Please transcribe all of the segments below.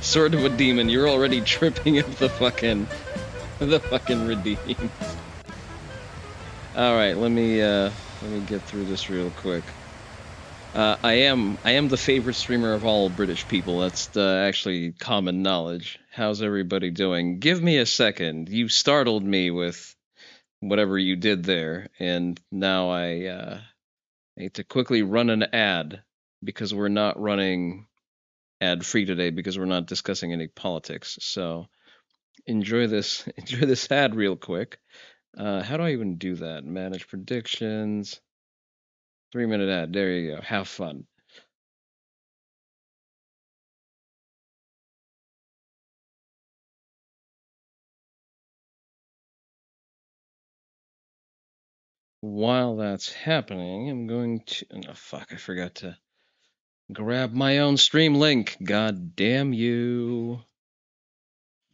Sword of a demon, you're already tripping up the fucking redeem. All right, let me get through this real quick. I am the favorite streamer of all British people. That's actually common knowledge. How's everybody doing? Give me a second. You startled me with whatever you did there, and now I need to quickly run an ad because we're not running ad free today because we're not discussing any politics. So enjoy this ad real quick. How do I even do that? Manage predictions. 3-minute ad. There you go. Have fun. While that's happening, I'm going to. Oh, fuck, I forgot to grab my own stream link. God damn you.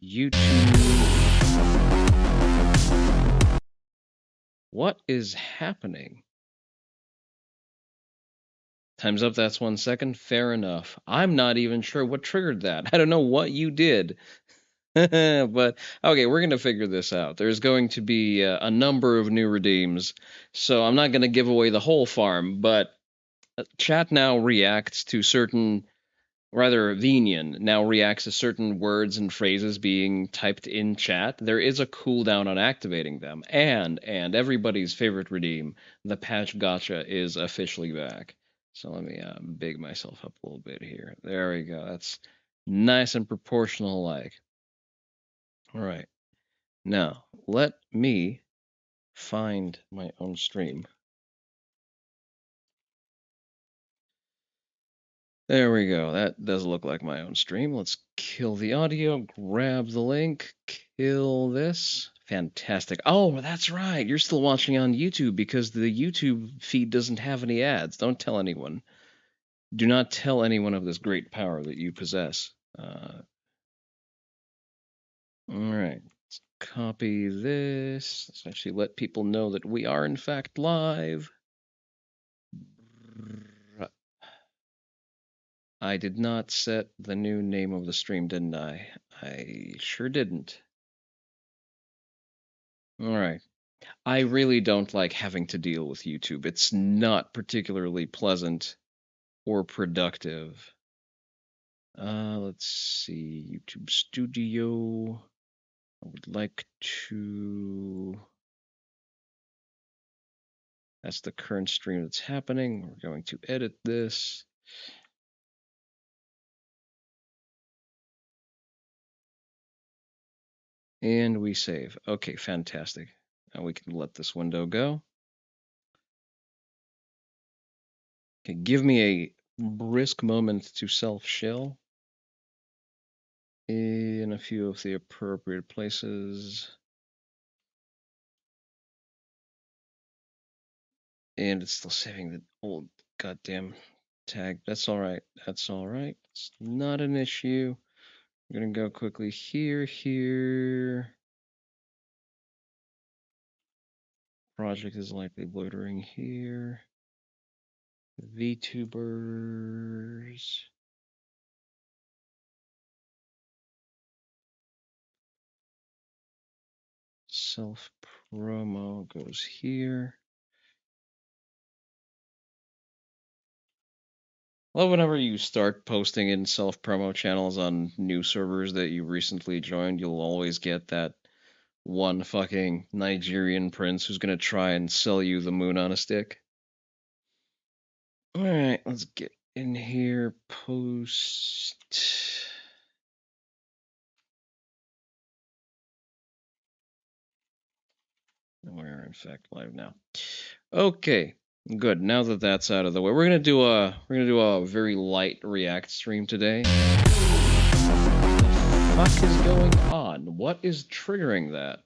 YouTube. What is happening? Time's up, that's 1 second. Fair enough. I'm not even sure what triggered that. I don't know what you did. But, okay, we're going to figure this out. There's going to be a number of new redeems, so I'm not going to give away the whole farm, but chat now reacts to certain, rather, Venian now reacts to certain words and phrases being typed in chat. There is a cooldown on activating them, and everybody's favorite redeem, the patch gotcha, is officially back. So let me big myself up a little bit here. There we go. That's nice and proportional like. All right. Now, let me find my own stream. There we go. That does look like my own stream. Let's kill the audio, grab the link, kill this. Fantastic. Oh, that's right. You're still watching on YouTube because the YouTube feed doesn't have any ads. Don't tell anyone. Do not tell anyone of this great power that you possess. All right. Let's copy this. Let's actually let people know that we are, in fact, live. I did not set the new name of the stream, didn't I? I sure didn't. All right. I really don't like having to deal with YouTube. It's not particularly pleasant or productive. Let's see. YouTube Studio. I would like to. That's the current stream that's happening. We're going to edit this. And we save. Okay, fantastic. Now we can let this window go. Okay, give me a brisk moment to self-shill in a few of the appropriate places. And it's still saving the old goddamn tag. That's all right. That's all right. It's not an issue. I'm going to go quickly here. Project is likely loitering here. VTubers. Self promo goes here. Well, whenever you start posting in self promo channels on new servers that you recently joined, you'll always get that one fucking Nigerian prince who's gonna try and sell you the moon on a stick. Alright, let's get in here. Post. We're in fact live now. Okay, good. Now that that's out of the way, we're gonna do a very light React stream today. What the fuck is going on? What is triggering that?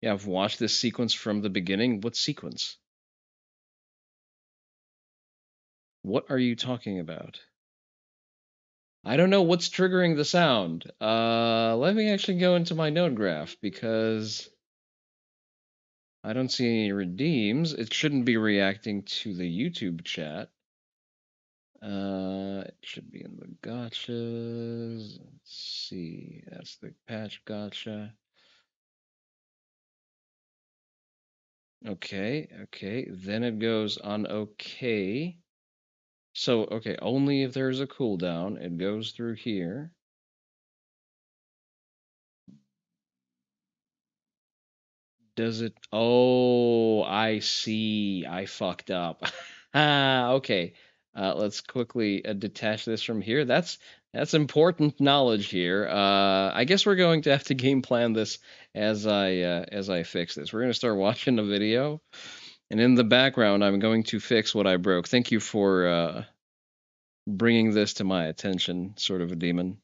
Yeah, I've watched this sequence from the beginning. What sequence? What are you talking about? I don't know what's triggering the sound. Let me actually go into my node graph because I don't see any redeems. It shouldn't be reacting to the YouTube chat. should be in the gotchas. Let's see. That's the patch gotcha. Okay, okay. Then it goes on okay. So, okay, only if there's a cooldown. It goes through here. Does it? Oh, I see. I fucked up. Okay. Let's quickly detach this from here. That's important knowledge here. I guess we're going to have to game plan this as I fix this. We're going to start watching the video, and in the background, I'm going to fix what I broke. Thank you for bringing this to my attention, sort of a demon.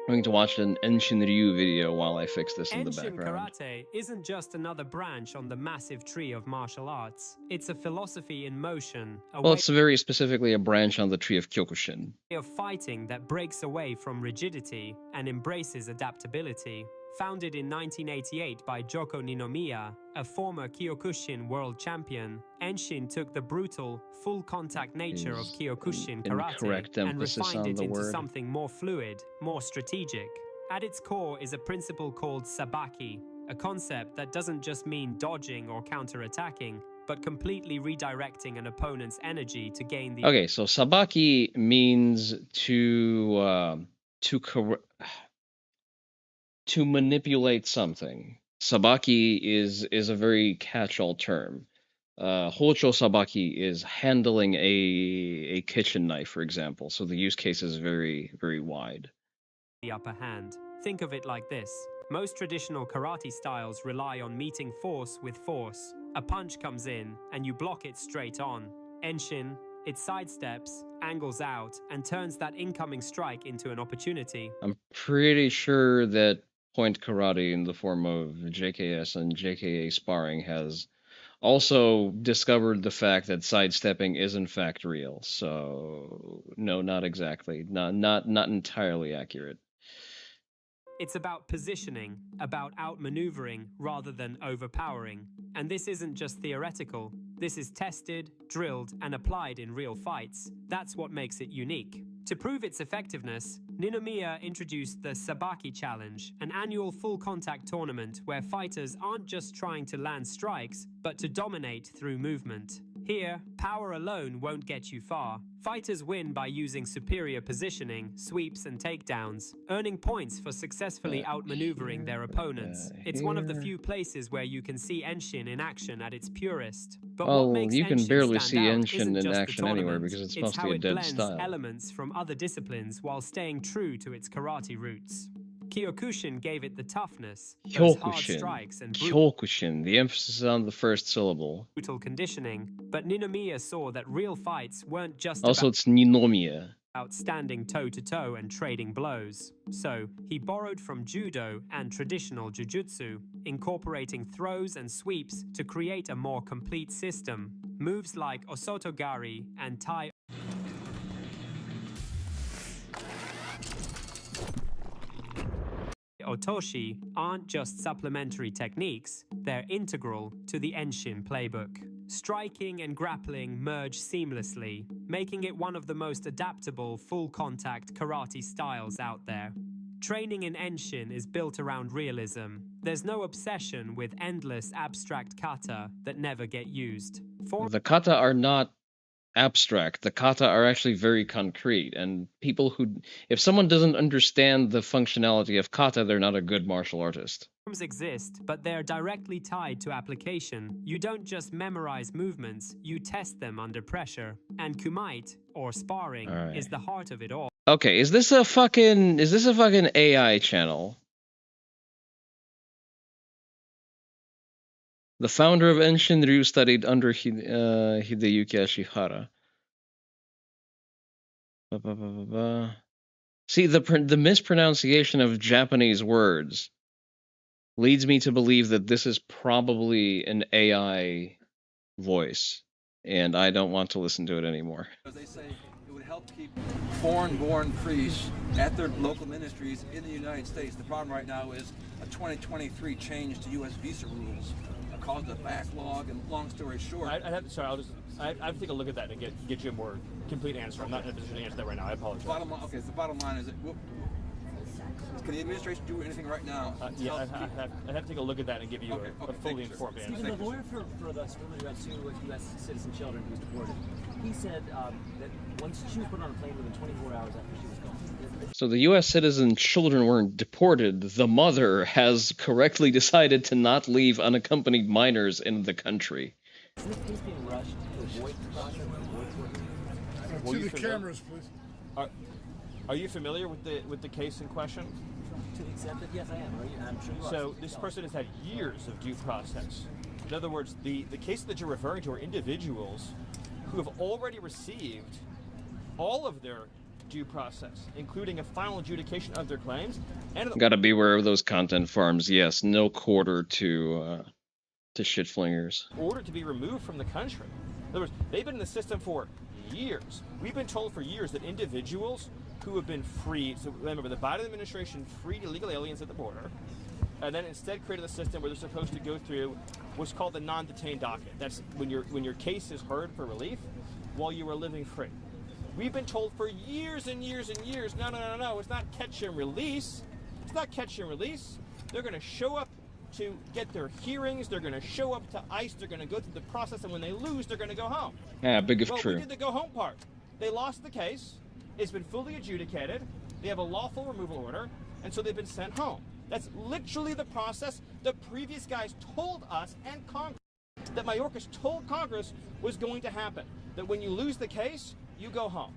I'm going to watch an Enshin Ryu video while I fix this in the background. Karate isn't just another branch on the massive tree of martial arts. It's a philosophy in motion. Well, it's very specifically a branch on the tree of Kyokushin. Of fighting that breaks away from rigidity and embraces adaptability. Founded in 1988 by Joko Ninomiya, a former Kyokushin world champion, Enshin took the brutal, full-contact nature of Kyokushin karate and refined it into something more fluid, more strategic. At its core is a principle called sabaki, a concept that doesn't just mean dodging or counter-attacking, but completely redirecting an opponent's energy to gain the... Okay, so sabaki means to manipulate something. Sabaki is a very catch-all term. Hocho sabaki is handling a kitchen knife, for example. So the use case is very, very wide. The upper hand. Think of it like this. Most traditional karate styles rely on meeting force with force. A punch comes in, and you block it straight on. Enshin, it sidesteps, angles out, and turns that incoming strike into an opportunity. I'm pretty sure that point karate in the form of JKS and JKA sparring has also discovered the fact that sidestepping is in fact real. So no, not exactly. Not entirely accurate. It's about positioning, about outmaneuvering rather than overpowering. And this isn't just theoretical. This is tested, drilled, and applied in real fights. That's what makes it unique. To prove its effectiveness, Ninomiya introduced the Sabaki Challenge, an annual full-contact tournament where fighters aren't just trying to land strikes, but to dominate through movement. Here, power alone won't get you far. Fighters win by using superior positioning, sweeps, and takedowns, earning points for successfully outmaneuvering their opponents. It's one of the few places where you can see Enshin in action at its purest. But what makes you can Enshin barely stand see out Enshin in isn't action anywhere because it's mostly a dead style. It's elements from other disciplines while staying true to its karate roots. Kyokushin gave it the toughness, those hard strikes and Kyokushin, the emphasis on the first syllable. Brutal conditioning, but Ninomiya saw that real fights weren't just also it's Ninomiya. About standing toe-to-toe and trading blows. So, he borrowed from judo and traditional jujutsu, incorporating throws and sweeps to create a more complete system. Moves like osotogari and tai otoshi aren't just supplementary techniques, they're integral to the Enshin playbook. Striking and grappling merge seamlessly, making it one of the most adaptable full-contact karate styles out there. Training in Enshin is built around realism. There's no obsession with endless abstract kata that never get used. The kata are not abstract. The kata are actually very concrete, and people who, if someone doesn't understand the functionality of kata, they're not a good martial artist. Forms exist, but they're directly tied to application. You don't just memorize movements, you test them under pressure. And kumite, or sparring, is the heart of it all. Okay, is this a fucking AI channel? The founder of Enshin Ryu studied under Hideyuki Ashihara. See, the mispronunciation of Japanese words leads me to believe that this is probably an AI voice, and I don't want to listen to it anymore. They say it would help keep foreign-born priests at their local ministries in the United States. The problem right now is a 2023 change to U.S. visa rules caused a backlog. And long story short, I have to take a look at that and get you a more complete answer. I'm not in a position to answer that right now. I apologize. bottom line is that can the administration do anything right now? I'd have to take a look at that and give you a fully informed answer. Stephen, the lawyer for the woman who had two U.S. citizen children who was deported, he said that once she was put on a plane within 24 hours after she was gone. So the U.S. citizen children weren't deported. The mother has correctly decided to not leave unaccompanied minors in the country. Is this case being rushed to avoid the process? To the cameras, please. Are you familiar with the case in question? To the extent that yes, I am. I'm sure you are. So this person has had years of due process. In other words, the cases that you're referring to are individuals who have already received all of their due process, including a final adjudication of their claims. And Gotta beware of those content farms. Yes, no quarter to shit flingers. order to be removed from the country. In other words, they've been in the system for years. We've been told for years that individuals who have been freed, so remember, the Biden administration freed illegal aliens at the border, and then instead created a system where they're supposed to go through what's called the non-detained docket. That's when your case is heard for relief while you are living free. We've been told for years and years and years, no, it's not catch and release. It's not catch and release. They're going to show up to get their hearings. They're going to show up to ICE. They're going to go through the process, and when they lose, they're going to go home. Yeah, big if Well, true. we did the go home part. They lost the case. It's been fully adjudicated. They have a lawful removal order, and so they've been sent home. That's literally the process. The previous guys told us and Congress that Mayorkas told Congress was going to happen. That when you lose the case, you go home.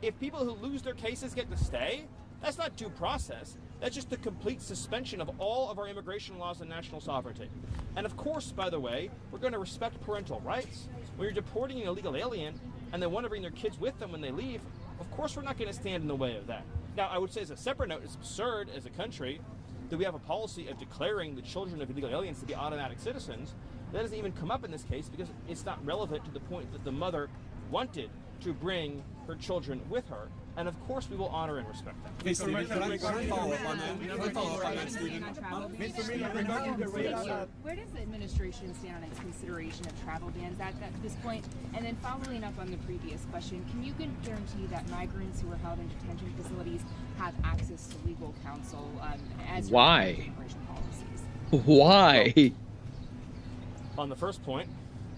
If people who lose their cases get to stay, that's not due process. That's just the complete suspension of all of our immigration laws and national sovereignty. And of course, by the way, we're going to respect parental rights. When you're deporting an illegal alien and they want to bring their kids with them when they leave, of course we're not going to stand in the way of that. Now, I would say as a separate note, it's absurd as a country that we have a policy of declaring the children of illegal aliens to be automatic citizens. That doesn't even come up in this case because it's not relevant to the point that the mother wanted to bring her children with her. And of course we will honor and respect them. Hey, Stephen, can I follow up on that? Stephen? Where does the administration stand on its consideration of travel bans at this point? And then following up on the previous question, can you guarantee that migrants who are held in detention facilities have access to legal counsel as Why? immigration policies? Why? On the first point,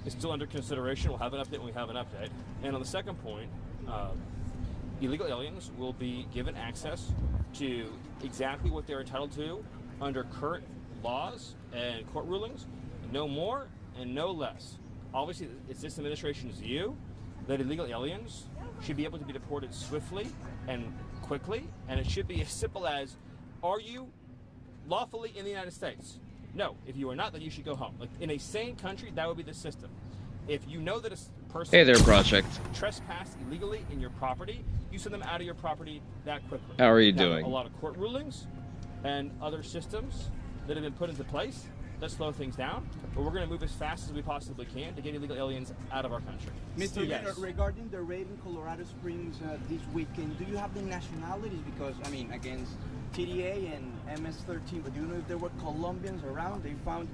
it's still under consideration. We'll have an update when we have an update. And on the second point, illegal aliens will be given access to exactly what they're entitled to under current laws and court rulings, no more and no less. Obviously, it's this administration's view that illegal aliens should be able to be deported swiftly and quickly, and it should be as simple as, are you lawfully in the United States? No. If you are not, then you should go home. Like in a sane country, that would be the system. If you know that a person Hey there, Project. trespassed illegally in your property, you send them out of your property that quickly. How are you Now, doing? A lot of court rulings and other systems that have been put into place that slow things down, but we're going to move as fast as we possibly can to get illegal aliens out of our country. Mr. Yes. Regarding the raid in Colorado Springs this weekend, do you have the nationalities? Because, I mean, against TDA and MS-13, but do you know if there were Colombians around? They found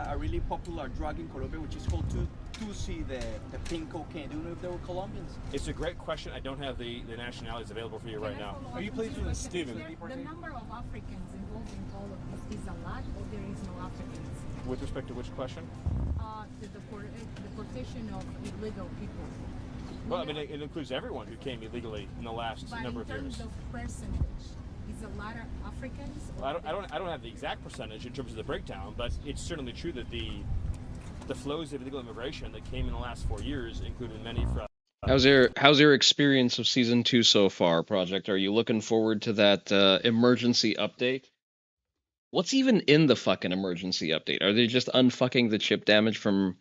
a really popular drug in Colombia, which is called doccys, the pink cocaine. Do you know if there were Colombians? It's a great question. I don't have the nationalities available for you right now. Are you pleased with Stephen? The number of Africans involved in all of this is a lot, or there is no Africans? With respect to which question? The deportation of illegal people. Well, I mean, it includes everyone who came illegally in the last But number in of years. terms of percentage, is a lot of Africans? Or I don't have the exact percentage in terms of the breakdown, but it's certainly true that the flows of illegal immigration that came in the last 4 years included many from. How's your experience of season 2 so far, Project? Are you looking forward to that emergency update? What's even in the fucking emergency update? Are they just unfucking the chip damage from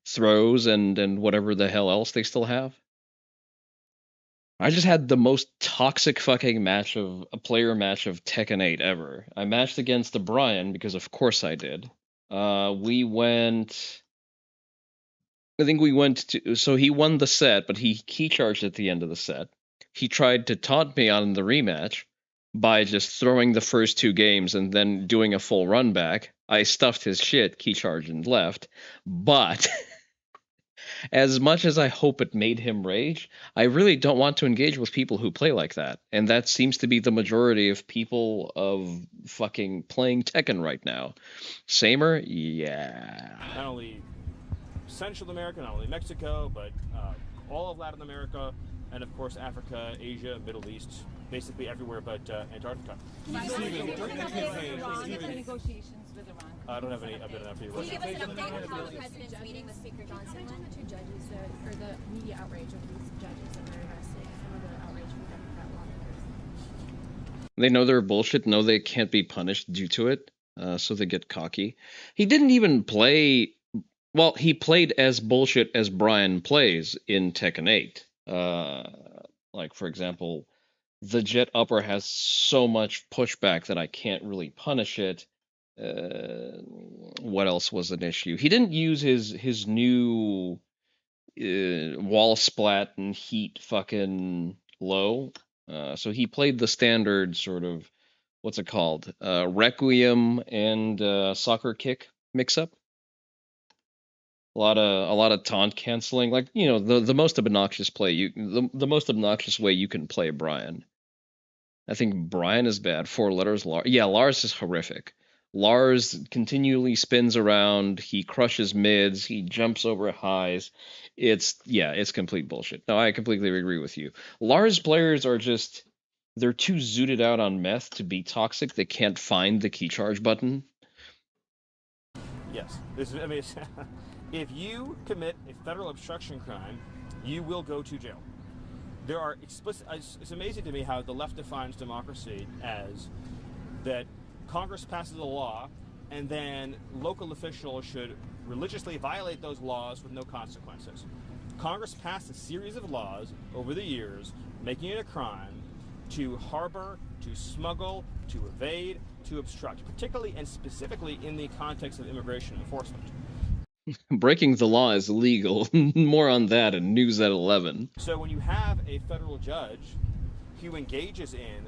throws and whatever the hell else they still have? I just had the most toxic fucking player match of Tekken 8 ever. I matched against the Brian because of course I did. I think we went to, so he won the set, but he key charged at the end of the set. He tried to taunt me on the rematch by just throwing the first 2 games and then doing a full run back. I stuffed his shit, key charged and left. But as much as I hope it made him rage, I really don't want to engage with people who play like that. And that seems to be the majority of people of fucking playing Tekken right now. Samer? Yeah. Not only Central America, not only Mexico, but all of Latin America, and of course Africa, Asia, Middle East, basically everywhere but Antarctica. Negotiations with Iran. I don't have any update on for you. Can you give us an update on how the president's meeting with Speaker Johnson went? The two judges that, or the media outrage of these judges that were arrested, some of the outrage from Democrat lawmakers. They know they're bullshit, know they can't be punished due to it, so they get cocky. He didn't even play... Well, he played as bullshit as Brian plays in Tekken 8. Like, for example, the jet upper has so much pushback that I can't really punish it. What else was an issue? He didn't use his new wall splat and heat fucking low. So he played the standard sort of, what's it called? Requiem and soccer kick mix up. A lot of taunt canceling, like, you know, the most obnoxious play the most obnoxious way you can play Brian. I think Brian is bad. 4 letters. Lars is horrific. Lars continually spins around. He crushes mids. He jumps over highs. It's complete bullshit. No, I completely agree with you. Lars players are just, they're too zooted out on meth to be toxic. They can't find the key charge button. Yes, if you commit a federal obstruction crime, you will go to jail. There are explicit. It's amazing to me how the left defines democracy as that Congress passes a law, and then local officials should religiously violate those laws with no consequences. Congress passed a series of laws over the years, making it a crime to harbor, to smuggle, to evade, to obstruct, particularly and specifically in the context of immigration enforcement. Breaking the law is illegal. More on that in News at 11. So when you have a federal judge who engages in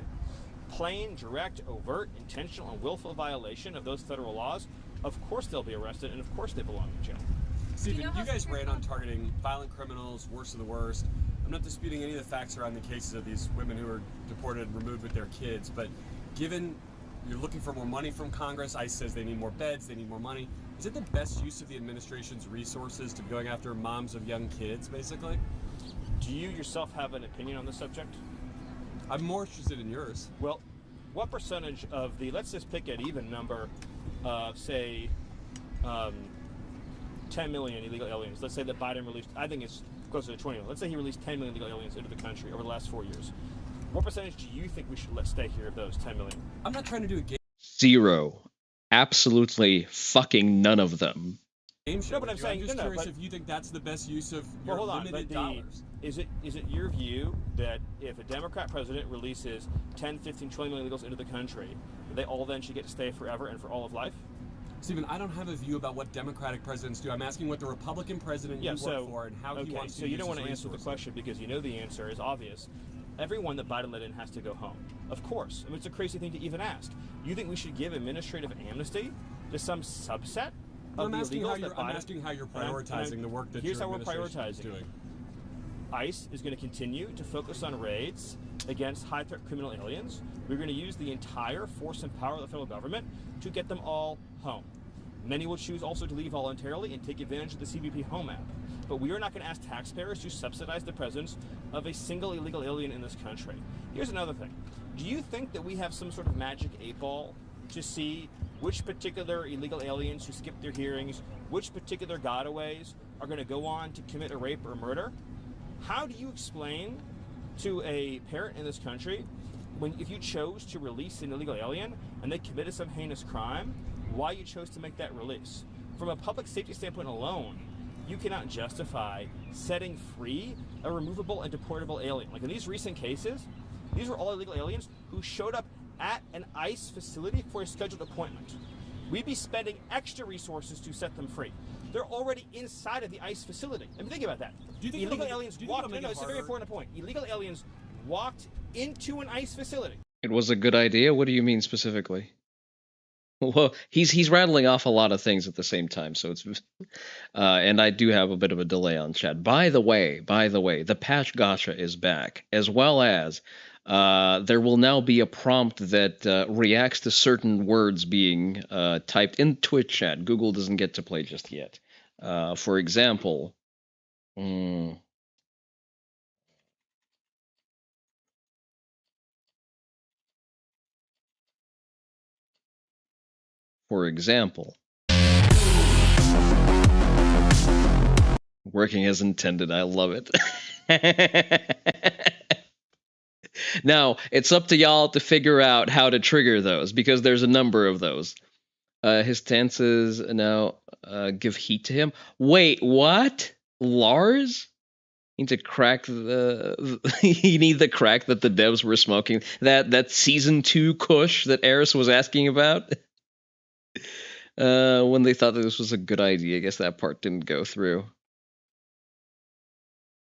plain, direct, overt, intentional, and willful violation of those federal laws, of course they'll be arrested, and of course they belong in jail. Stephen, you guys ran on targeting violent criminals, worst of the worst. I'm not disputing any of the facts around the cases of these women who were deported and removed with their kids, but given you're looking for more money from Congress, ICE says they need more beds, they need more money. Is it the best use of the administration's resources to be going after moms of young kids, basically? Do you yourself have an opinion on the subject? I'm more interested in yours. Well, what percentage of the, let's just pick an even number, say 10 million illegal aliens. Let's say that Biden released, I think it's closer to 20 million. Let's say he released 10 million illegal aliens into the country over the last 4 years. What percentage do you think we should let stay here of those 10 million? I'm not trying to do a game. 0. Absolutely fucking none of them. No, but I'm saying, just curious if you think that's the best use of your limited dollars. Is it your view that if a Democrat president releases 10, 15, 20 million illegals into the country, they all then should get to stay forever and for all of life? Stephen, I don't have a view about what Democratic presidents do. I'm asking what the Republican president you work for and how he wants to use his resources. So you don't want to answer the question because you know the answer is obvious. Everyone that Biden let in has to go home. Of course. I mean, it's a crazy thing to even ask. You think we should give administrative amnesty to some subset of the illegals that Biden... I'm asking how you're prioritizing the work that here's your how we're administration is prioritizing doing. ICE is going to continue to focus on raids against high-threat criminal aliens. We're going to use the entire force and power of the federal government to get them all home. Many will choose also to leave voluntarily and take advantage of the CBP Home app. But we are not going to ask taxpayers to subsidize the presence of a single illegal alien in this country. Here's another thing. Do you think that we have some sort of magic 8-ball to see which particular illegal aliens who skip their hearings, which particular gotaways are going to go on to commit a rape or murder? How do you explain to a parent in this country if you chose to release an illegal alien and they committed some heinous crime, why you chose to make that release? From a public safety standpoint alone, you cannot justify setting free a removable and deportable alien. Like in these recent cases, these were all illegal aliens who showed up at an ICE facility for a scheduled appointment. We'd be spending extra resources to set them free. They're already inside of the ICE facility. I mean, think about that. Illegal aliens walked. No, it's a very important point. Illegal aliens walked into an ICE facility. It was a good idea? What do you mean specifically? Well, he's rattling off a lot of things at the same time, so it's and I do have a bit of a delay on chat. By the way, the patch gotcha is back, as well as there will now be a prompt that reacts to certain words being typed in Twitch chat. Google doesn't get to play just yet. For example, working as intended. I love it. Now, it's up to y'all to figure out how to trigger those, because there's a number of those. His stances now give heat to him. Wait, what? Lars? You need to crack the you need the crack that the devs were smoking. That season 2 kush that Eris was asking about. When they thought that this was a good idea. I guess that part didn't go through.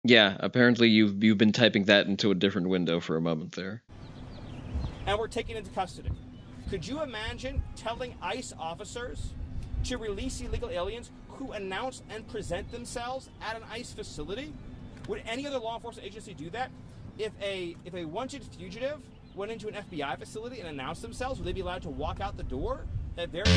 Yeah, apparently you've been typing that into a different window for a moment there. And we're taken into custody. Could you imagine telling ICE officers to release illegal aliens who announce and present themselves at an ICE facility? Would any other law enforcement agency do that? If a wanted fugitive went into an FBI facility and announced themselves, would they be allowed to walk out the door? That very all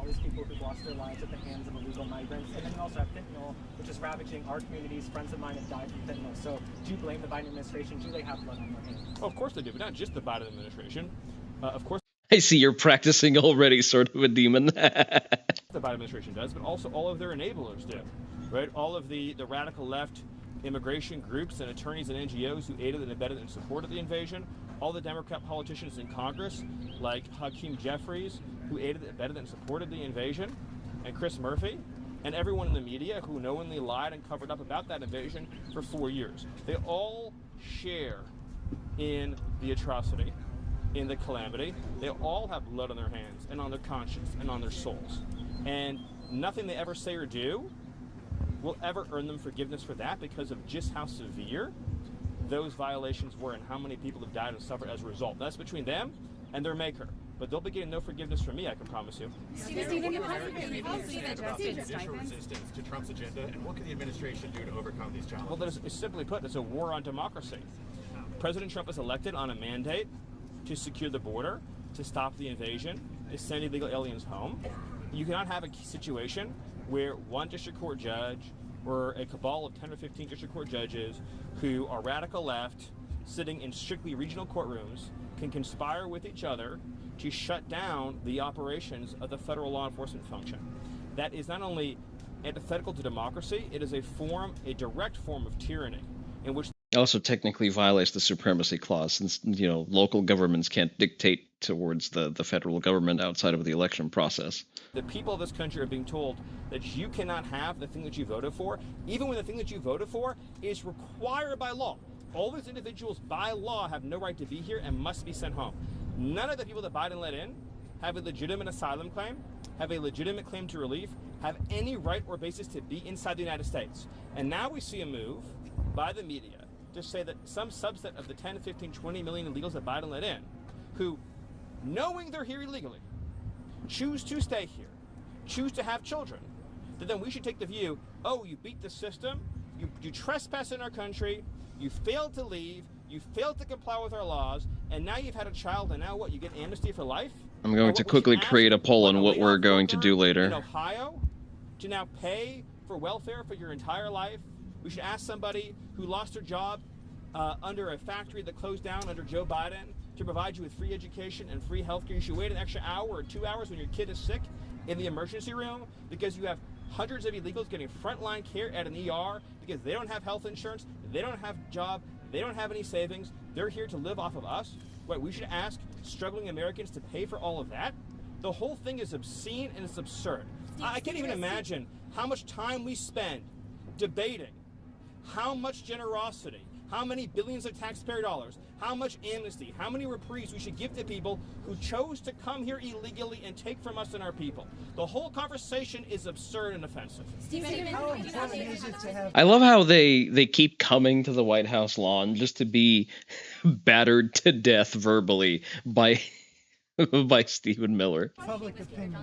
these people who've lost their lives at the hands of illegal migrants, and then we also have fentanyl, which is ravaging our communities. Friends of mine have died from fentanyl. So do you blame the Biden administration? Do they have blood on their hands? Of course they do, but not just the Biden administration. Of course. I see you're practicing already, sort of a demon. The Biden administration does, but also all of their enablers do, right? All of the radical left immigration groups and attorneys and NGOs who aided and abetted and supported the invasion, all the Democrat politicians in Congress, like Hakeem Jeffries, who aided, abetted, and supported the invasion, and Chris Murphy, and everyone in the media who knowingly lied and covered up about that invasion for 4 years. They all share in the atrocity, in the calamity. They all have blood on their hands and on their conscience and on their souls. And nothing they ever say or do will ever earn them forgiveness for that, because of just how severe those violations were and how many people have died and suffered as a result. That's between them and their maker. But they'll be getting no forgiveness from me, I can promise you. Judicial resistance to Trump's agenda, and what can the administration do to overcome these challenges? Well, simply put, it's a war on democracy. President Trump is elected on a mandate to secure the border, to stop the invasion, to send illegal aliens home. You cannot have a situation where one district court judge or a cabal of 10 or 15 district court judges who are radical left, sitting in strictly regional courtrooms, can conspire with each other to shut down the operations of the federal law enforcement function. That is not only antithetical to democracy, it is a direct form of tyranny, in which It also technically violates the supremacy clause, since local governments can't dictate towards the federal government outside of the election process. the people of this country are being told that you cannot have the thing that you voted for, even when the thing that you voted for is required by law. All those individuals by law have no right to be here and must be sent home. None of the people that Biden let in have a legitimate asylum claim, have a legitimate claim to relief, have any right or basis to be inside the United States. And now we see a move by the media to say that some subset of the 10, 15, 20 million illegals that Biden let in, who, knowing they're here illegally, choose to stay here, choose to have children, that then we should take the view, oh, you beat the system, you trespass in our country, you failed to leave, you failed to comply with our laws, and now you've had a child, and now what, you get amnesty for life? I'm going to quickly create a poll on what we're going to do In later. Ohio, to now pay for welfare for your entire life? We should ask somebody who lost their job under a factory that closed down under Joe Biden to provide you with free education and free health care. You should wait an extra hour or 2 hours when your kid is sick in the emergency room because you have hundreds of illegals getting frontline care at an ER because they don't have health insurance, they don't have a job, they don't have any savings, they're here to live off of us. What, we should ask struggling Americans to pay for all of that? The whole thing is obscene and it's absurd. I can't even imagine how much time we spend debating how much generosity how many billions of taxpayer dollars, how much amnesty, how many reprieves we should give to people who chose to come here illegally and take from us and our people. The whole conversation is absurd and offensive. How important is it to have... I love how they keep coming to the White House lawn just to be battered to death verbally by by Stephen Miller. Public opinion.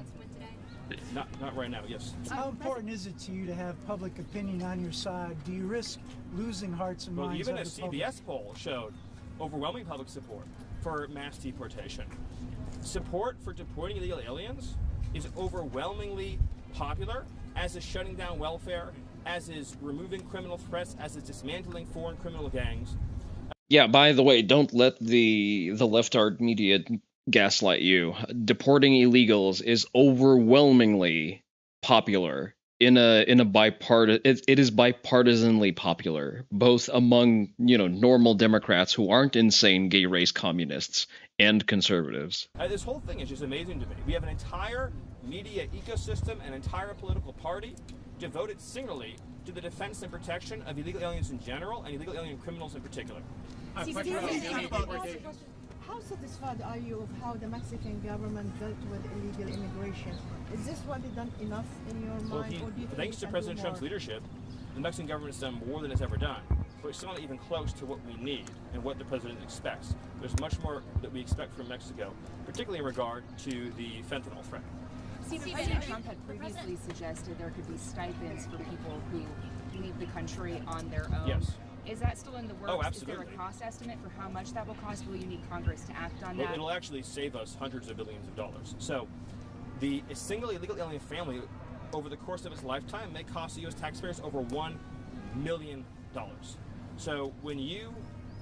Not right now, yes. How important is it to you to have public opinion on your side? Do you risk losing hearts and minds Even a of the public? CBS poll showed overwhelming public support for mass deportation. Support for deporting illegal aliens is overwhelmingly popular, as is shutting down welfare, as is removing criminal threats, as is dismantling foreign criminal gangs. Yeah, by the way, don't let the left-art media gaslight you. Deporting illegals is overwhelmingly popular in a bipartisan. It is bipartisanly popular, both among normal Democrats who aren't insane gay race communists and conservatives. This whole thing is just amazing to me. We have an entire media ecosystem, an entire political party devoted singularly to the defense and protection of illegal aliens in general and illegal alien criminals in particular. How satisfied are you of how the Mexican government dealt with illegal immigration? Is this what they've done enough in your mind? Or do you think Thanks to President Trump's leadership, the Mexican government has done more than it's ever done. But it's still not even close to what we need and what the president expects. There's much more that we expect from Mexico, particularly in regard to the fentanyl threat. President Trump had previously suggested there could be stipends for people who leave the country on their own. Yes. Is that still in the works? Oh, absolutely. Is there a cost estimate for how much that will cost? Will you need Congress to act on Well, that? it'll actually save us hundreds of billions of dollars. So, a single illegal alien family, over the course of its lifetime, may cost the U.S. taxpayers over $1 million. So, when you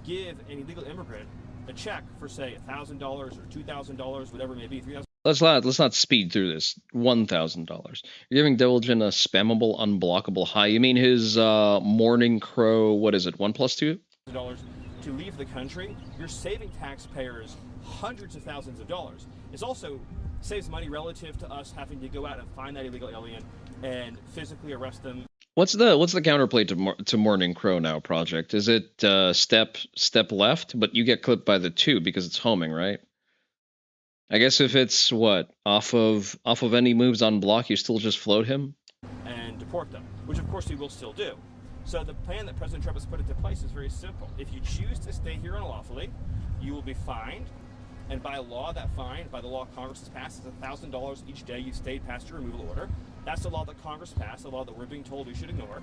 give an illegal immigrant a check for, say, $1,000 or $2,000, whatever it may be, $3,000. Let's not speed through this. $1,000. You're giving Diligent a spammable, unblockable high. You mean his Morning Crow? What is it? 1 + 2? To leave the country, you're saving taxpayers hundreds of thousands of dollars. It also saves money relative to us having to go out and find that illegal alien and physically arrest them. What's the counterplay to Morning Crow now, Project? Is it step left, but you get clipped by the 2 because it's homing, right? I guess if it's off of any moves on block, you still just float him and deport them, which of course we will still do. So the plan that President Trump has put into place is very simple. If you choose to stay here unlawfully, you will be fined, and by law, that fine, by the law Congress has passed, is $1,000 each day you've stayed past your removal order. That's the law that Congress passed, the law that we're being told we should ignore.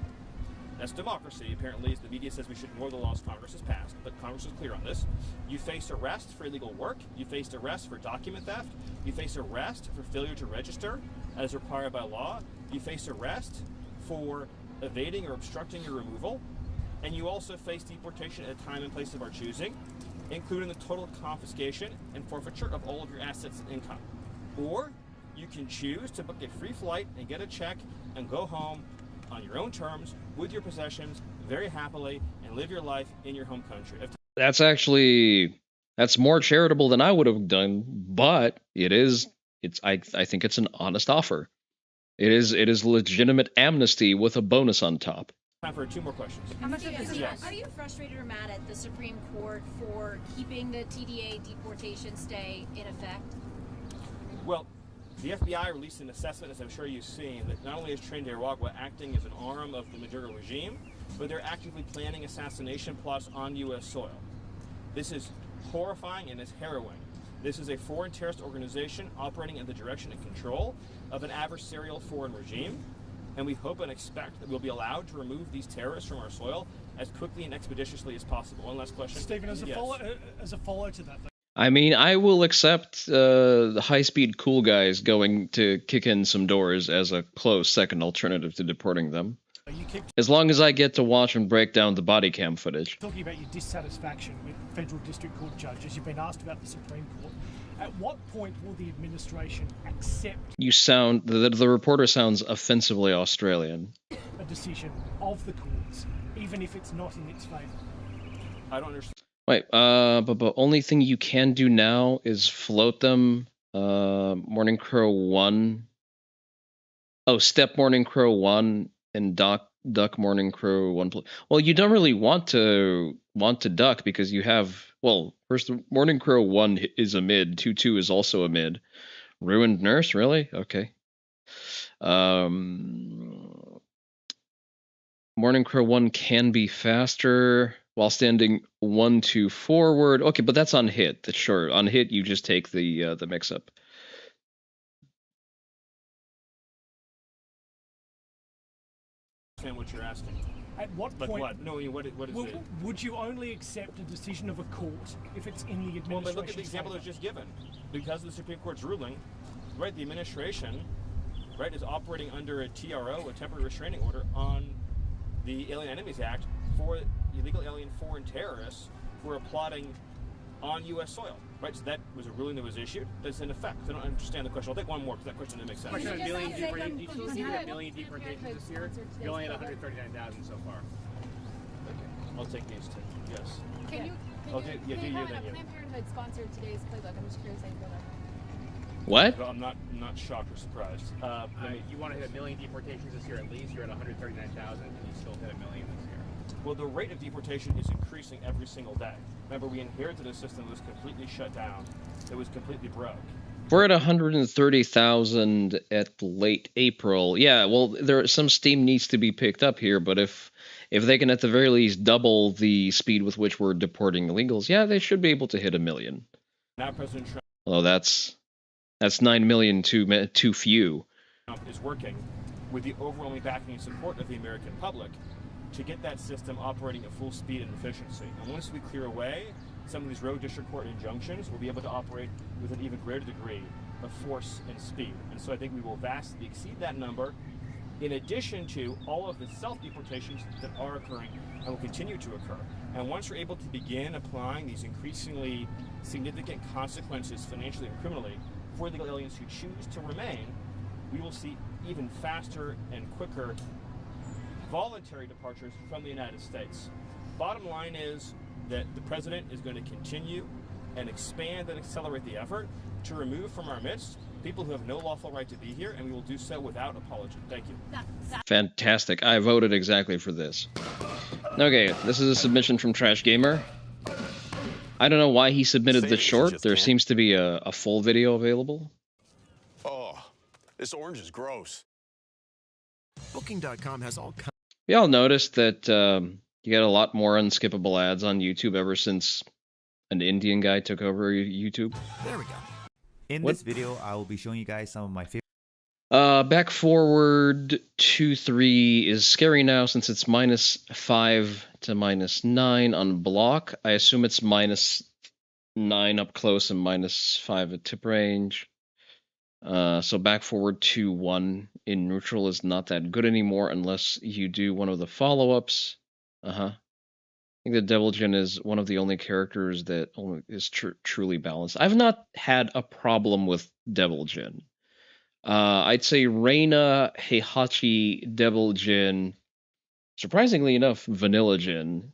That's democracy. Apparently, as the media says, we should ignore the laws Congress has passed, but Congress is clear on this. You face arrest for illegal work. You face arrest for document theft. You face arrest for failure to register, as required by law. You face arrest for evading or obstructing your removal. And you also face deportation at a time and place of our choosing, including the total confiscation and forfeiture of all of your assets and income. Or you can choose to book a free flight and get a check and go home on your own terms, with your possessions, very happily, and live your life in your home country. That's more charitable than I would have done, but I think it's an honest offer. It is legitimate amnesty with a bonus on top. Time for 2 more questions. Are you frustrated or mad at the Supreme Court for keeping the TDA deportation stay in effect? Well, the FBI released an assessment, as I'm sure you've seen, that not only is Nicaragua acting as an arm of the Maduro regime, but they're actively planning assassination plots on U.S. soil. This is horrifying and it's harrowing. This is a foreign terrorist organization operating in the direction and control of an adversarial foreign regime, and we hope and expect that we'll be allowed to remove these terrorists from our soil as quickly and expeditiously as possible. One last question. Stephen, as a follow to that. I mean, I will accept the high-speed cool guys going to kick in some doors as a close second alternative to deporting them. As long as I get to watch and break down the body cam footage. Talking about your dissatisfaction with federal district court judges, you've been asked about the Supreme Court. At what point will the administration accept the reporter sounds offensively Australian. A decision of the courts, even if it's not in its favor? I don't understand. Wait, but only thing you can do now is float them. Morning Crow 1. Oh, Step Morning Crow 1 and Duck Morning Crow 1. Well, you don't really want to want to duck because you have, well, first Morning Crow 1 is a mid, 2-2 is also a mid. Ruined Nurse, really? Okay. Morning Crow 1 can be faster while standing 1-2 forward. Okay, but that's on hit. That's sure. On hit, you just take the mix-up. Understand what you're asking. At what Like point? what? No, what is it? Would you only accept a decision of a court if it's in the administration? Well, but look at the example that was just given. Because of the Supreme Court's ruling, right, the administration, right, is operating under a TRO, a temporary restraining order, on the Alien Enemies Act for illegal alien foreign terrorists who are plotting on U.S. soil, right? So that was a ruling that was issued that's in effect. I don't understand the question. I'll take one more because that question didn't make sense. Question: a million deportations this year. You only had 139,000 so far. Okay, I'll take these two. Yes. Can you Okay, yeah, do you comment then on you. Planned Parenthood sponsored today's playbook? I'm just curious how you feel about that. What? Well, I'm not shocked or surprised. You want to hit a million deportations this year at least. You're at 139,000, and you still hit a million this year. Well, the rate of deportation is increasing every single day. Remember, we inherited a system that was completely shut down. It was completely broke. We're at 130,000 at late April. Yeah, well, some steam needs to be picked up here, but if they can at the very least double the speed with which we're deporting illegals, yeah, they should be able to hit 1 million. Now President Trump Although that's 9 million too few. is working with the overwhelming backing and support of the American public to get that system operating at full speed and efficiency. And once we clear away some of these rogue district court injunctions, we'll be able to operate with an even greater degree of force and speed. And so I think we will vastly exceed that number, in addition to all of the self-deportations that are occurring and will continue to occur. And once we're able to begin applying these increasingly significant consequences financially and criminally for illegal aliens who choose to remain, we will see even faster and quicker voluntary departures from the United States. Bottom line is that the president is going to continue and expand and accelerate the effort to remove from our midst people who have no lawful right to be here, and we will do so without apology. Thank you. Fantastic. I voted exactly for this. Okay, this is a submission from Trash Gamer. I don't know why he submitted this short. There seems to be a full video available. Oh, this orange is gross. Booking.com has all kinds. Y'all noticed that you got a lot more unskippable ads on YouTube ever since an Indian guy took over YouTube? There we go. In this video, I will be showing you guys some of my favorite. Back forward 2-3 is scary now since it's -5 to -9 on block. I assume it's -9 up close and -5 at tip range. So back forward 2-1 in neutral is not that good anymore unless you do one of the follow-ups. I think the Devil Jin is one of the only characters that is truly balanced. I've not had a problem with Devil Jin. I'd say Reina, Heihachi, Devil Jin, surprisingly enough, Vanilla Jin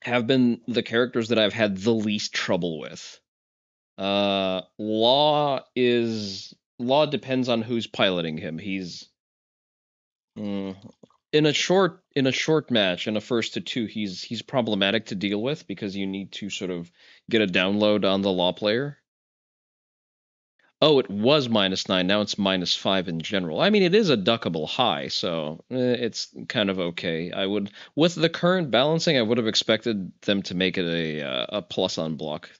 have been the characters that I've had the least trouble with. Law depends on who's piloting him. He's in a short match, in a 1-2, he's problematic to deal with because you need to sort of get a download on the Law player. Oh, it was -9. Now it's -5 in general. I mean, it is a duckable high, so it's kind of okay. With the current balancing, I would have expected them to make it a plus on block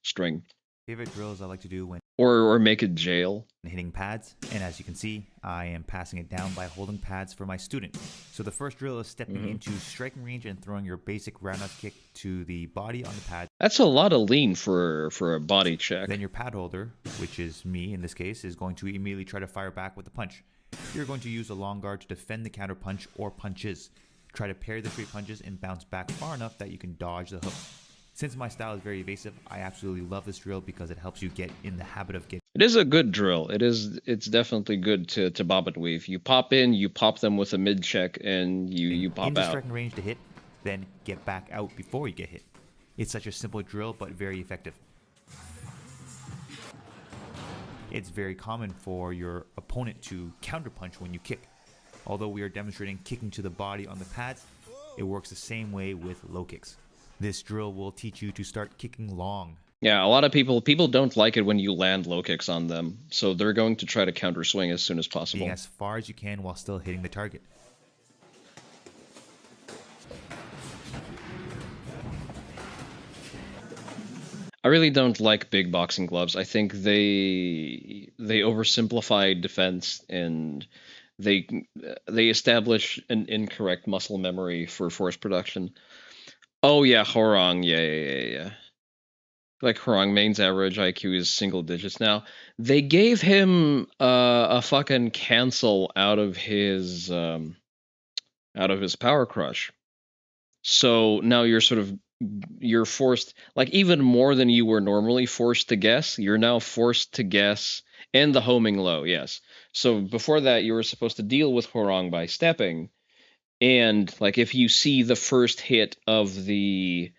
string. Favorite drills I like to do when or make it jail. Hitting pads, and as you can see, I am passing it down by holding pads for my student. So the first drill is stepping into striking range and throwing your basic roundhouse kick to the body on the pad. That's a lot of lean for a body check. Then your pad holder, which is me in this case, is going to immediately try to fire back with a punch. You're going to use a long guard to defend the counter punch or punches. Try to parry the straight punches and bounce back far enough that you can dodge the hook. Since my style is very evasive, I absolutely love this drill because it helps you get in the habit of getting. It is a good drill. It's definitely good to bob and weave. You pop in, you pop them with a mid check, and you pop into out. striking range to hit, then get back out before you get hit. It's such a simple drill, but very effective. It's very common for your opponent to counterpunch when you kick. Although we are demonstrating kicking to the body on the pads, It works the same way with low kicks. This drill will teach you to start kicking long. Yeah, a lot of people don't like it when you land low kicks on them, so they're going to try to counter swing as soon as possible. Being as far as you can while still hitting the target. I really don't like big boxing gloves. I think they oversimplify defense, and they establish an incorrect muscle memory for force production. Oh yeah, Horong, yeah. Like Horong, main's average IQ is single digits now. They gave him a fucking cancel out of his power crush. So now you're forced, like, even more than you were normally forced to guess. You're now forced to guess, and the homing low, yes. So before that, you were supposed to deal with Horong by stepping, and like if you see the first hit of the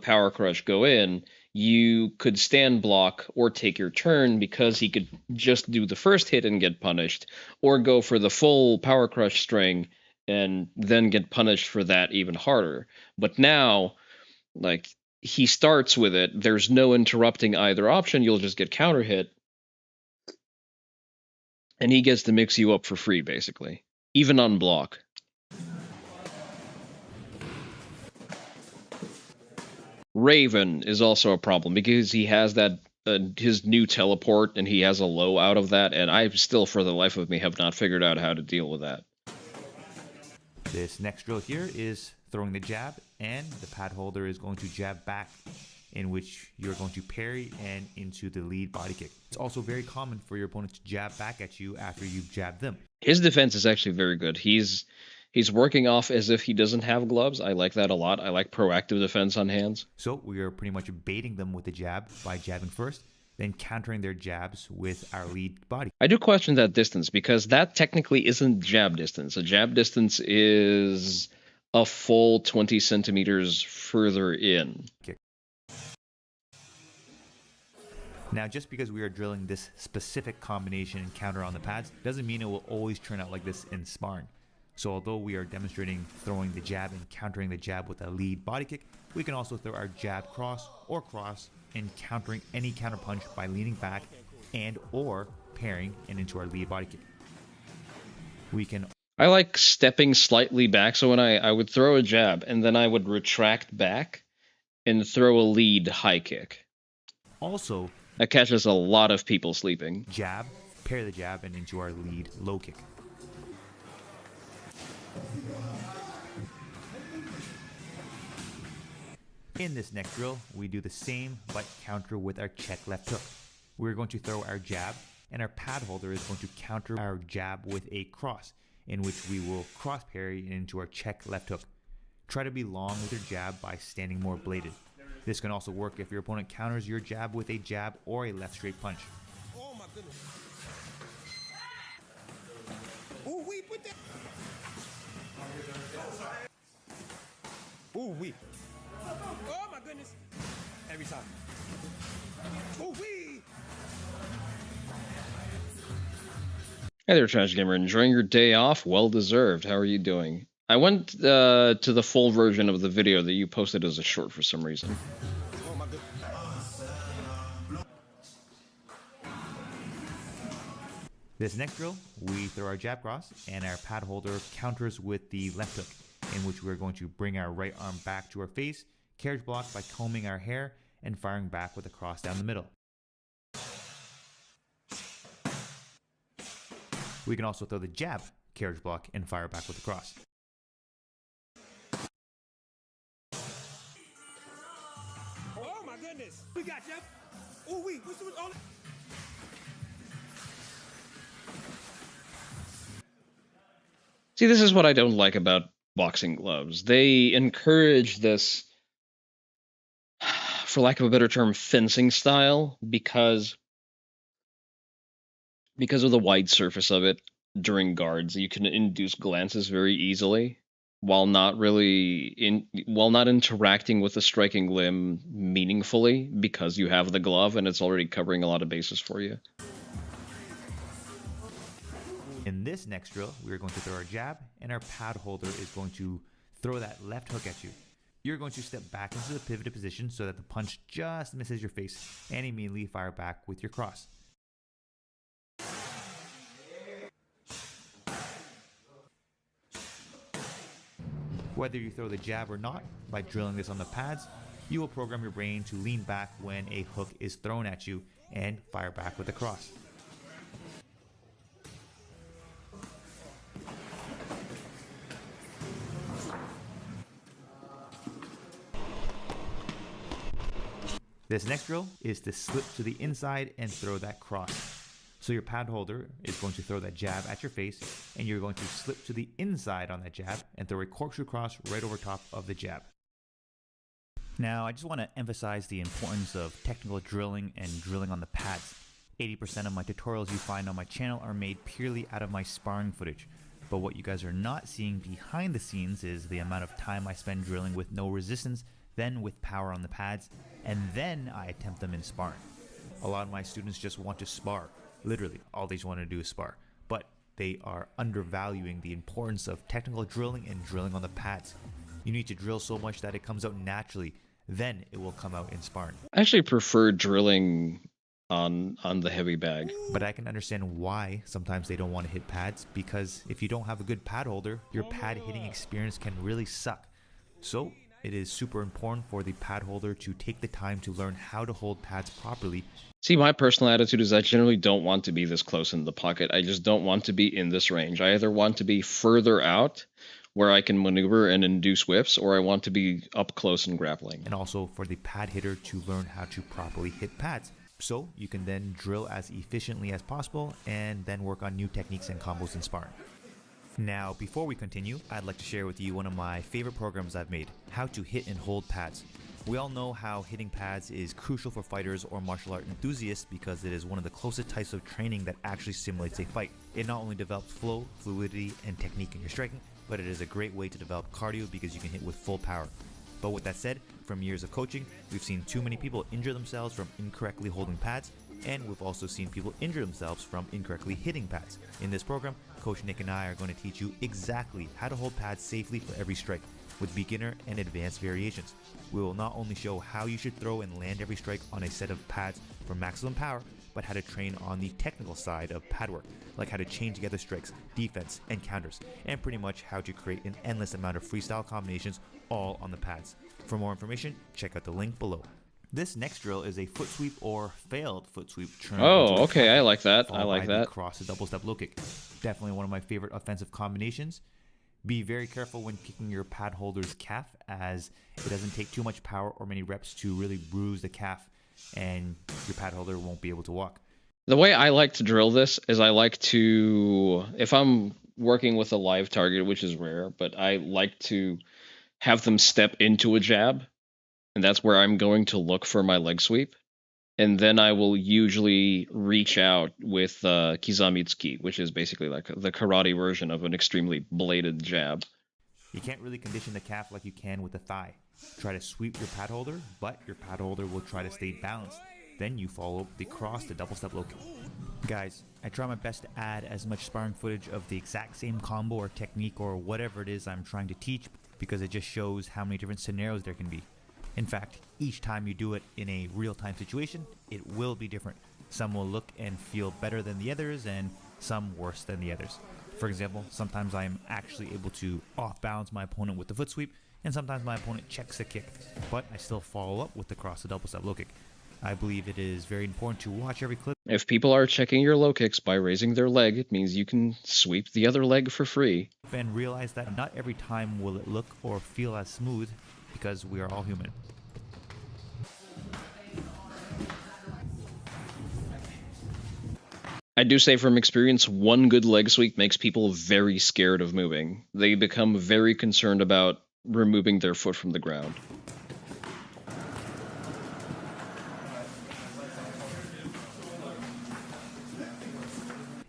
power crush go in, you could stand block or take your turn because he could just do the first hit and get punished, or go for the full power crush string and then get punished for that even harder. But now, like, he starts with it, there's no interrupting either option, you'll just get counter hit, and he gets to mix you up for free, basically, even on block. Raven is also a problem because he has that his new teleport, and he has a low out of that, and I still, for the life of me, have not figured out how to deal with that. This next drill here is throwing the jab, and the pad holder is going to jab back, in which you're going to parry and into the lead body kick. It's also very common for your opponent to jab back at you after you've jabbed them. His defense is actually very good. He's working off as if he doesn't have gloves. I like that a lot. I like proactive defense on hands. So we are pretty much baiting them with the jab by jabbing first, then countering their jabs with our lead body. I do question that distance, because that technically isn't jab distance. A jab distance is a full 20 centimeters further in. Kick. Now, just because we are drilling this specific combination and counter on the pads doesn't mean it will always turn out like this in sparring. So although we are demonstrating throwing the jab and countering the jab with a lead body kick, we can also throw our jab cross or cross and countering any counter punch by leaning back and or parrying and into our lead body kick. I like stepping slightly back, so when I would throw a jab and then I would retract back and throw a lead high kick. Also, that catches a lot of people sleeping. Jab, parry the jab, and into our lead low kick. In this next drill, we do the same but counter with our check left hook. We're going to throw our jab, and our pad holder is going to counter our jab with a cross, in which we will cross parry into our check left hook. Try to be long with your jab by standing more bladed. This can also work if your opponent counters your jab with a jab or a left straight punch. Oh my goodness. Ooh, we put that. Ooh, we. Oh my goodness. Every time. Ooh, we. Hey there, Trash Gamer. Enjoying your day off? Well deserved. How are you doing? I went to the full version of the video that you posted as a short for some reason. Oh my goodness. This next drill, we throw our jab cross, and our pad holder counters with the left hook, in which we're going to bring our right arm back to our face, carriage block by combing our hair, and firing back with a cross down the middle. We can also throw the jab, carriage block, and fire back with a cross. Oh my goodness. We got Jeff. Ooh, we. What's all? See, this is what I don't like about boxing gloves. They encourage this, for lack of a better term, fencing style, because of the wide surface of it during guards. You can induce glances very easily while not interacting with the striking limb meaningfully, because you have the glove and it's already covering a lot of bases for you. In this next drill, we are going to throw our jab, and our pad holder is going to throw that left hook at you. You're going to step back into the pivoted position so that the punch just misses your face and immediately fire back with your cross. Whether you throw the jab or not, by drilling this on the pads, you will program your brain to lean back when a hook is thrown at you and fire back with a cross. This next drill is to slip to the inside and throw that cross. So your pad holder is going to throw that jab at your face, and you're going to slip to the inside on that jab and throw a corkscrew cross right over top of the jab. Now, I just want to emphasize the importance of technical drilling and drilling on the pads. 80% of my tutorials you find on my channel are made purely out of my sparring footage. But what you guys are not seeing behind the scenes is the amount of time I spend drilling with no resistance, then with power on the pads, and then I attempt them in sparring. A lot of my students just want to spar. Literally, all they just want to do is spar. But they are undervaluing the importance of technical drilling and drilling on the pads. You need to drill so much that it comes out naturally. Then it will come out in sparring. I actually prefer drilling on the heavy bag. But I can understand why sometimes they don't want to hit pads, because if you don't have a good pad holder, your pad hitting experience can really suck. So it is super important for the pad holder to take the time to learn how to hold pads properly. See, my personal attitude is I generally don't want to be this close in the pocket. I just don't want to be in this range. I either want to be further out where I can maneuver and induce whips, or I want to be up close and grappling. And also for the pad hitter to learn how to properly hit pads. So you can then drill as efficiently as possible and then work on new techniques and combos in sparring. Now, before we continue, I'd like to share with you one of my favorite programs I've made, How to Hit and Hold Pads. We all know how hitting pads is crucial for fighters or martial art enthusiasts because it is one of the closest types of training that actually simulates a fight. It not only develops flow, fluidity, and technique in your striking, but it is a great way to develop cardio because you can hit with full power. But with that said, from years of coaching, we've seen too many people injure themselves from incorrectly holding pads, and we've also seen people injure themselves from incorrectly hitting pads. In this program, Coach Nick and I are going to teach you exactly how to hold pads safely for every strike, with beginner and advanced variations. We will not only show how you should throw and land every strike on a set of pads for maximum power, but how to train on the technical side of pad work, like how to chain together strikes, defense, and counters, and pretty much how to create an endless amount of freestyle combinations all on the pads. For more information, check out the link below. This next drill is a foot sweep or failed foot sweep. Oh, okay, I like that. I like that. Cross the double step low kick. Definitely one of my favorite offensive combinations. Be very careful when kicking your pad holder's calf, as it doesn't take too much power or many reps to really bruise the calf, and your pad holder won't be able to walk. The way I like to drill this is I like to, if I'm working with a live target, which is rare, but I like to have them step into a jab, and that's where I'm going to look for my leg sweep. And then I will usually reach out with Kizamitsuki, which is basically like the karate version of an extremely bladed jab. You can't really condition the calf like you can with the thigh. Try to sweep your pad holder, but your pad holder will try to stay balanced. Then you follow the cross to double step low kick. Guys, I try my best to add as much sparring footage of the exact same combo or technique or whatever it is I'm trying to teach, because it just shows how many different scenarios there can be. In fact, each time you do it in a real-time situation, it will be different. Some will look and feel better than the others, and some worse than the others. For example, sometimes I am actually able to off-balance my opponent with the foot sweep, and sometimes my opponent checks a kick, but I still follow up with the cross to double step low kick. I believe it is very important to watch every clip. If people are checking your low kicks by raising their leg, it means you can sweep the other leg for free. And realize that not every time will it look or feel as smooth, because we are all human. I do say from experience, one good leg sweep makes people very scared of moving. They become very concerned about removing their foot from the ground.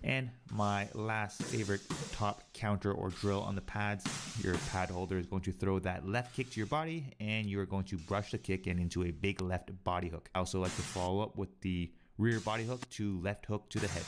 And my last favorite top counter or drill on the pads, your pad holder is going to throw that left kick to your body, and you're going to brush the kick and into a big left body hook. I also like to follow up with the rear body hook to left hook to the head.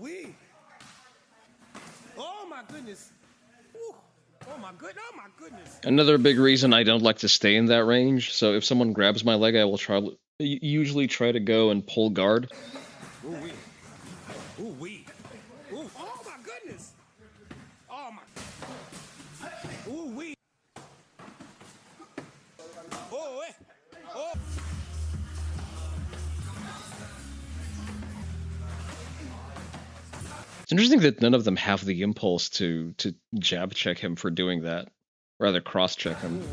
wee. Oh my goodness. Ooh. Oh my goodness. Another big reason I don't like to stay in that range. So if someone grabs my leg, I will usually try to go and pull guard. Ooh wee. Ooh wee. Ooh. Oh my goodness. Oh my. Ooh wee. Oh eh. Oh. It's interesting that none of them have the impulse to jab check him for doing that. Rather cross check him.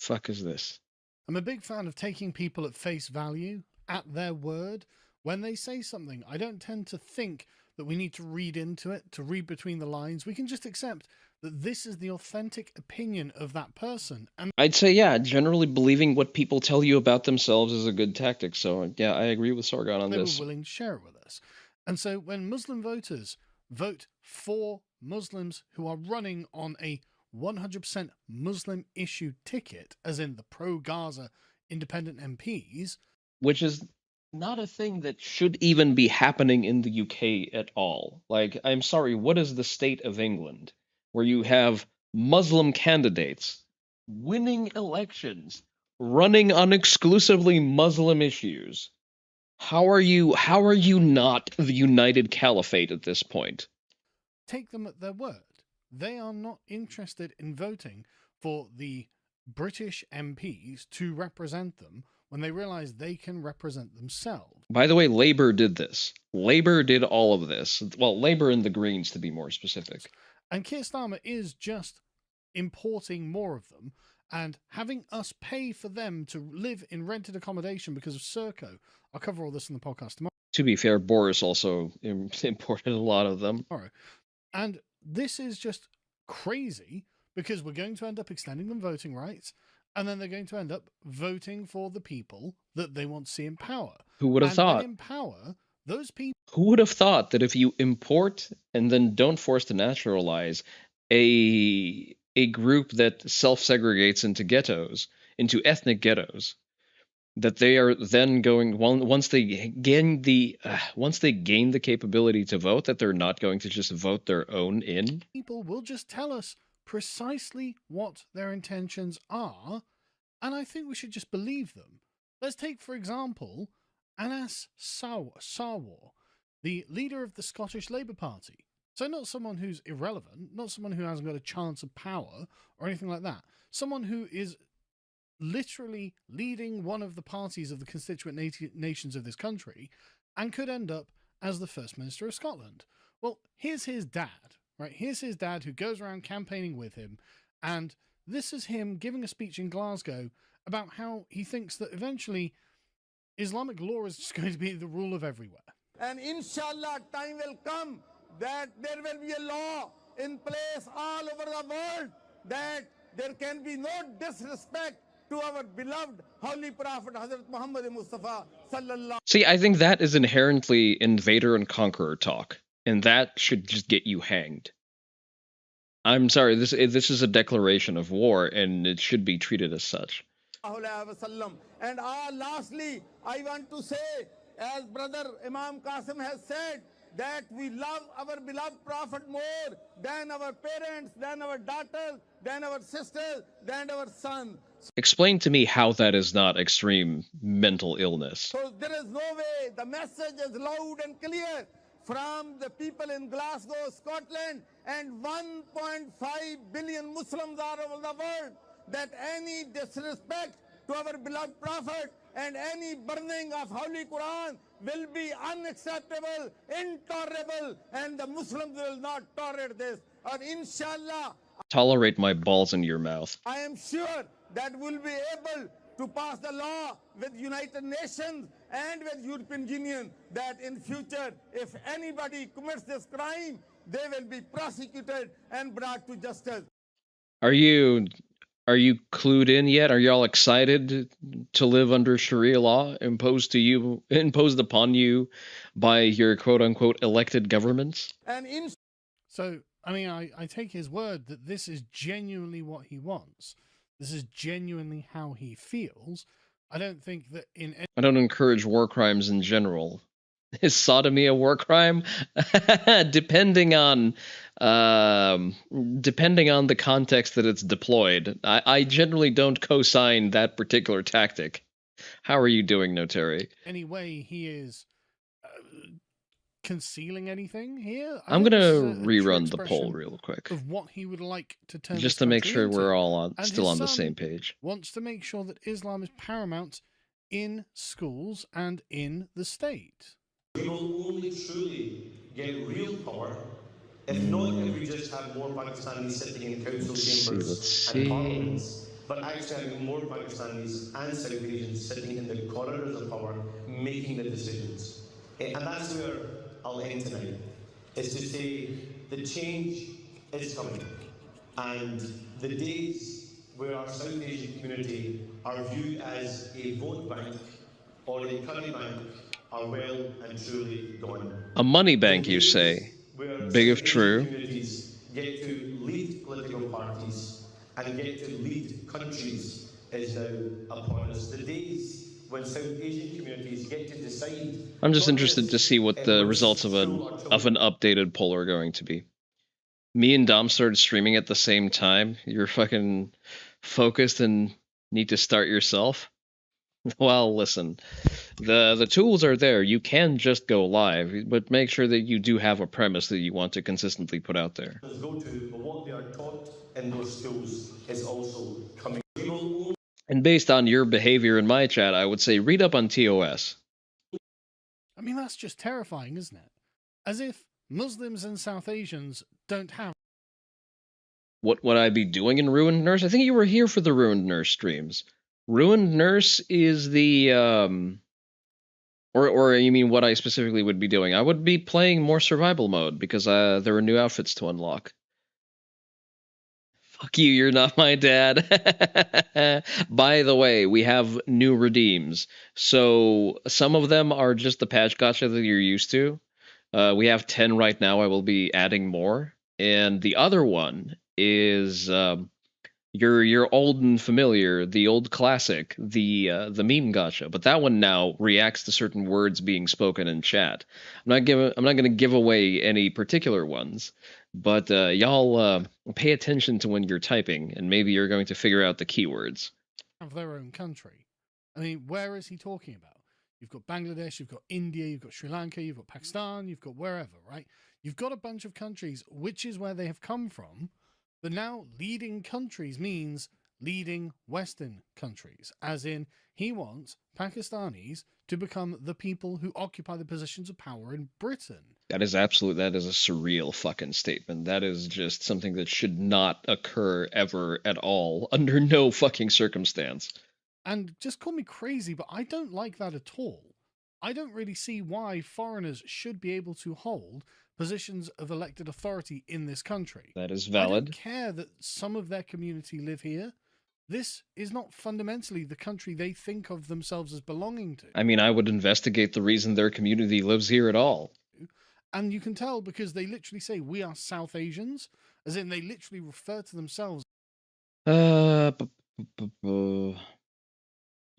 Fuck is this? I'm a big fan of taking people at face value, at their word. When they say something, I don't tend to think that we need to read into it, to read between the lines. We can just accept that this is the authentic opinion of that person. And I'd say, yeah, generally believing what people tell you about themselves is a good tactic. So, yeah, I agree with Sargon on they this. were willing to share it with us. And so when Muslim voters vote for Muslims who are running on a 100% Muslim issue ticket, as in the pro-Gaza independent MPs, which is not a thing that should even be happening in the UK at all. Like, I'm sorry, what is the state of England where you have Muslim candidates winning elections, running on exclusively Muslim issues? How are you not the United Caliphate at this point? Take them at their word. They are not interested in voting for the British MPs to represent them when they realize they can represent themselves. By the way, Labour did this. Labour did all of this. Well, Labour and the Greens, to be more specific. And Keir Starmer is just importing more of them and having us pay for them to live in rented accommodation because of Serco. I'll cover all this in the podcast tomorrow. To be fair, Boris also imported a lot of them. And this is just crazy because we're going to end up extending them voting rights, and then they're going to end up voting for the people that they want to see in power. Who would have thought? In power, those people. Who would have thought that if you import and then don't force to naturalize a group that self-segregates into ghettos, into ethnic ghettos, that they are then going once they gain the capability to vote, that they're not going to just vote their own in? People will just tell us precisely what their intentions are, and I think we should just believe them. Let's take, for example, Anas Sarwar, the leader of the Scottish Labour Party. So not someone who's irrelevant, not someone who hasn't got a chance of power or anything like that. Someone who is literally leading one of the parties of the constituent nations of this country and could end up as the First Minister of Scotland. Well, here's his dad, right? Here's his dad who goes around campaigning with him, and this is him giving a speech in Glasgow about how he thinks that eventually Islamic law is just going to be the rule of everywhere. And inshallah, time will come that there will be a law in place all over the world that there can be no disrespect to our beloved Holy Prophet Hazrat Muhammad Mustafa sallallahu. See, I think that is inherently invader and conqueror talk, and that should just get you hanged. I'm sorry, this is a declaration of war, and it should be treated as such. And lastly, I want to say, as Brother Imam Qasim has said, that we love our beloved Prophet more than our parents, than our daughters, than our sisters, than our sons. Explain to me how that is not extreme mental illness. So there is no way. The message is loud and clear from the people in Glasgow, Scotland, and 1.5 billion Muslims all over the world, that any disrespect to our beloved Prophet and any burning of Holy Quran will be unacceptable, intolerable, and the Muslims will not tolerate this. Or inshallah, Tolerate my balls in your mouth. I am sure that we'll be able to pass the law with United Nations and with European Union that in future, if anybody commits this crime, they will be prosecuted and brought to justice. Are you clued in yet? Are y'all excited to live under Sharia law imposed upon you by your quote unquote elected governments? And So I mean, I take his word that this is genuinely what he wants. This is genuinely how he feels. I don't think that in any... I don't encourage war crimes in general. Is sodomy a war crime? Depending on the context that it's deployed. I generally don't co-sign that particular tactic. How are you doing, Notary? any way he is concealing anything here. I'm gonna rerun the poll real quick, of what he would like to turn just this to make country sure into. we're all And still his on the son same page. Wants to make sure that Islam is paramount in schools and in the state. We will only truly get real power if not if we just have more Pakistanis sitting in council chambers and parliaments, but actually having more Pakistanis and South Asians sitting in the corridors of power making the decisions. And that's where I'll end tonight, is to say the change is coming. And the days where our South Asian community are viewed as a vote bank or a curry bank are well and truly gone. A money bank, you say? Big if true. Communities get to lead political parties and get to lead countries is now upon us. The days when South Asian communities get to decide. I'm just interested to see what the results of an updated poll are going to be. Me and Dom started streaming at the same time. You're fucking focused and need to start yourself. Well, listen, the tools are there. You can just go live, but make sure that you do have a premise that you want to consistently put out there. Go to, but what they are taught in those schools is also coming. And based on your behavior in my chat, I would say read up on TOS. I mean, that's just terrifying, isn't it? As if Muslims and South Asians don't have... What would I be doing in Ruined Nurse? I think you were here for the Ruined Nurse streams. Ruined Nurse is the, or you mean what I specifically would be doing? I would be playing more survival mode, because there are new outfits to unlock. Fuck you, you're not my dad. By the way, we have new redeems. So some of them are just the patch gacha that you're used to. We have 10 right now. I will be adding more. And the other one is your old and familiar, the old classic, the meme gacha. But that one now reacts to certain words being spoken in chat. I'm not going to give away any particular ones, but y'all pay attention to when you're typing, and maybe you're going to figure out the keywords. Have their own country. I mean, where is he talking about? You've got Bangladesh, you've got India, you've got Sri Lanka, you've got Pakistan, you've got wherever, right? You've got a bunch of countries, which is where they have come from. But now leading countries means leading Western countries, as in he wants Pakistanis to become the people who occupy the positions of power in Britain. That is a surreal fucking statement. That is just something that should not occur ever at all, under no fucking circumstance. And just call me crazy, but I don't like that at all. I don't really see why foreigners should be able to hold positions of elected authority in this country. That is valid. I don't care that some of their community live here. This is not fundamentally the country they think of themselves as belonging to. I mean, I would investigate the reason their community lives here at all. And you can tell because they literally say, we are South Asians, as in they literally refer to themselves. You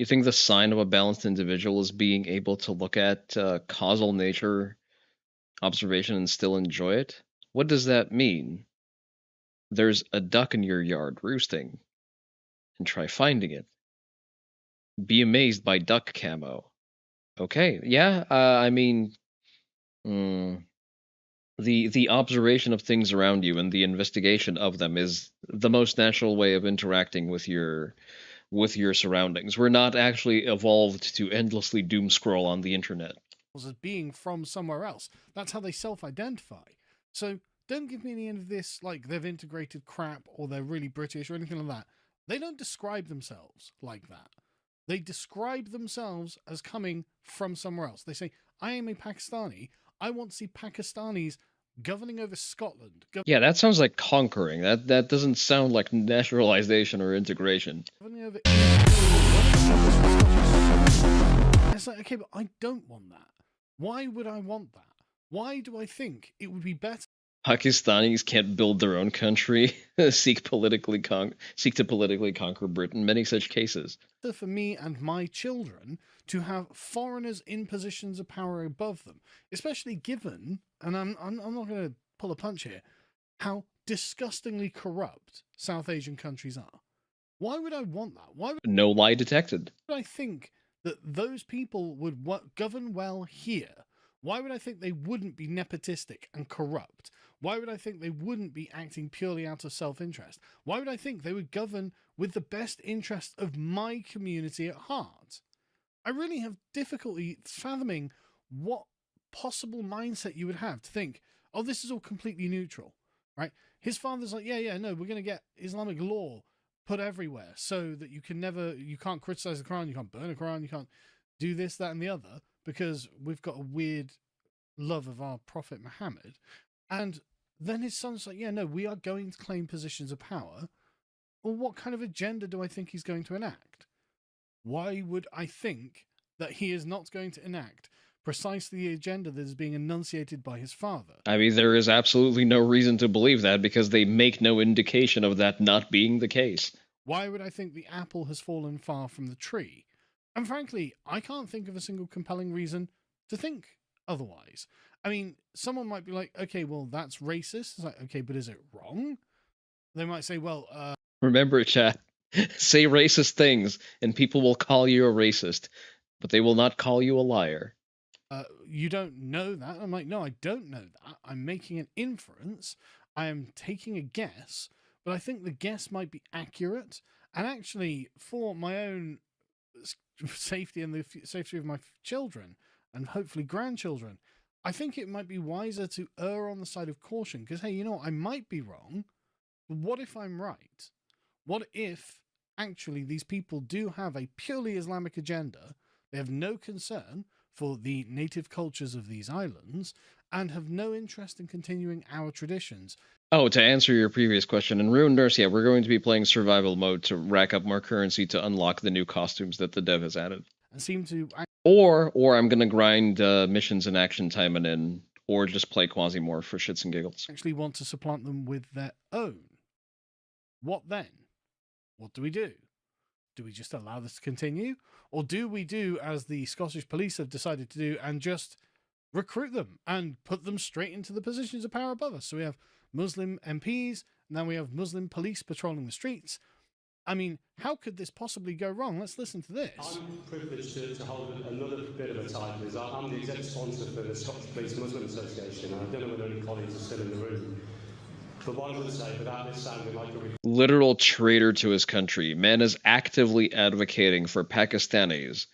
think the sign of a balanced individual is being able to look at causal nature observation and still enjoy it? What does that mean? There's a duck in your yard roosting, and try finding it. Be amazed by duck camo. Okay, yeah, I mean, the observation of things around you and the investigation of them is the most natural way of interacting with your surroundings. We're not actually evolved to endlessly doom scroll on the internet. As being from somewhere else. That's how they self-identify. So don't give me any of this like they've integrated crap or they're really British or anything like that. They don't describe themselves like that. They describe themselves as coming from somewhere else. They say, I am a Pakistani. I want to see Pakistanis governing over Scotland. Yeah, that sounds like conquering. That doesn't sound like naturalization or integration. Governing over... It's like, okay, but I don't want that. Why would I want that? Why do I think it would be better? Pakistanis can't build their own country, seek to politically conquer Britain. Many such cases. For me and my children to have foreigners in positions of power above them, especially given, and I'm not going to pull a punch here, how disgustingly corrupt South Asian countries are. Why would I want that? Why would No lie detected. I think that those people would govern well here? Why would I think they wouldn't be nepotistic and corrupt? Why would I think they wouldn't be acting purely out of self-interest? Why would I think they would govern with the best interest of my community at heart? I really have difficulty fathoming what possible mindset you would have to think, oh, this is all completely neutral, right? His father's like, yeah, no, we're going to get Islamic law put everywhere so that you can't criticize the Quran, you can't burn a Quran, you can't do this, that, and the other, because we've got a weird love of our Prophet Muhammad. And then his son's like, yeah, no, we are going to claim positions of power. Well, what kind of agenda do I think he's going to enact? Why would I think that he is not going to enact precisely the agenda that is being enunciated by his father? I mean, there is absolutely no reason to believe that because they make no indication of that not being the case. Why would I think the apple has fallen far from the tree? And frankly, I can't think of a single compelling reason to think otherwise. I mean, someone might be like, okay, well, that's racist. It's like, okay, but is it wrong? They might say, well... Remember, chat, say racist things, and people will call you a racist, but they will not call you a liar. You don't know that? I'm like, no, I don't know that. I'm making an inference. I am taking a guess, but I think the guess might be accurate. And actually, for my own safety and the safety of my children, and hopefully grandchildren, I think it might be wiser to err on the side of caution, because, hey, you know what? I might be wrong, but what if I'm right? What if, actually, these people do have a purely Islamic agenda? They have no concern for the native cultures of these islands, and have no interest in continuing our traditions. Oh, to answer your previous question, in Ruined Nurse, yeah, we're going to be playing survival mode to rack up more currency to unlock the new costumes that the dev has added. And seem to... Or I'm going to grind missions and action time in, or just play Quasimore for shits and giggles. Actually want to supplant them with their own. What then? What do we do? Do we just allow this to continue? Or do we do as the Scottish police have decided to do and just recruit them and put them straight into the positions of power above us? So we have Muslim MPs, now we have Muslim police patrolling the streets. I mean, how could this possibly go wrong? Let's listen to this. I'm privileged to hold another bit of a title. I'm the exec sponsor for the Scottish Police Muslim Association. I don't know whether any colleagues are still in the room. But what I would say, without this sounding like a... Literal traitor to his country. Man is actively advocating for Pakistanis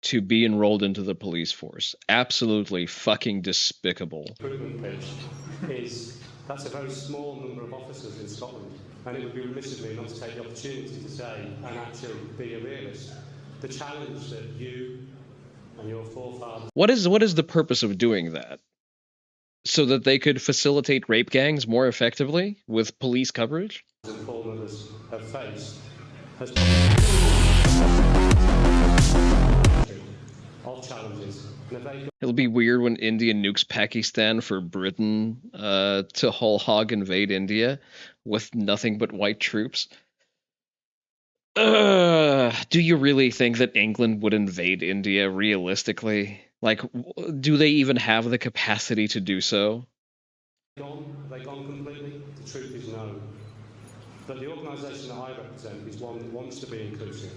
to be enrolled into the police force. Absolutely fucking despicable. Recruitment pitch is, that's a very small number of officers in Scotland. And it would be remiss of me not to take the opportunity to say, and actually be a realist, the challenge that you and your forefathers... What is the purpose of doing that? So that they could facilitate rape gangs more effectively with police coverage? ...and foremothers have faced has of challenges. It'll be weird when India nukes Pakistan for Britain to whole hog invade India with nothing but white troops. Do you really think that England would invade India realistically? Like, do they even have the capacity to do so? Have they gone completely? The truth is no. But the organisation that I represent is one that wants to be inclusive.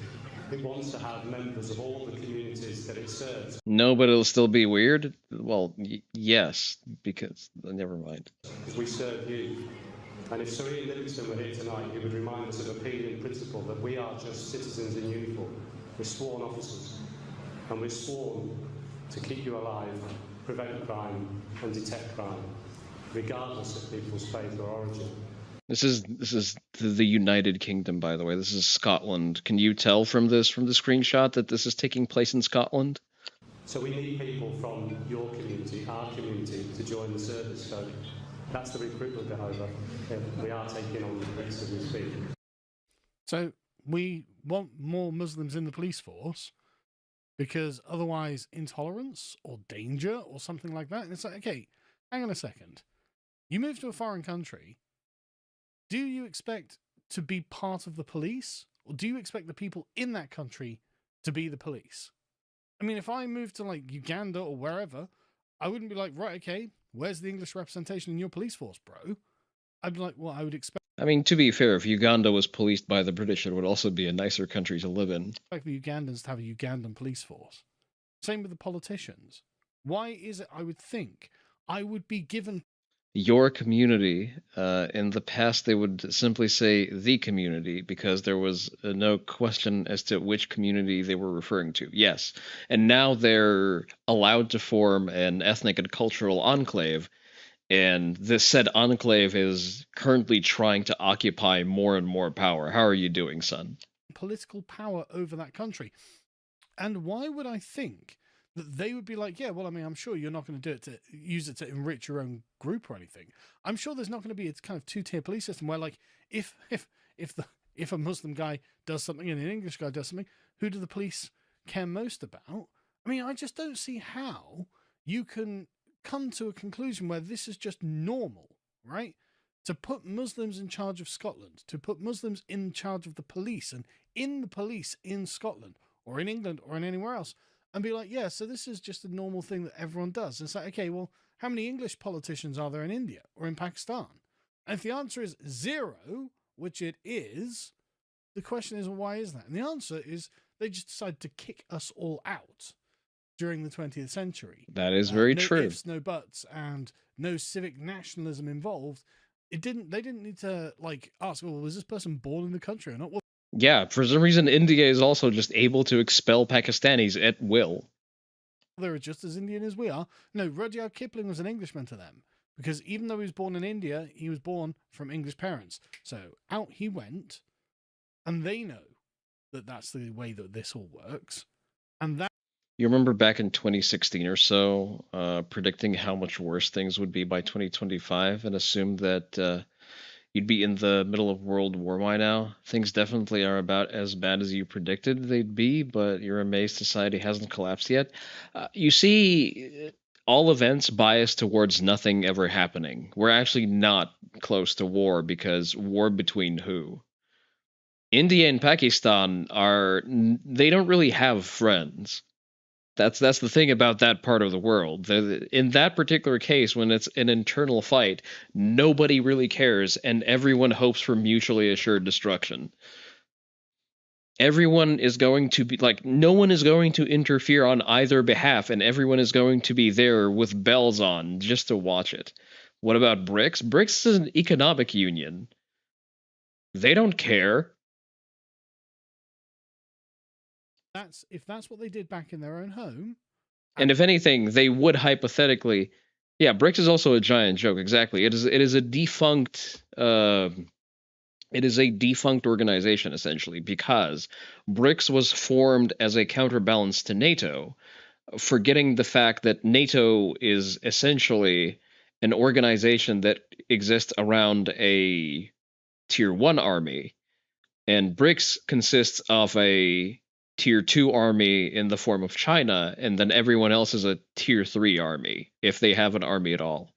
It wants to have members of all the communities that it serves. No, but it'll still be weird? Well, yes, because... Never mind. We serve you. And if Sir Ian Livingstone were here tonight, he would remind us of a Pelian principle that we are just citizens in uniform. We're sworn officers. And we're sworn to keep you alive, prevent crime, and detect crime, regardless of people's faith or origin. This is the United Kingdom, by the way. This is Scotland. Can you tell from the screenshot that this is taking place in Scotland? So we need people from your community, our community, to join the service. So that's the recruitment bit over. We are taking on recruits as we speak. So we want more Muslims in the police force because otherwise intolerance or danger or something like that. And it's like, okay, hang on a second. You move to a foreign country, do you expect to be part of the police? Or do you expect the people in that country to be the police? I mean, if I moved to like Uganda or wherever, I wouldn't be like, right, okay, where's the English representation in your police force, bro? I'd be like, well, I would expect. I mean, to be fair, if Uganda was policed by the British, it would also be a nicer country to live in. Like the Ugandans to have a Ugandan police force. Same with the politicians. Why is it I would think I would be given your community? In the past, they would simply say the community because there was no question as to which community they were referring to. Yes. And now they're allowed to form an ethnic and cultural enclave. And this said enclave is currently trying to occupy more and more power. How are you doing, son? Political power over that country. And why would I think that they would be like, yeah, well, I mean, I'm sure you're not going to do it to use it to enrich your own group or anything. I'm sure there's not going to be a kind of two-tier police system where, like, if a Muslim guy does something and an English guy does something, who do the police care most about? I mean, I just don't see how you can come to a conclusion where this is just normal, right? To put Muslims in charge of Scotland, to put Muslims in charge of the police and in the police in Scotland or in England or in anywhere else, and be like, yeah, so this is just a normal thing that everyone does. And it's like, okay, well, how many English politicians are there in India or in Pakistan? And if the answer is 0, which it is, the question is, why is that? And the answer is they just decided to kick us all out during the 20th century. That is very no true. Ifs, no buts, and no civic nationalism involved. They didn't need to like ask, well, was this person born in the country or not? Well, yeah, for some reason, India is also just able to expel Pakistanis at will. They're just as Indian as we are. No, Rudyard Kipling was an Englishman to them because even though he was born in India, he was born from English parents. So out he went, and they know that that's the way that this all works. And that. You remember back in 2016 or so, predicting how much worse things would be by 2025 and assumed that you'd be in the middle of World War by now. Things definitely are about as bad as you predicted they'd be, but you're amazed society hasn't collapsed yet. You see all events biased towards nothing ever happening. We're actually not close to war because war between who? India and Pakistan they don't really have friends. That's the thing about that part of the world. In that particular case, when it's an internal fight, nobody really cares, and everyone hopes for mutually assured destruction. Everyone is going to be like, no one is going to interfere on either behalf, and everyone is going to be there with bells on just to watch it. What about BRICS? BRICS is an economic union. They don't care. If that's what they did back in their own home. And if anything, they would hypothetically. Yeah, BRICS is also a giant joke. Exactly. It is a defunct. It is a defunct organization essentially because BRICS was formed as a counterbalance to NATO, forgetting the fact that NATO is essentially an organization that exists around a tier 1 army, and BRICS consists of a tier 2 army in the form of China, and then everyone else is a tier 3 army, if they have an army at all.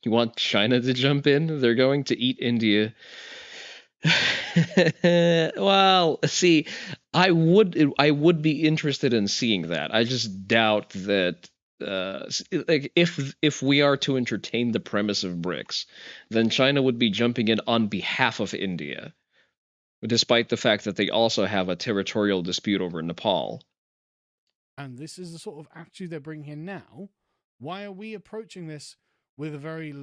You want China to jump in? They're going to eat India. Well, see, I would be interested in seeing that. I just doubt that like if we are to entertain the premise of BRICS, then China would be jumping in on behalf of India, despite the fact that they also have a territorial dispute over Nepal. And this is the sort of attitude they're bringing in now. Why are we approaching this with a very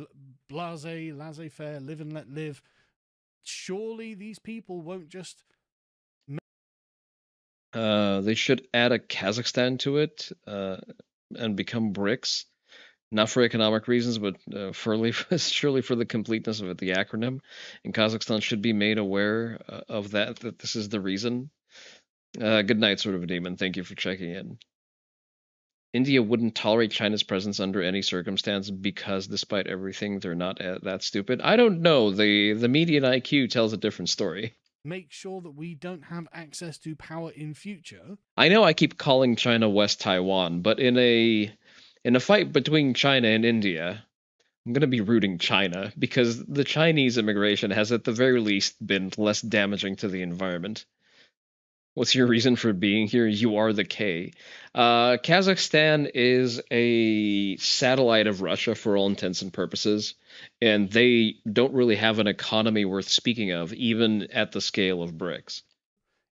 blasé, laissez-faire, live and let live? Surely these people won't just... They should add a Kazakhstan to it and become BRICS. Not for economic reasons, but surely for the completeness of it, the acronym. And Kazakhstan should be made aware of that this is the reason. Good night, sort of a demon. Thank you for checking in. India wouldn't tolerate China's presence under any circumstance because, despite everything, they're not that stupid. I don't know. The median IQ tells a different story. Make sure that we don't have access to power in future. I know I keep calling China West Taiwan, but in a fight between China and India, I'm going to be rooting China because the Chinese immigration has at the very least been less damaging to the environment. What's your reason for being here? You are the K. Kazakhstan is a satellite of Russia for all intents and purposes, and they don't really have an economy worth speaking of, even at the scale of BRICS.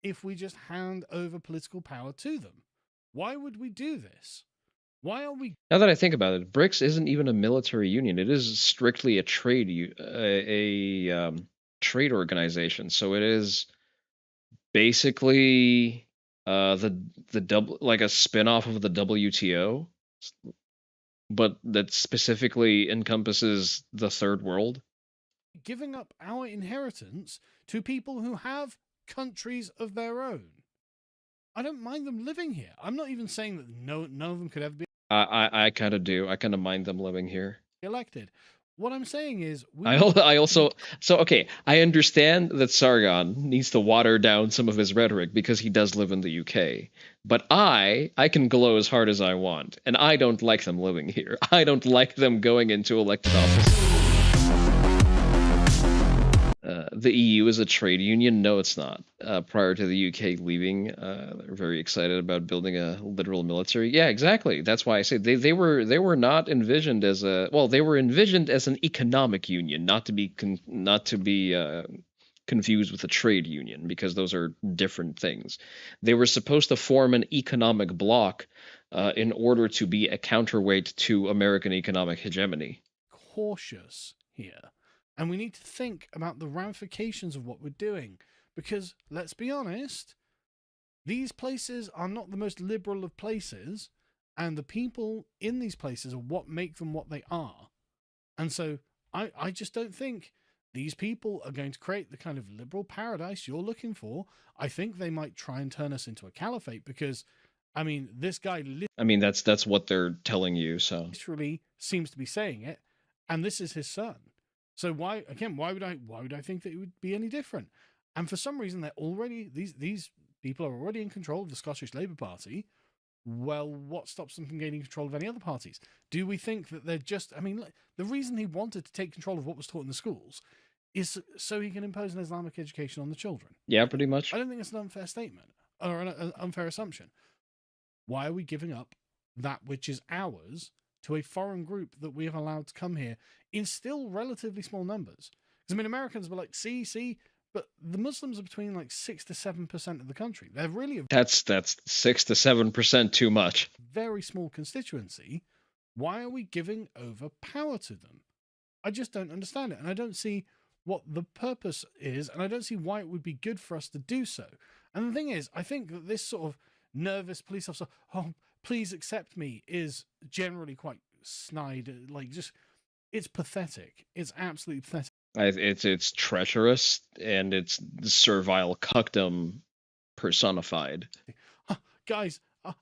If we just hand over political power to them, why would we do this? Why are we? Now that I think about it, BRICS isn't even a military union. It is strictly a trade trade organization. So it is basically the double like a spin-off of the WTO, but that specifically encompasses the third world. Giving up our inheritance to people who have countries of their own. I don't mind them living here. I'm not even saying that none of them could ever be I kind of do. I kind of mind them living here. elected. What I'm saying is, I also okay. I understand that Sargon needs to water down some of his rhetoric because he does live in the UK. But I can glow as hard as I want, and I don't like them living here. I don't like them going into elected office. The EU is a trade union. No, it's not. Prior to the UK leaving, they're very excited about building a literal military. Yeah, exactly. That's why I say they were not envisioned as a they were envisioned as an economic union, not to be confused with a trade union, because those are different things. They were supposed to form an economic bloc in order to be a counterweight to American economic hegemony. Cautious here. And we need to think about the ramifications of what we're doing. Because, let's be honest, these places are not the most liberal of places, and the people in these places are what make them what they are. And so, I just don't think these people are going to create the kind of liberal paradise you're looking for. I think they might try and turn us into a caliphate because, I mean, this guy... that's what they're telling you, so... literally seems to be saying it, and this is his son. So why would I think that it would be any different? And for some reason, they're already these people are already in control of the Scottish Labour Party. Well, what stops them from gaining control of any other parties? Do we think that they're just? I mean, the reason he wanted to take control of what was taught in the schools is so he can impose an Islamic education on the children. Yeah, pretty much. I don't think it's an unfair statement or an unfair assumption. Why are we giving up that which is ours to a foreign group that we have allowed to come here in still relatively small numbers? Because, I mean, Americans were like, see, but the Muslims are between like 6 to 7% of the country. They're really that's 6 to 7% too much. Very small constituency. Why are we giving over power to them? I just don't understand it, and I don't see what the purpose is, and I don't see why it would be good for us to do so. And the thing is, I think that this sort of nervous police officer, please accept me, is generally quite snide. Like, just, it's pathetic. It's absolutely pathetic. It's treacherous, and it's servile cuckdom personified. Guys,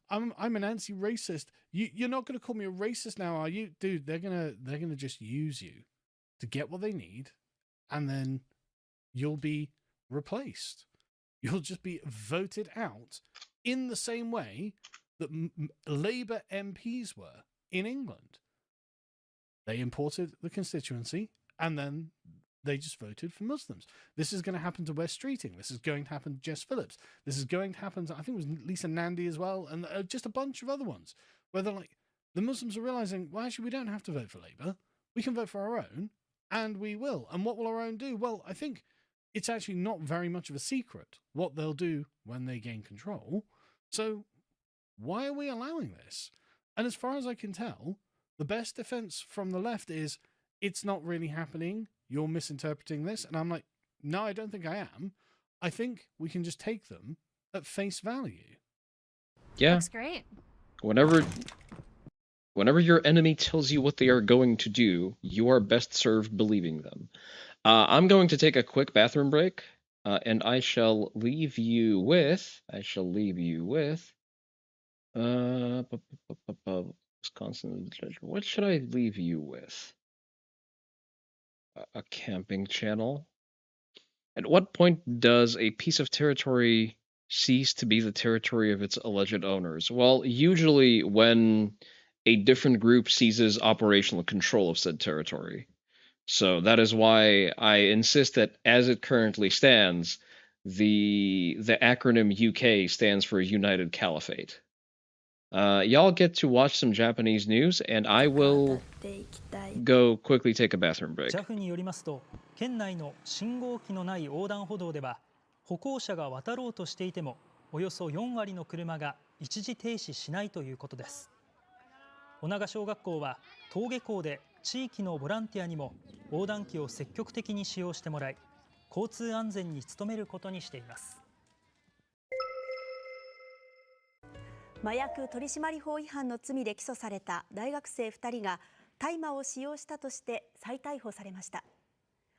I'm an anti-racist. You're not going to call me a racist now, are you, dude? They're gonna just use you to get what they need, and then you'll be replaced. You'll just be voted out in the same way that Labour MPs were in England. They imported the constituency, and then they just voted for Muslims. This is going to happen to Wes Streeting. This is going to happen to Jess Phillips. This is going to happen to, I think it was Lisa Nandy as well, and just a bunch of other ones, where they're like, the Muslims are realizing, well, actually, we don't have to vote for Labour. We can vote for our own, and we will. And what will our own do? Well, I think it's actually not very much of a secret what they'll do when they gain control. So why are we allowing this? And as far as I can tell, the best defense from the left is, it's not really happening. You're misinterpreting this. And I'm like, no, I don't think I am. I think we can just take them at face value. Yeah. That's great. Whenever your enemy tells you what they are going to do, you are best served believing them. I'm going to take a quick bathroom break, and I shall leave you with Wisconsin. What should I leave you with? A camping channel. At what point does a piece of territory cease to be the territory of its alleged owners? Well, usually when a different group seizes operational control of said territory. So that is why I insist that, as it currently stands, the acronym UK stands for United Caliphate. Y'all get to watch some Japanese news, and I will go quickly take a bathroom break. JAF によりますと、県内の信号機のない横断歩道では、歩行者が渡ろうとしていても、およそ4割の車が一時停止しないということです。尾長小学校は登下校で地域のボランティアにも横断機を積極的に使用してもらい、交通安全に努めることにしています。麻薬取締法違反の罪で起訴された大学生2人が大麻を使用したとして再逮捕されました。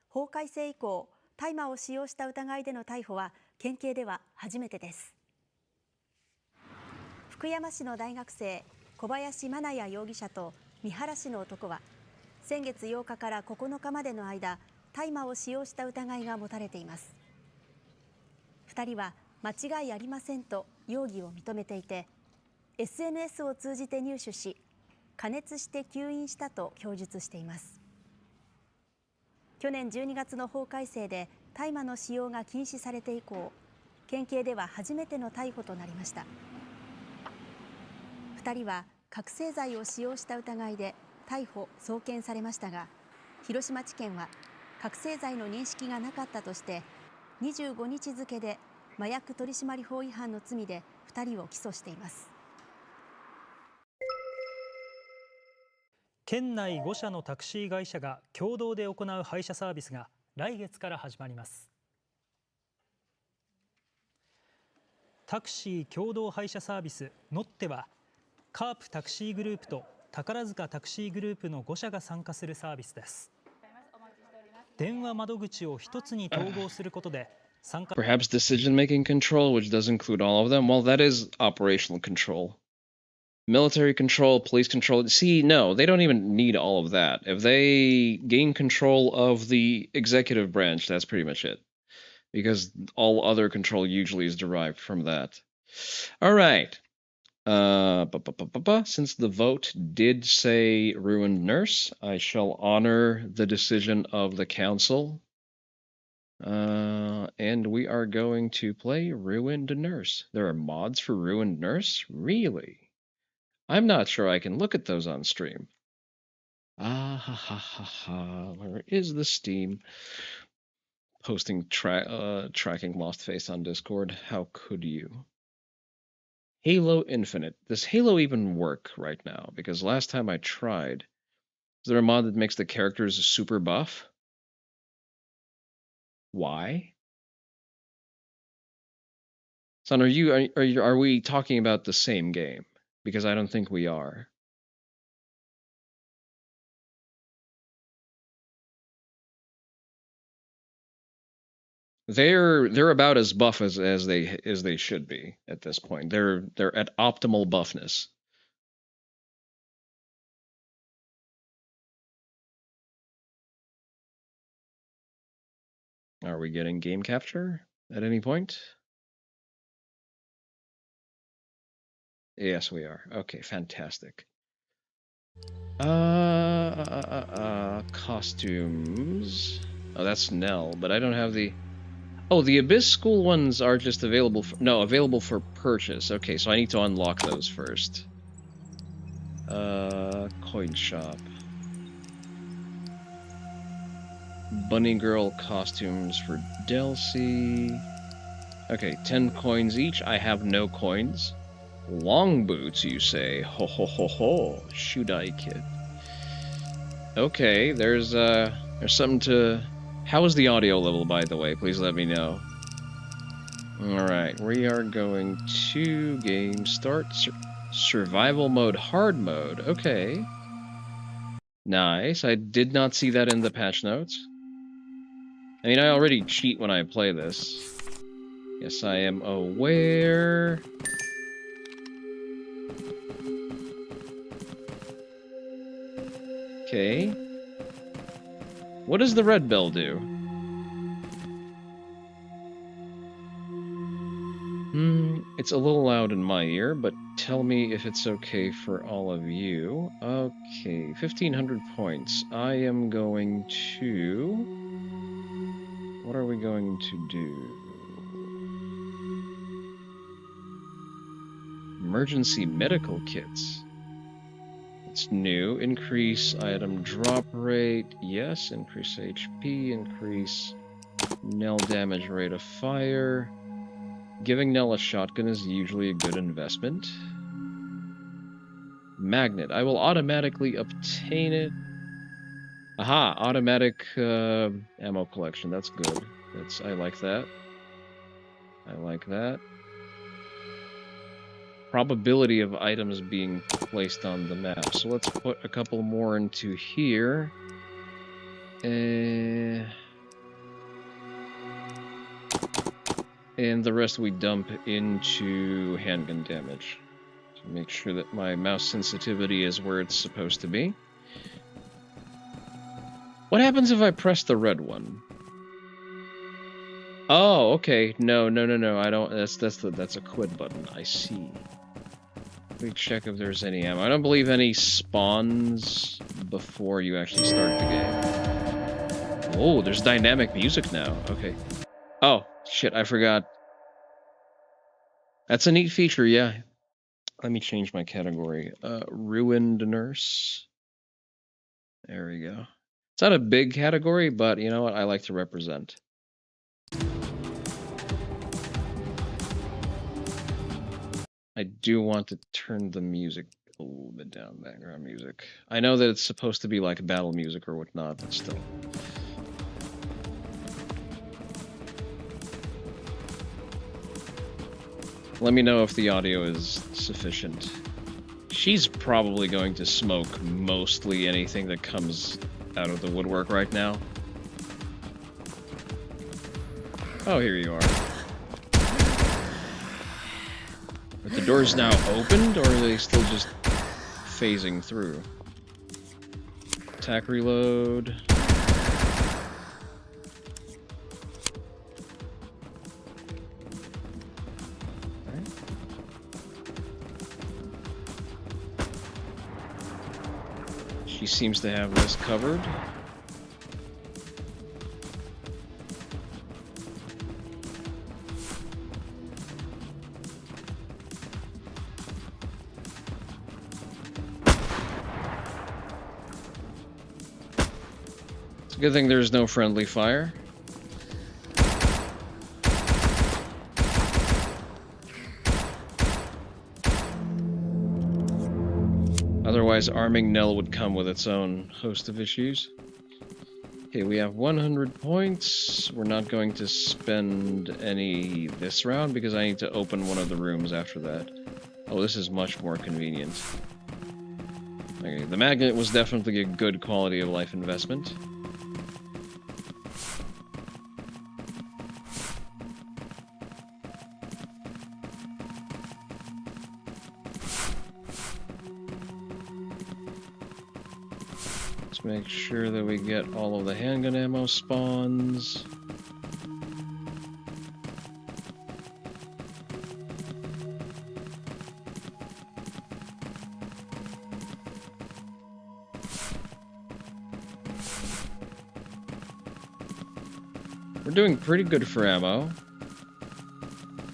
法改正以降、大麻を使用した疑いでの逮捕は県警では初めてです。福山市の大学生小林真奈也容疑者と三原市の男は先月8日から9日までの間、大麻を使用した疑いが持たれています。2人は間違いありませんと容疑を認めていて、SNS を通じて入手し、加熱して吸引したと供述しています。去年12月の法改正で大麻の使用が禁止されて以降、県警では初めての逮捕となりました。2人は覚醒剤を使用した疑いで逮捕・送検されましたが、広島地検は覚醒剤の認識がなかったとして25日付で麻薬取締法違反の罪で2人を起訴しています。県内5社のタクシー会社が共同で行う配車サービスが来月から始まります。タクシー共同配車サービスノッテは、カープタクシーグループと宝塚タクシーグループの5社が参加するサービスです。電話窓口を一つに統合することで、Perhaps decision-making control, which does include all of them. Well, that is operational control. Military control, police control. See, no, they don't even need all of that. If they gain control of the executive branch, that's pretty much it. Because all other control usually is derived from that. All right. Since the vote did say ruined nurse, I shall honor the decision of the council. And we are going to play Ruined Nurse. There are mods for Ruined Nurse? Really? I'm not sure I can look at those on stream. Where is the Steam? Posting tracking Lost Face on Discord. How could you? Halo Infinite. Does Halo even work right now? Because last time I tried, is there a mod that makes the characters super buff? Why? Son, are we talking about the same game? Because I don't think we are. They're about as buff as they should be at this point. They're at optimal buffness. Are we getting game capture at any point? Yes, we are. Okay, fantastic. Costumes. Oh, that's Nell, but I don't have the... Oh, the Abyss School ones are just available for... No, available for purchase. Okay, so I need to unlock those first. Coin shop. Bunny Girl costumes for Delcy. Okay, 10 coins each. I have no coins. Long boots, you say? Ho ho ho ho. Shoot-eye kid. Okay, there's something to... How is the audio level, by the way? Please let me know. Alright, we are going to game start. Survival mode, hard mode. Okay. Nice. I did not see that in the patch notes. I mean, I already cheat when I play this. Yes, I am aware. Okay. What does the red bell do? It's a little loud in my ear, but tell me if it's okay for all of you. Okay, 1,500 points. I am going to... What are we going to do? Emergency medical kits. It's new. Increase item drop rate. Yes. Increase HP. Increase Nell damage rate of fire. Giving Nell a shotgun is usually a good investment. Magnet. I will automatically obtain it. Aha! Automatic ammo collection. That's good. I like that. I like that. Probability of items being placed on the map. So let's put a couple more into here. And the rest we dump into handgun damage. To make sure that my mouse sensitivity is where it's supposed to be. What happens if I press the red one? Oh, okay. No. I don't. That's a quit button. I see. Let me check if there's any ammo. I don't believe any spawns before you actually start the game. Oh, there's dynamic music now. Okay. Oh, shit, I forgot. That's a neat feature, yeah. Let me change my category. Ruined Nurse. There we go. It's not a big category, but you know what? I like to represent. I do want to turn the music a little bit down, background music. I know that it's supposed to be like battle music or whatnot, but still. Let me know if the audio is sufficient. She's probably going to smoke mostly anything that comes out of the woodwork right now. Oh, here you are. Are the doors now opened, or are they still just phasing through? Attack reload. She seems to have this covered. It's a good thing there's no friendly fire. Otherwise, arming Nell would come with its own host of issues. Okay, we have 100 points. We're not going to spend any this round because I need to open one of the rooms after that. Oh, this is much more convenient. Okay, the magnet was definitely a good quality of life investment. Make sure that we get all of the handgun ammo spawns. We're doing pretty good for ammo.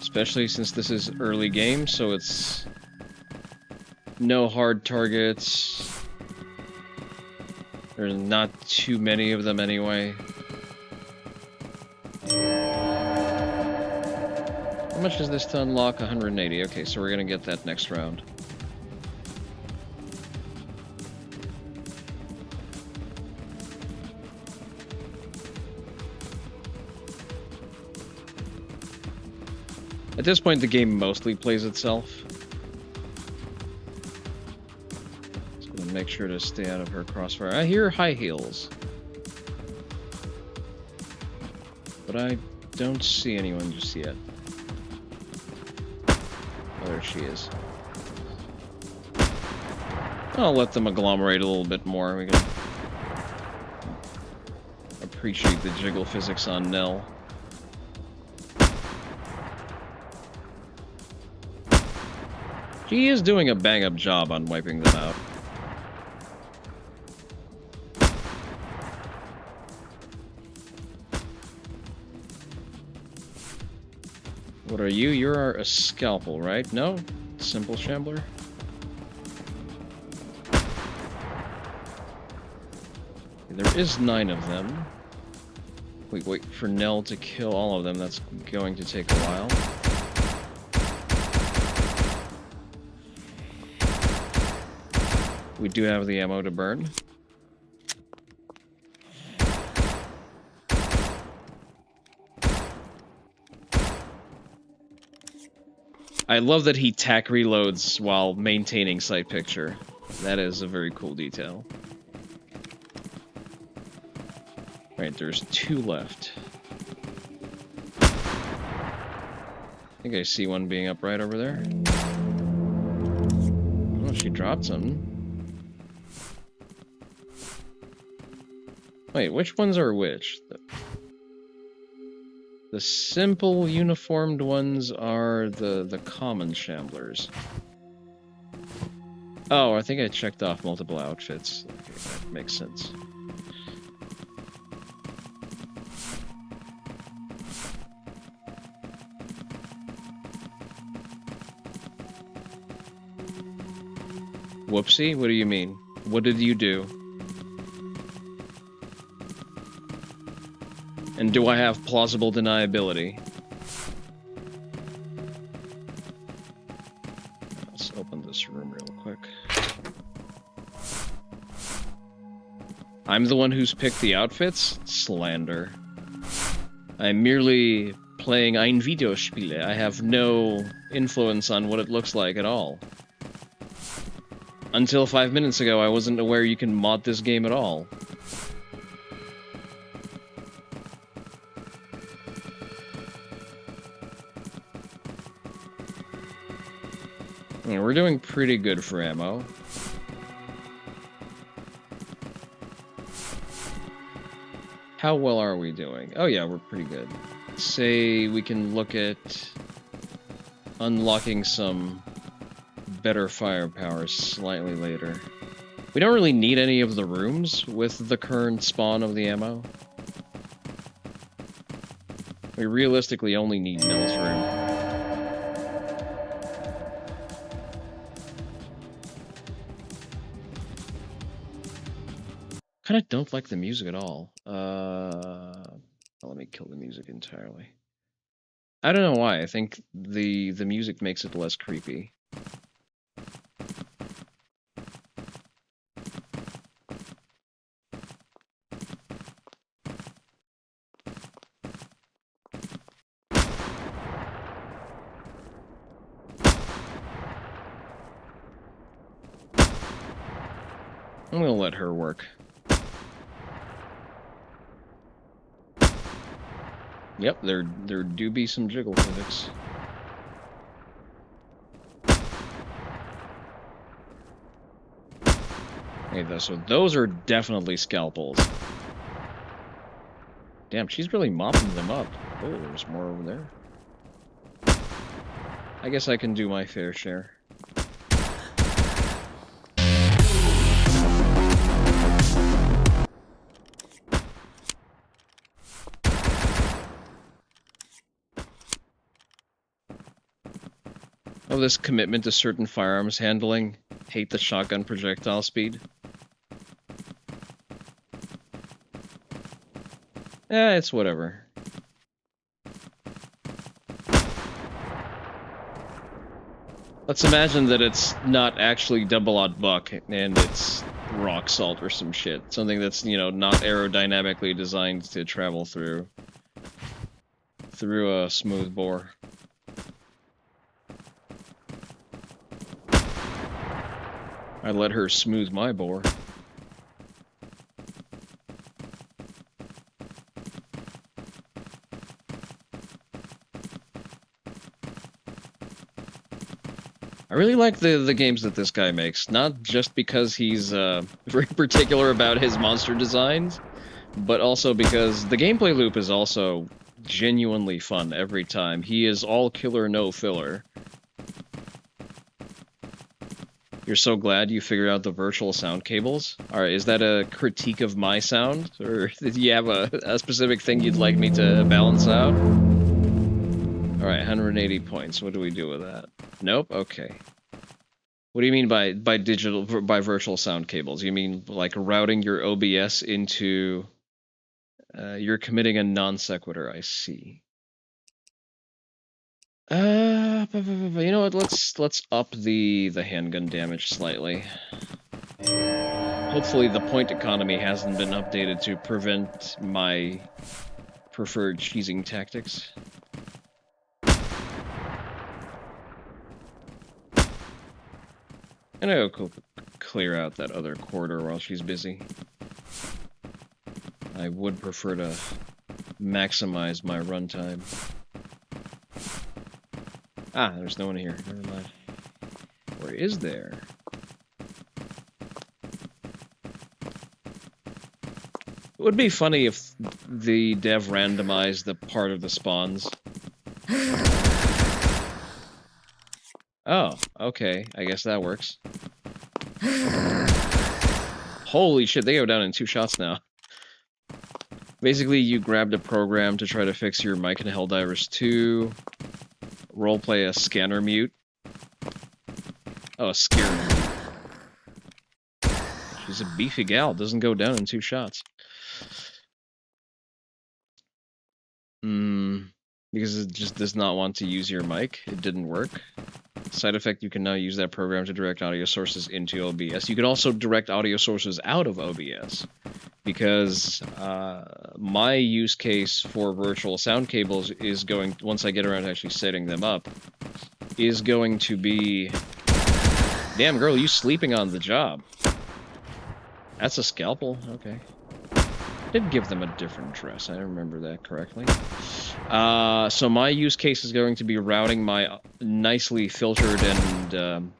Especially since this is early game, so it's no hard targets. There's not too many of them anyway. How much is this to unlock? 180. Okay, so we're gonna get that next round. At this point, the game mostly plays itself. Make sure to stay out of her crossfire. I hear high heels, but I don't see anyone just yet. Oh, there she is. I'll let them agglomerate a little bit more. We can appreciate the jiggle physics on Nell. He is doing a bang-up job on wiping them out. What are you? You're a scalpel, right? No? Simple shambler? There is 9 of them. We wait for Nell to kill all of them. That's going to take a while. We do have the ammo to burn. I love that he tack reloads while maintaining sight picture. That is a very cool detail. Right, there's 2 left. I think I see one being up right over there. Oh, she dropped something. Wait, which ones are which? The simple uniformed ones are the common shamblers. Oh, I think I checked off multiple outfits. Okay, that makes sense. Whoopsie? What do you mean? What did you do? And do I have plausible deniability? Let's open this room real quick. I'm the one who's picked the outfits? Slander. I'm merely playing ein Videospiele. I have no influence on what it looks like at all. Until 5 minutes ago, I wasn't aware you can mod this game at all. Yeah, we're doing pretty good for ammo. How well are we doing? Oh yeah, we're pretty good. Say we can look at unlocking some better firepower slightly later. We don't really need any of the rooms with the current spawn of the ammo. We realistically only need Nell's room. Kinda don't like the music at all. Let me kill the music entirely. I don't know why. I think the music makes it less creepy. I'm gonna let her work. Yep, there do be some jiggle physics. Okay, so those are definitely scalpels. Damn, she's really mopping them up. Oh, there's more over there. I guess I can do my fair share. Oh, this commitment to certain firearms handling. Hate the shotgun projectile speed. It's whatever. Let's imagine that it's not actually double-aught buck and it's rock salt or some shit. Something that's, you know, not aerodynamically designed to travel through a smooth bore. I let her smooth my bore. I really like the games that this guy makes, not just because he's very particular about his monster designs, but also because the gameplay loop is also genuinely fun every time. He is all killer, no filler. You're so glad you figured out the virtual sound cables? Alright, is that a critique of my sound? Or did you have a specific thing you'd like me to balance out? Alright, 180 points. What do we do with that? Nope? Okay. What do you mean by virtual sound cables? You mean like routing your OBS into... you're committing a non sequitur, I see. You know what? Let's up the handgun damage slightly. Hopefully the point economy hasn't been updated to prevent my preferred cheesing tactics. And I'll go clear out that other corridor while she's busy. I would prefer to maximize my runtime. Ah, there's no one here. Never mind. Or is there? It would be funny if the dev randomized the part of the spawns. Oh, okay. I guess that works. Holy shit, they go down in 2 shots now. Basically, you grabbed a program to try to fix your mic in Helldivers 2. Roleplay a scanner mute. Oh, a scare mute. She's a beefy gal. Doesn't go down in 2 shots. Because it just does not want to use your mic. It didn't work. Side effect, you can now use that program to direct audio sources into OBS. You can also direct audio sources out of OBS. Because my use case for virtual sound cables is going, once I get around to actually setting them up, is going to be... Damn, girl, you sleeping on the job. That's a scalpel? Okay. Did give them a different dress, I remember that correctly. So my use case is going to be routing my nicely filtered and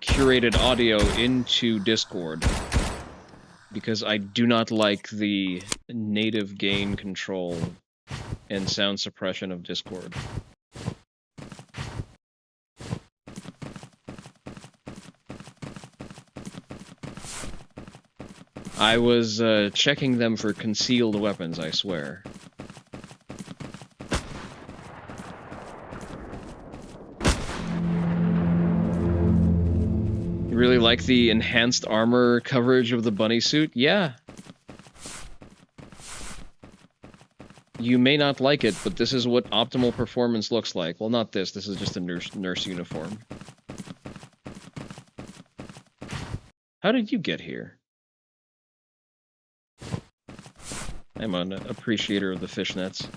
curated audio into Discord. Because I do not like the native gain control and sound suppression of Discord. I was checking them for concealed weapons, I swear. You really like the enhanced armor coverage of the bunny suit? Yeah. You may not like it, but this is what optimal performance looks like. Well, not this. This is just a nurse uniform. How did you get here? I'm an appreciator of the fishnets.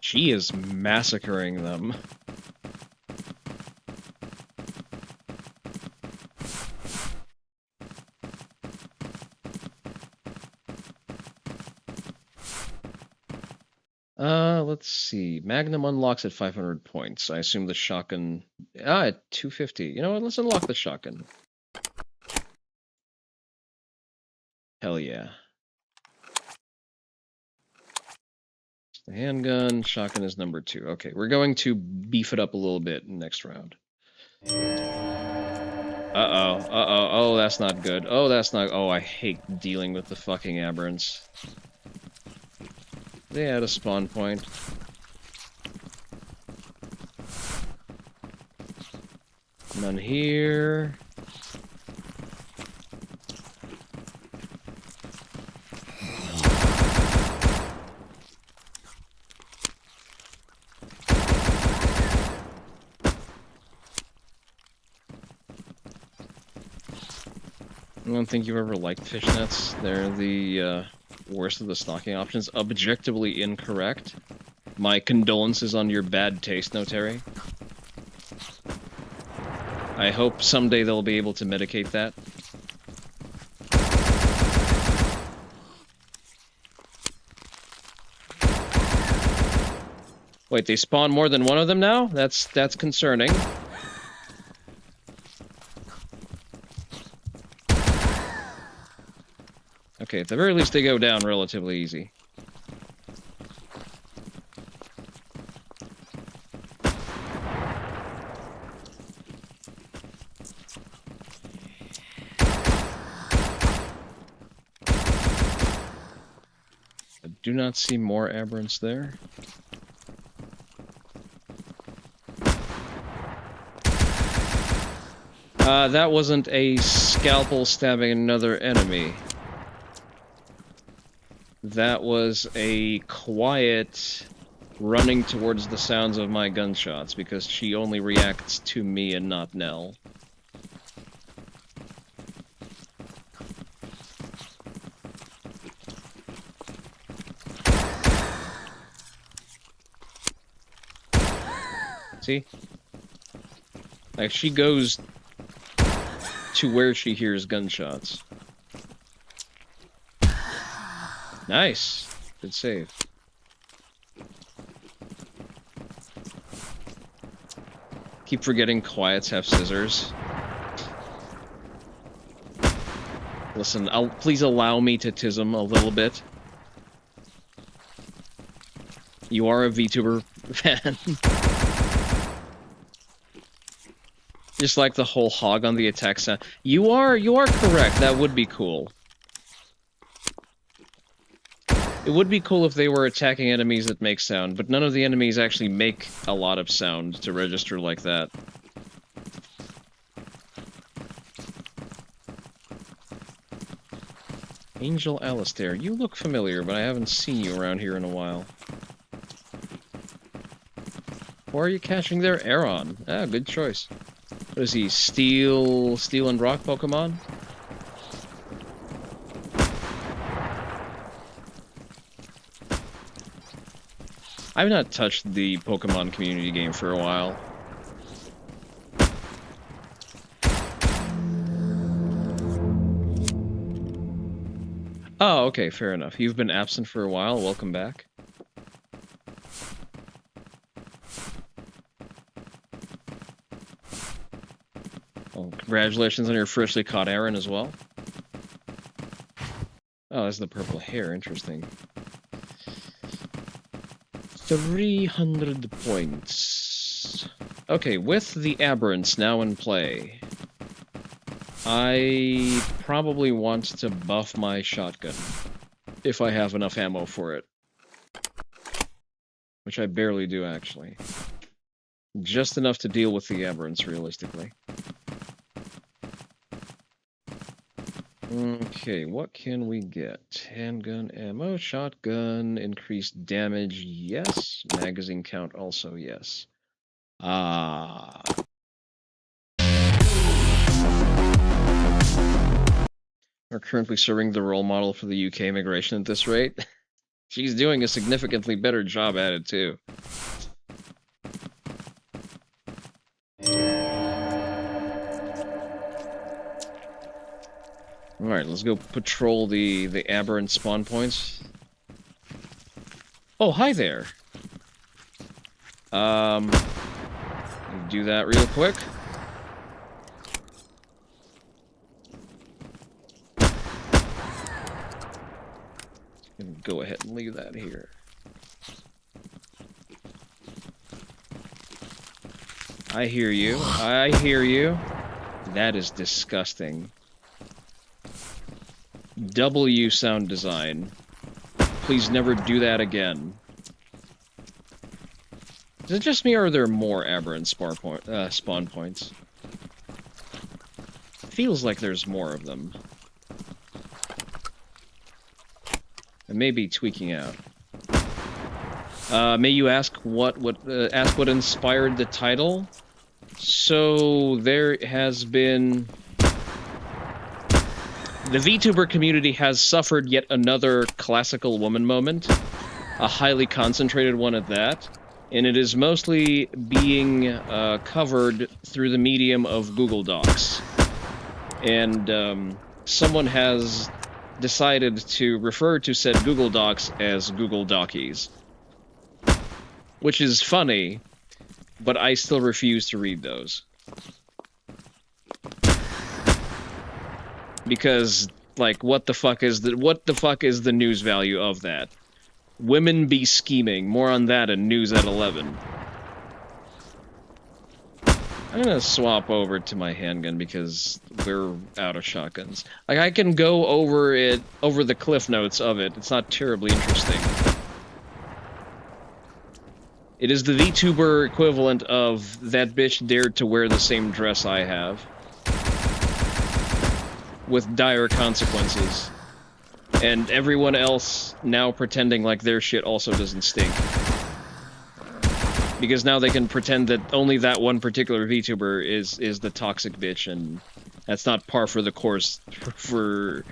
She is massacring them. Let's see. Magnum unlocks at 500 points. I assume the shotgun... at 250. You know what? Let's unlock the shotgun. Hell yeah. The handgun, shotgun is number 2. Okay, we're going to beef it up a little bit next round. Oh, that's not good. Oh, that's not... Oh, I hate dealing with the fucking aberrants. They had a spawn point. None here. I don't think you've ever liked fishnets. They're the worst of the stocking options. Objectively incorrect. My condolences on your bad taste, Notary. I hope someday they'll be able to medicate that. Wait, they spawn more than one of them now? That's concerning. Okay, Okay, at the very least they go down relatively easy. I do not see more aberrants there. That wasn't a scalpel stabbing another enemy. That was a quiet running towards the sounds of my gunshots, because she only reacts to me and not Nell. See? Like, she goes to where she hears gunshots. Nice. Good save. Keep forgetting quiets have scissors. Listen, please allow me to tism a little bit. You are a VTuber fan. Just like the whole hog on the attack sound. You are correct. That would be cool. It would be cool if they were attacking enemies that make sound, but none of the enemies actually make a lot of sound to register like that. Angel Alistair, you look familiar, but I haven't seen you around here in a while. Why are you catching their Aeron? Ah, good choice. What is he, Steel and Rock Pokemon? I've not touched the Pokemon community game for a while. Oh, okay, fair enough. You've been absent for a while. Welcome back. Well, congratulations on your freshly caught Aaron as well. Oh, that's the purple hair. Interesting. 300 points. Okay, with the aberrants now in play, I probably want to buff my shotgun, if I have enough ammo for it. Which I barely do, actually. Just enough to deal with the aberrants, realistically. Okay, what can we get? Handgun ammo, shotgun, increased damage, yes. Magazine count, also yes. We're currently serving the role model for the UK immigration at this rate. She's doing a significantly better job at it, too. Alright, let's go patrol the aberrant spawn points. Oh, hi there! Do that real quick. Go ahead and leave that here. I hear you. I hear you. That is disgusting. W sound design. Please never do that again. Is it just me, or are there more aberrant spawn points? Feels like there's more of them. I may be tweaking out. May you ask what inspired the title? So there has been. The VTuber community has suffered yet another classical woman moment, a highly concentrated one at that, and it is mostly being covered through the medium of Google Docs. And someone has decided to refer to said Google Docs as Google doccys, which is funny, but I still refuse to read those. Because like, what the fuck is the news value of that? Women be scheming. More on that in News at 11. I'm gonna swap over to my handgun because we're out of shotguns. Like, I can go over the cliff notes of it. It's not terribly interesting. It is the VTuber equivalent of that bitch dared to wear the same dress I have. With dire consequences. And everyone else now pretending like their shit also doesn't stink. Because now they can pretend that only that one particular VTuber is the toxic bitch, and that's not par for the course for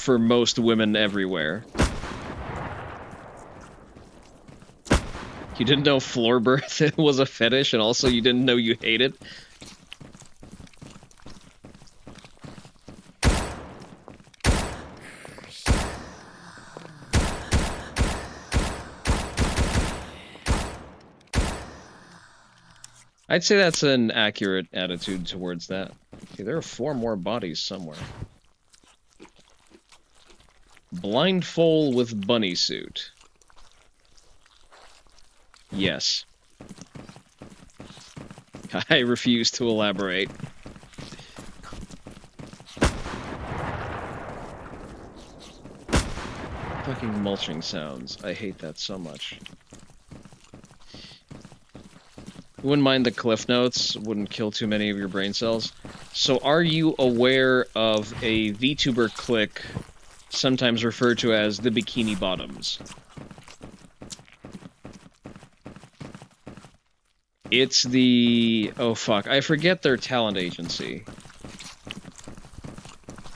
most women everywhere. You didn't know floor birth was a fetish, and also you didn't know you hate it? I'd say that's an accurate attitude towards that. Okay, there are 4 more bodies somewhere. Blindfold with bunny suit. Yes. I refuse to elaborate. Fucking mulching sounds. I hate that so much. Wouldn't mind the cliff notes, wouldn't kill too many of your brain cells. So are you aware of a VTuber clique, sometimes referred to as the Bikini Bottoms? It's the... oh fuck, I forget their talent agency.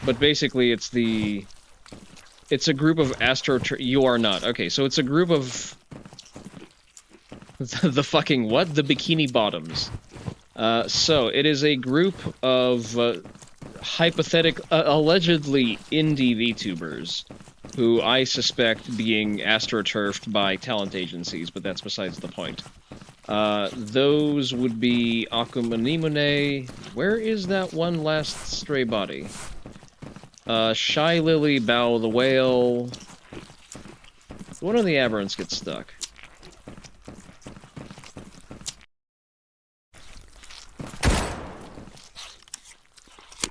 But basically it's the... it's a group of you are not. Okay, so it's a group of... the fucking what? The Bikini Bottoms. So, it is a group of allegedly indie VTubers, who I suspect being astroturfed by talent agencies, but that's besides the point. Those would be Akumanimune. Where is that one last stray body? Shy Lily, Bow the Whale. One of the aberrants gets stuck.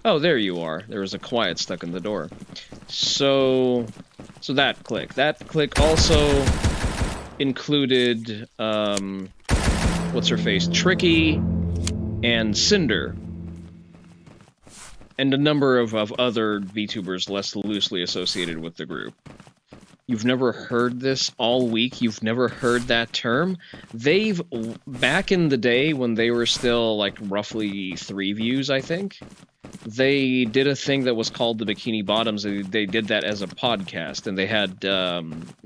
Oh, there you are. There was a quiet stuck in the door. So that clique. That clique also included, what's her face? Tricky and Cinder. And a number of other VTubers less loosely associated with the group. You've never heard this all week? You've never heard that term? Back in the day when they were still, like, roughly 3 views, I think, they did a thing that was called the Bikini Bottoms. They did that as a podcast, and they had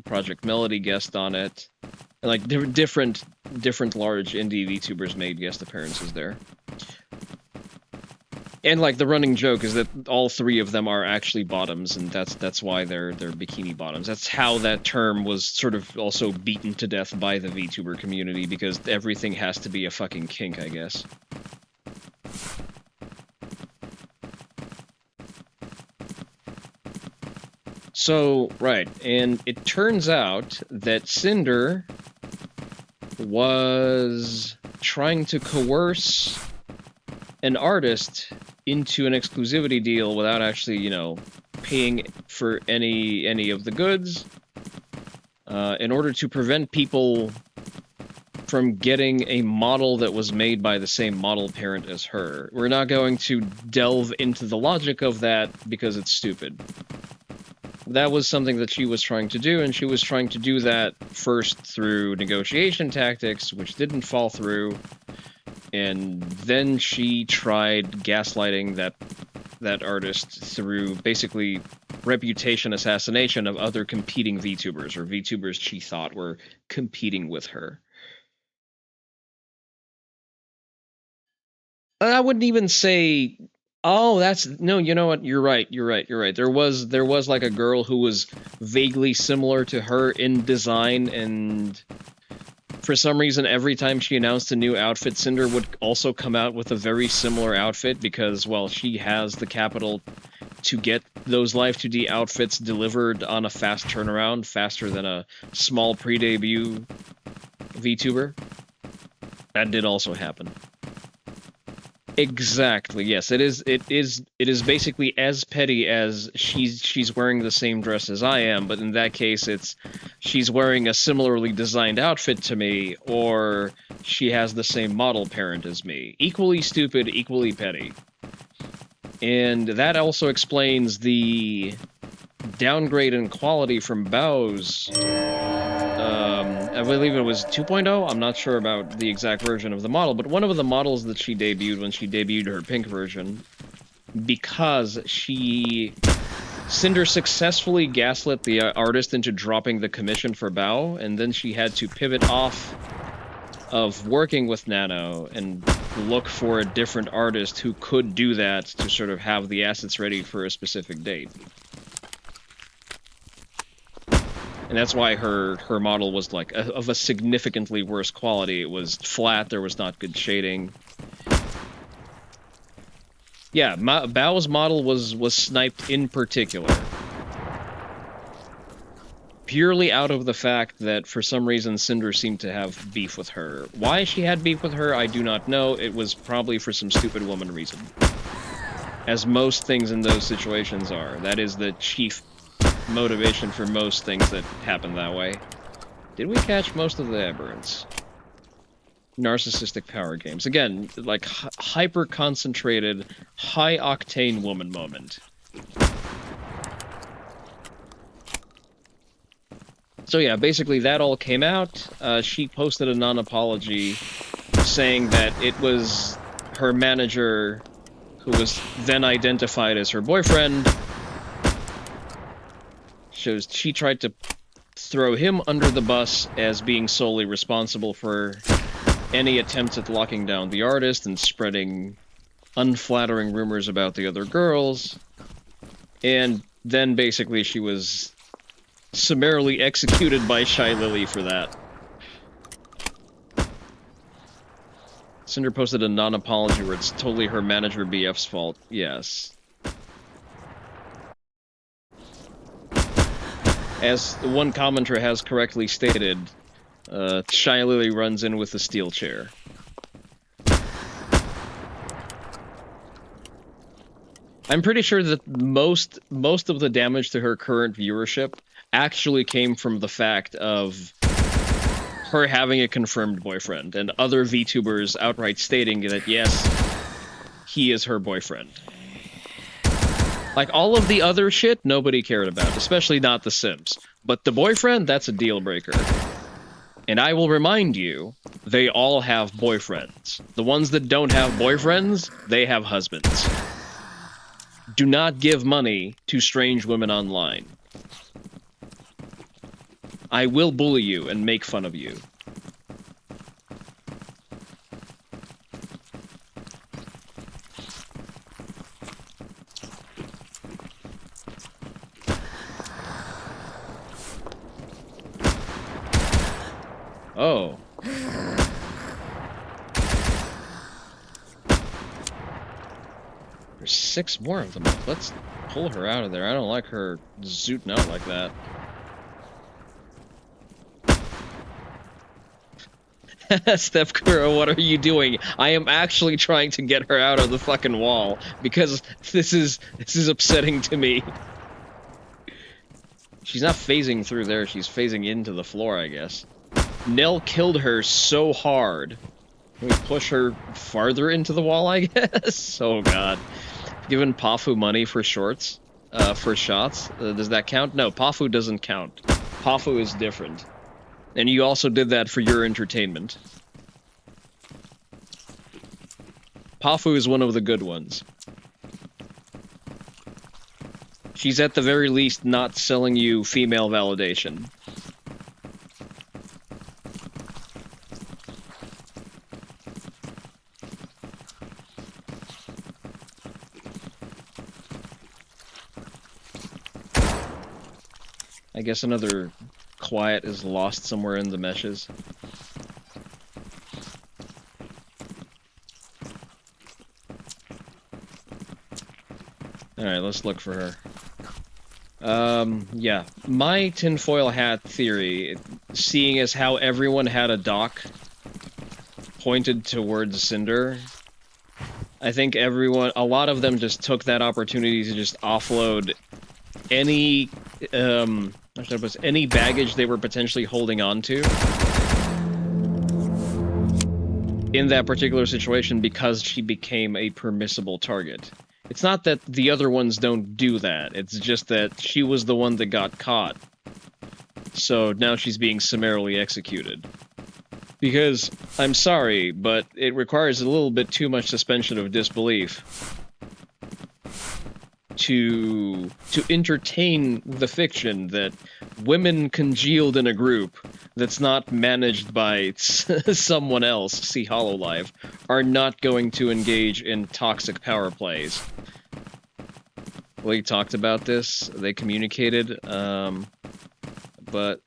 Project Melody guest on it. And, like, different large indie VTubers made guest appearances there. And, like, the running joke is that all 3 of them are actually bottoms, and that's why they're Bikini Bottoms. That's how that term was sort of also beaten to death by the VTuber community, because everything has to be a fucking kink, I guess. So, right, and it turns out that Cinder was trying to coerce an artist into an exclusivity deal without actually, you know, paying for any of the goods, in order to prevent people from getting a model that was made by the same model parent as her. We're not going to delve into the logic of that because it's stupid. That was something that she was trying to do, and she was trying to do that first through negotiation tactics, which didn't fall through. And then she tried gaslighting that artist through basically reputation assassination of other competing VTubers, or VTubers she thought were competing with her. I wouldn't even say, oh, no, you know what, you're right. There was like a girl who was vaguely similar to her in design, and for some reason, every time she announced a new outfit, Cinder would also come out with a very similar outfit because, well, she has the capital to get those Live 2D outfits delivered on a fast turnaround, faster than a small pre-debut VTuber. That did also happen. Exactly. Yes, it is. It is basically as petty as she's wearing the same dress as I am, but in that case, it's she's wearing a similarly designed outfit to me, or she has the same model parent as me. Equally stupid, equally petty. And that also explains the downgrade in quality from Bao's. I believe it was 2.0. I'm not sure about the exact version of the model, but one of the models that she debuted when she debuted her pink version, because Cinder successfully gaslit the artist into dropping the commission for Bao, and then she had to pivot off of working with Nano and look for a different artist who could do that to sort of have the assets ready for a specific date. And that's why her model was like of a significantly worse quality. It was flat, there was not good shading. Yeah, Bao's model was sniped in particular. Purely out of the fact that for some reason Cinder seemed to have beef with her. Why she had beef with her, I do not know. It was probably for some stupid woman reason. As most things in those situations are. That is the chief motivation for most things that happen that way. Did we catch most of the aberrants? Narcissistic power games. Again, like hyper-concentrated, high-octane woman moment. So yeah, basically that all came out. She posted a non-apology saying that it was her manager, who was then identified as her boyfriend. She tried to throw him under the bus as being solely responsible for any attempts at locking down the artist and spreading unflattering rumors about the other girls. And then basically she was summarily executed by Shy Lily for that. Cinder posted a non-apology where it's totally her manager BF's fault. Yes. As one commenter has correctly stated, Shy Lily runs in with a steel chair. I'm pretty sure that most of the damage to her current viewership actually came from the fact of her having a confirmed boyfriend, and other VTubers outright stating that yes, he is her boyfriend. Like, all of the other shit, nobody cared about, especially not The Sims. But the boyfriend, that's a deal breaker. And I will remind you, they all have boyfriends. The ones that don't have boyfriends, they have husbands. Do not give money to strange women online. I will bully you and make fun of you. Oh. There's 6 more of them. Let's pull her out of there. I don't like her zooting out like that. Steph Kuro, what are you doing? I am actually trying to get her out of the fucking wall, because this is upsetting to me. She's not phasing through there, she's phasing into the floor, I guess. Nell killed her so hard. Can we push her farther into the wall, I guess? Oh god. Given Pafu money for shorts, for shots, does that count? No, Pafu doesn't count. Pafu is different. And you also did that for your entertainment. Pafu is one of the good ones. She's at the very least not selling you female validation. I guess another quiet is lost somewhere in the meshes. Alright, let's look for her. Yeah. My tinfoil hat theory, seeing as how everyone had a dock pointed towards Cinder, I think a lot of them just took that opportunity to just offload any, any baggage they were potentially holding on to in that particular situation because she became a permissible target. It's not that the other ones don't do that, it's just that she was the one that got caught. So now she's being summarily executed. Because, I'm sorry, but it requires a little bit too much suspension of disbelief to entertain the fiction that women congealed in a group that's not managed by someone else, see Hololive, are not going to engage in toxic power plays. We talked about this, they communicated, but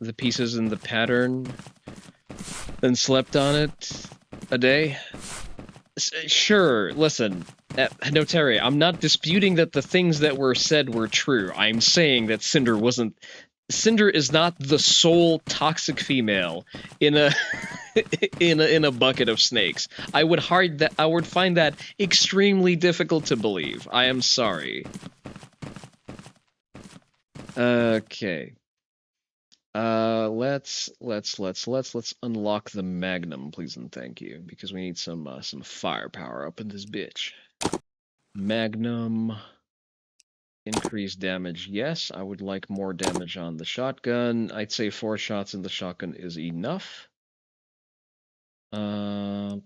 the pieces in the pattern then slept on it a day. Sure, listen, no, Terry, I'm not disputing that the things that were said were true. I'm saying that Cinder is not the sole toxic female in a in a bucket of snakes. I would find that extremely difficult to believe. I am sorry. Okay. Let's unlock the Magnum, please and thank you, because we need some firepower up in this bitch. Magnum, increased damage. Yes, I would like more damage on the shotgun. I'd say 4 shots in the shotgun is enough. And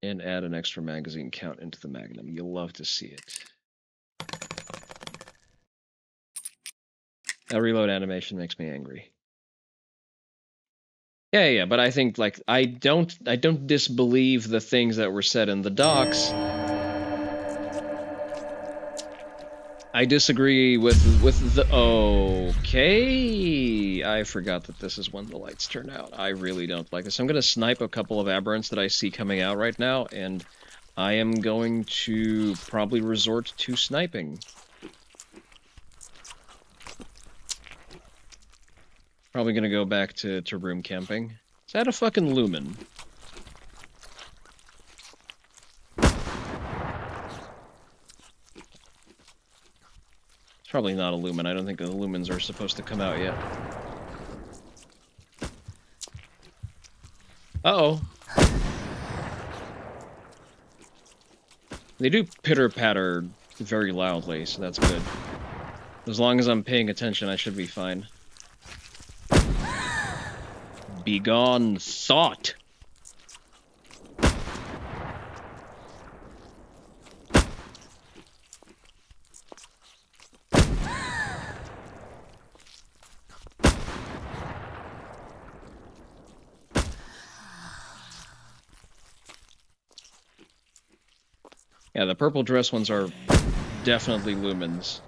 add an extra magazine count into the Magnum. You'll love to see it. That reload animation makes me angry. Yeah, but I think, like, I don't disbelieve the things that were said in the docs. I disagree with the... Okay, I forgot that this is when the lights turn out. I really don't like this. I'm going to snipe a couple of aberrants that I see coming out right now, and I am going to probably resort to sniping. Probably gonna go back to room camping. Is that a fucking lumen? It's probably not a lumen. I don't think the lumens are supposed to come out yet. Uh-oh. They do pitter-patter very loudly, so that's good. As long as I'm paying attention, I should be fine. Begone, thought! Yeah, the purple dress ones are definitely lumens.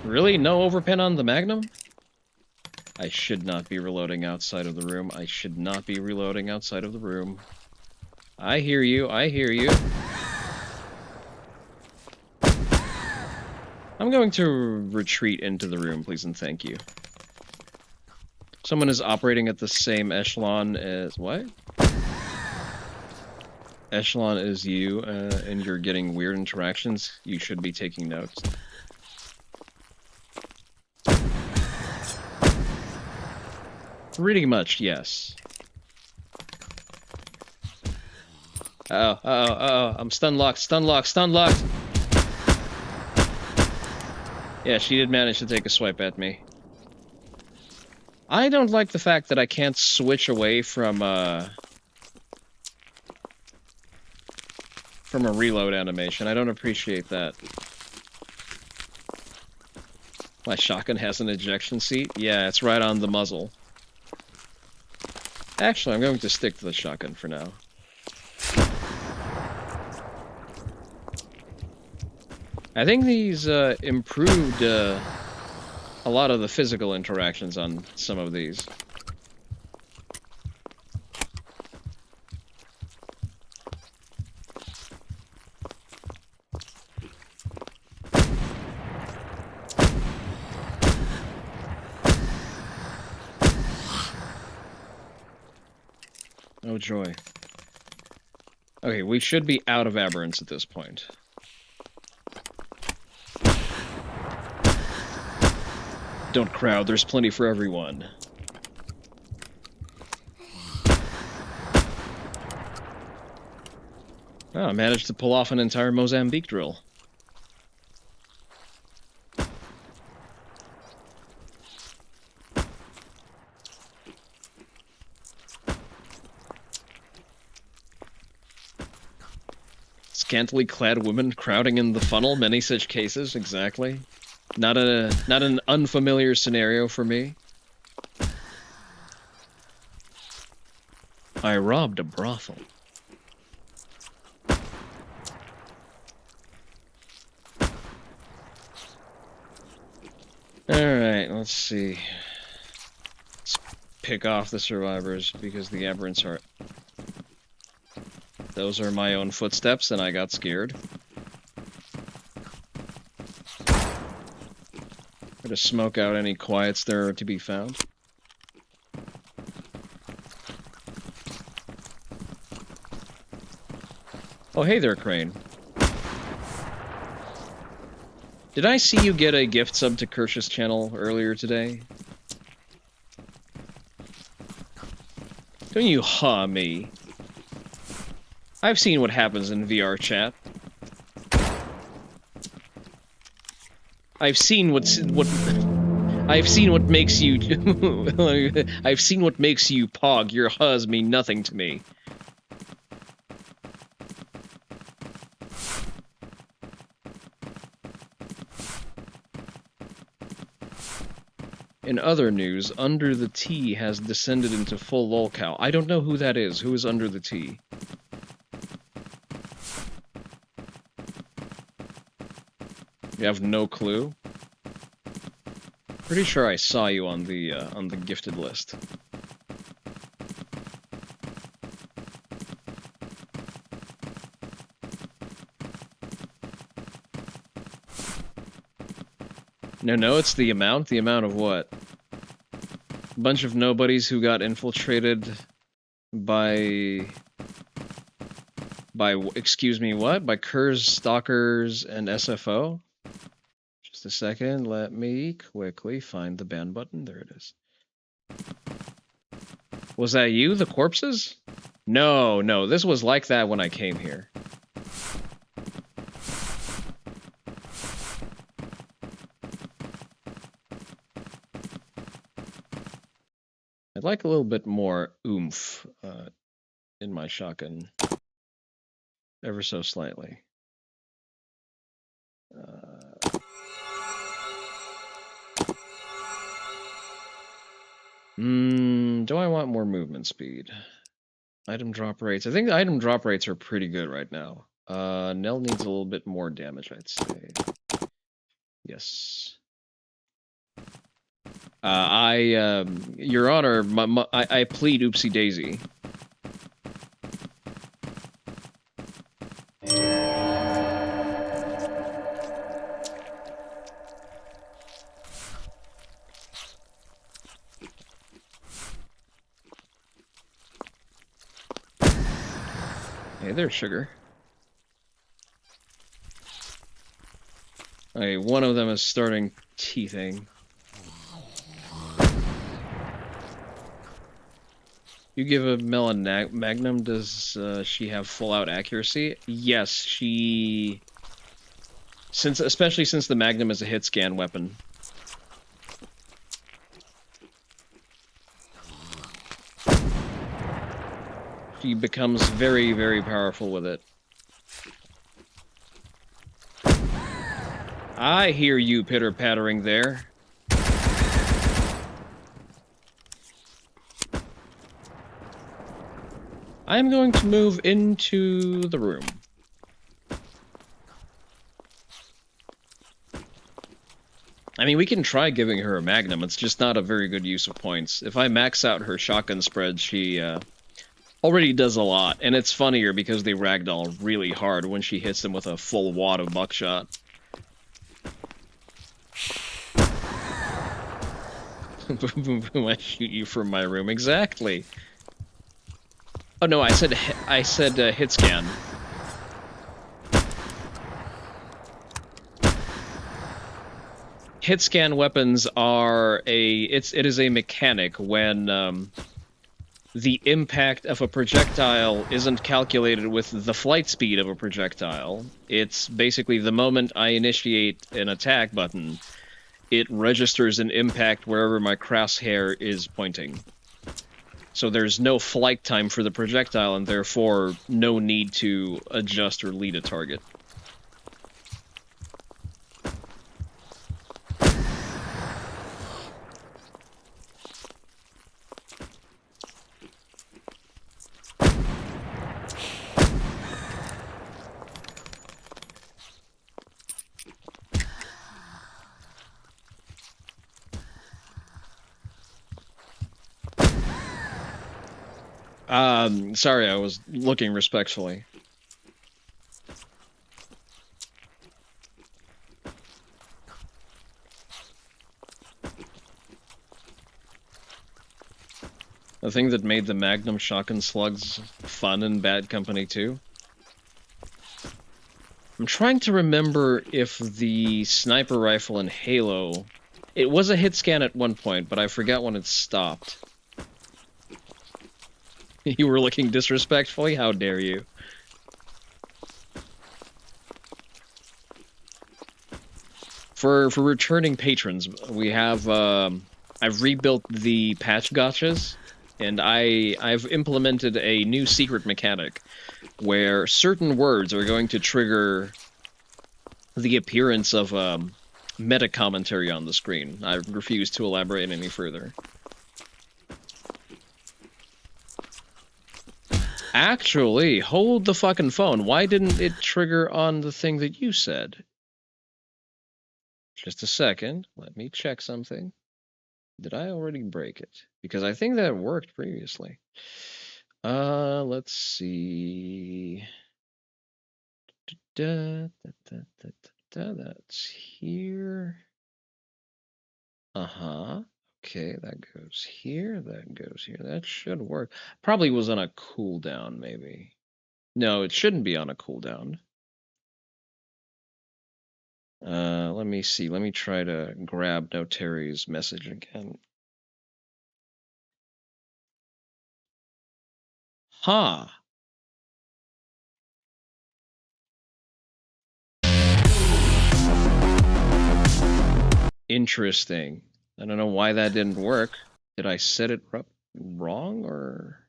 Really? No overpen on the Magnum? I should not be reloading outside of the room. I should not be reloading outside of the room. I hear you. I hear you. I'm going to retreat into the room, please and thank you. Someone is operating at the same echelon as... What? Echelon is you, and you're getting weird interactions. You should be taking notes. Pretty much, yes. I'm stun locked. Yeah, she did manage to take a swipe at me. I don't like the fact that I can't switch away from a reload animation. I don't appreciate that. My shotgun has an ejection seat? Yeah, it's right on the muzzle. Actually, I'm going to stick to the shotgun for now. I think these improved a lot of the physical interactions on some of these. Oh joy. Okay, we should be out of aberrants at this point. Don't crowd, there's plenty for everyone. Oh, I managed to pull off an entire Mozambique drill. Scantily clad women crowding in the funnel, many such cases, exactly. Not an unfamiliar scenario for me. I robbed a brothel. Alright, let's see. Let's pick off the survivors, because the aberrants are... Those are my own footsteps, and I got scared. Try to smoke out any quiets there are to be found. Oh, hey there, Crane. Did I see you get a gift sub to Kirsch's channel earlier today? Don't you ha me. I've seen what happens in VR chat. I've seen what makes you I've seen what makes you pog. Your huzz mean nothing to me. In other news, Under the T has descended into full lolcow. I don't know who that is. Who is Under the T? You have no clue? Pretty sure I saw you on the gifted list. No, it's the amount. The amount of what? A bunch of nobodies who got infiltrated by excuse me, what? By Kurz, Stalkers, and SFO? Just a second, let me quickly find the ban button. There it is. Was that you, the corpses? No, this was like that when I came here. I'd like a little bit more oomph in my shotgun. Ever so slightly. Do I want more movement speed? Item drop rates. I think the item drop rates are pretty good right now. Nell needs a little bit more damage, I'd say. Yes. Your Honor, I plead oopsie daisy. Hey there, sugar. Okay, one of them is starting teething. You give a melon magnum, does she have full-out accuracy? Yes, she... Especially since the magnum is a hit scan weapon. She becomes very, very powerful with it. I hear you pitter-pattering there. I'm going to move into the room. I mean, we can try giving her a magnum, it's just not a very good use of points. If I max out her shotgun spread, she already does a lot, and it's funnier because they ragdoll really hard when she hits them with a full wad of buckshot. Boom, boom, boom, I shoot you from my room. Exactly. Oh no, I said hit scan. Hit scan weapons are it is a mechanic when the impact of a projectile isn't calculated with the flight speed of a projectile. It's basically the moment I initiate an attack button, it registers an impact wherever my crosshair is pointing. So there's no flight time for the projectile, and therefore no need to adjust or lead a target. Sorry, I was looking respectfully. The thing that made the Magnum shotgun slugs fun in Bad Company 2? I'm trying to remember if the sniper rifle in Halo... It was a hit scan at one point, but I forgot when it stopped. You were looking disrespectfully? How dare you? For returning patrons, we have I've rebuilt the patch gotchas, and I've implemented a new secret mechanic where certain words are going to trigger the appearance of meta commentary on the screen. I refuse to elaborate any further. Actually, hold the fucking phone. Why didn't it trigger on the thing that you said? Just a second. Let me check something. Did I already break it? Because I think that worked previously. Let's see. That's here. Uh-huh. Okay, that goes here, that goes here. That should work. Probably was on a cooldown, maybe. No, it shouldn't be on a cooldown. Let me see. Let me try to grab Notari's message again. Huh. Interesting. I don't know why that didn't work. Did I set it up wrong, or...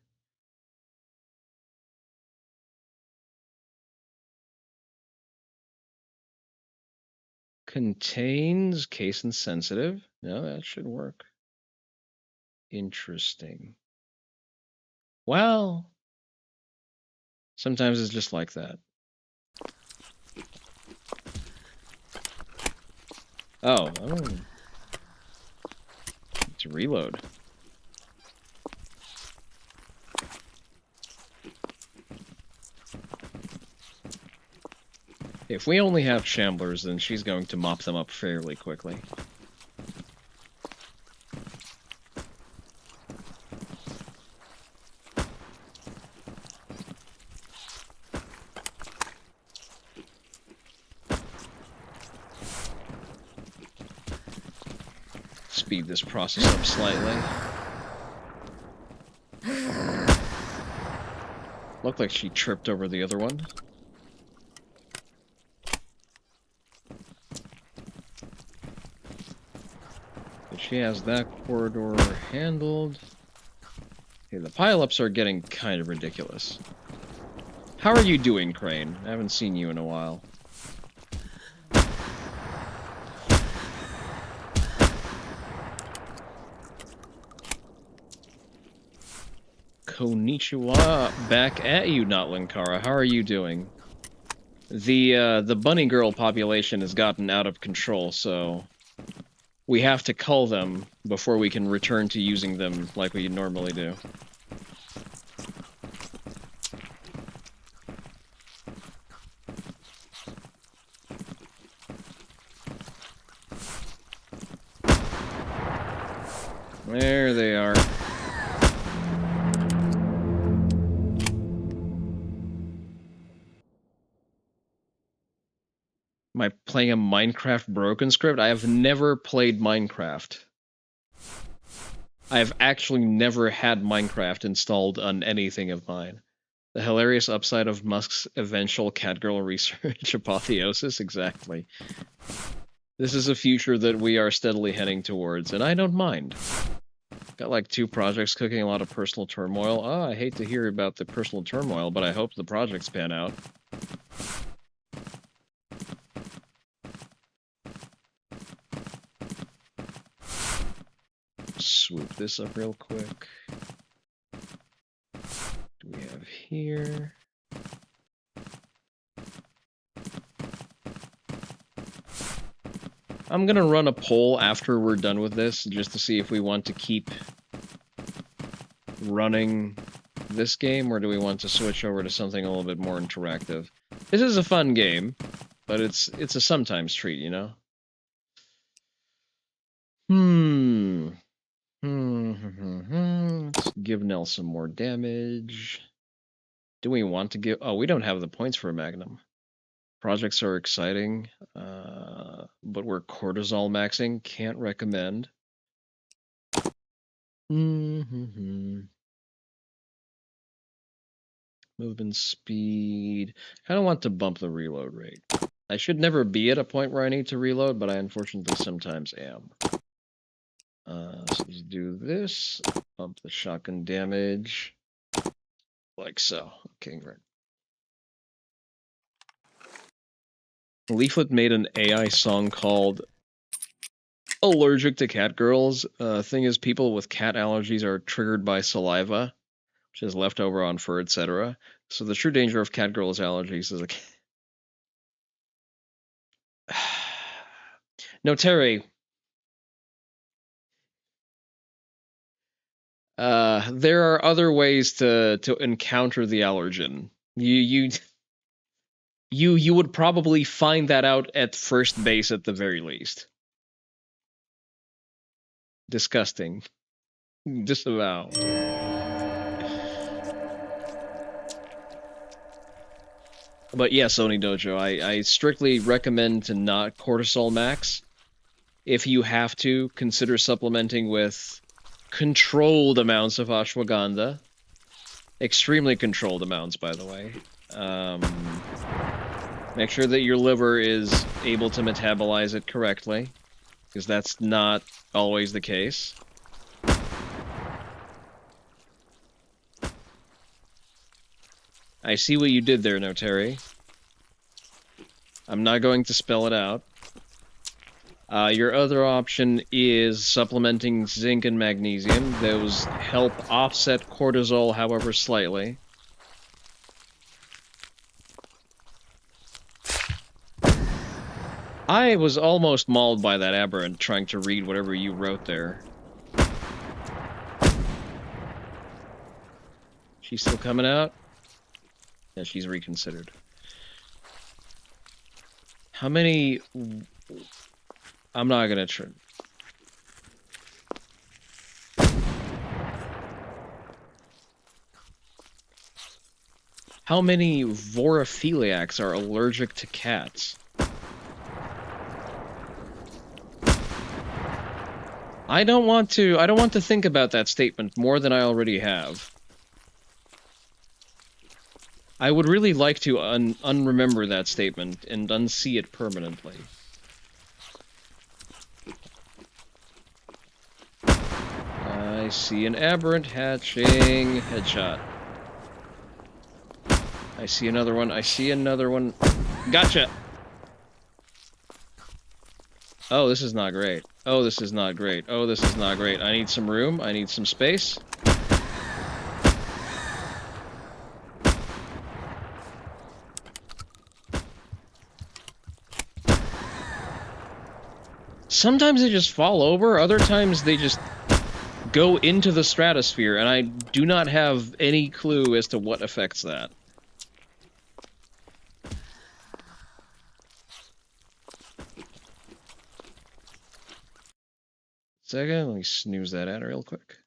Contains case insensitive. No, that should work. Interesting. Well, sometimes it's just like that. Oh. To reload. If we only have Shamblers, then she's going to mop them up fairly quickly. Speed this process up slightly. Looked like she tripped over the other one. But she has that corridor handled. Okay, the pileups are getting kind of ridiculous. How are you doing, Crane? I haven't seen you in a while. Konnichiwa, back at you, Notlinkara. How are you doing? The bunny girl population has gotten out of control, so we have to cull them before we can return to using them like we normally do. There they are. Am I playing a Minecraft broken script? I have never played Minecraft. I have actually never had Minecraft installed on anything of mine. The hilarious upside of Musk's eventual catgirl research apotheosis, exactly. This is a future that we are steadily heading towards, and I don't mind. Got like 2 projects cooking, a lot of personal turmoil. Oh, I hate to hear about the personal turmoil, but I hope the projects pan out. Swoop this up real quick. Do we have here? I'm gonna run a poll after we're done with this, just to see if we want to keep running this game, or do we want to switch over to something a little bit more interactive. This is a fun game, but it's a sometimes treat, you know? Let's give Nell some more damage. Do we want to give... Oh, we don't have the points for a Magnum. Projects are exciting, but we're cortisol maxing. Can't recommend. Movement speed. Kind of want to bump the reload rate. I should never be at a point where I need to reload, but I unfortunately sometimes am. So let's do this. Bump the shotgun damage. Like so. Okay, great. Leaflet made an AI song called Allergic to Cat Girls. Thing is, people with cat allergies are triggered by saliva, which is left over on fur, etc. So the true danger of cat girls' allergies is No, Terry. There are other ways to encounter the allergen. You would probably find that out at first base at the very least. Disgusting. Disavow. But yes, Oni Dojo, I strictly recommend to not cortisol max. If you have to, consider supplementing with controlled amounts of ashwagandha. Extremely controlled amounts, by the way. Make sure that your liver is able to metabolize it correctly, because that's not always the case. I see what you did there, Notary. I'm not going to spell it out. Your other option is supplementing zinc and magnesium. Those help offset cortisol, however, slightly. I was almost mauled by that aberrant trying to read whatever you wrote there. She's still coming out? Yeah, she's reconsidered. How many... I'm not gonna try... How many vorophiliacs are allergic to cats? I don't want to think about that statement more than I already have. I would really like to unremember that statement and unsee it permanently. I see an aberrant hatching. Headshot. I see another one. I see another one. Gotcha! Oh, this is not great. Oh, this is not great. Oh, this is not great. I need some room. I need some space. Sometimes they just fall over, other times they just go into the stratosphere, and I do not have any clue as to what affects that. Second, let me snooze that out real quick.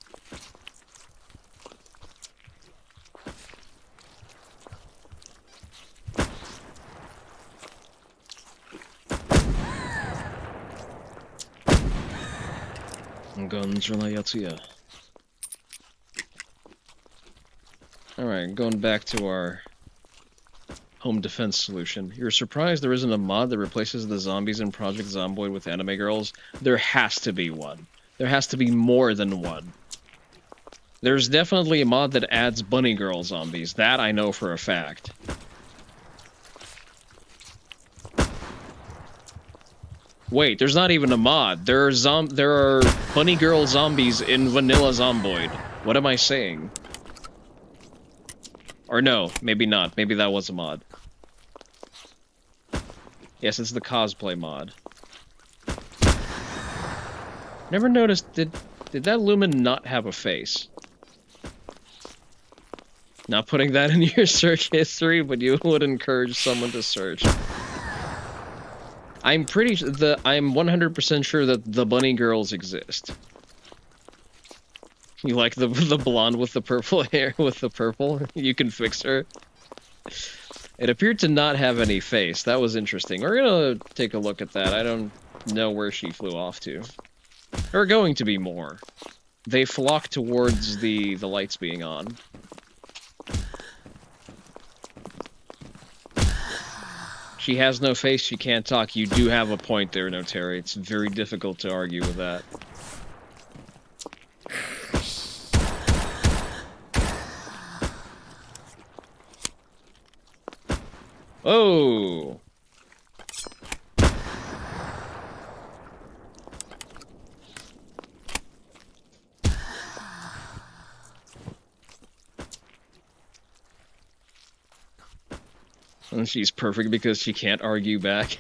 Alright, going back to our home defense solution. You're surprised there isn't a mod that replaces the zombies in Project Zomboid with anime girls? There has to be one. There has to be more than one. There's definitely a mod that adds bunny girl zombies. That I know for a fact. Wait, there's not even a mod. There are bunny girl zombies in vanilla Zomboid. What am I saying? Or no, maybe not. Maybe that was a mod. Yes, it's the cosplay mod. Never noticed, did that Lumen not have a face? Not putting that in your search history, but you would encourage someone to search. I'm 100% sure that the bunny girls exist. You like the blonde with the purple hair with the purple? You can fix her. It appeared to not have any face. That was interesting. We're gonna take a look at that. I don't know where she flew off to. There are going to be more. They flock towards the lights being on. She has no face, she can't talk. You do have a point there, No Terry. It's very difficult to argue with that. Oh! And she's perfect because she can't argue back.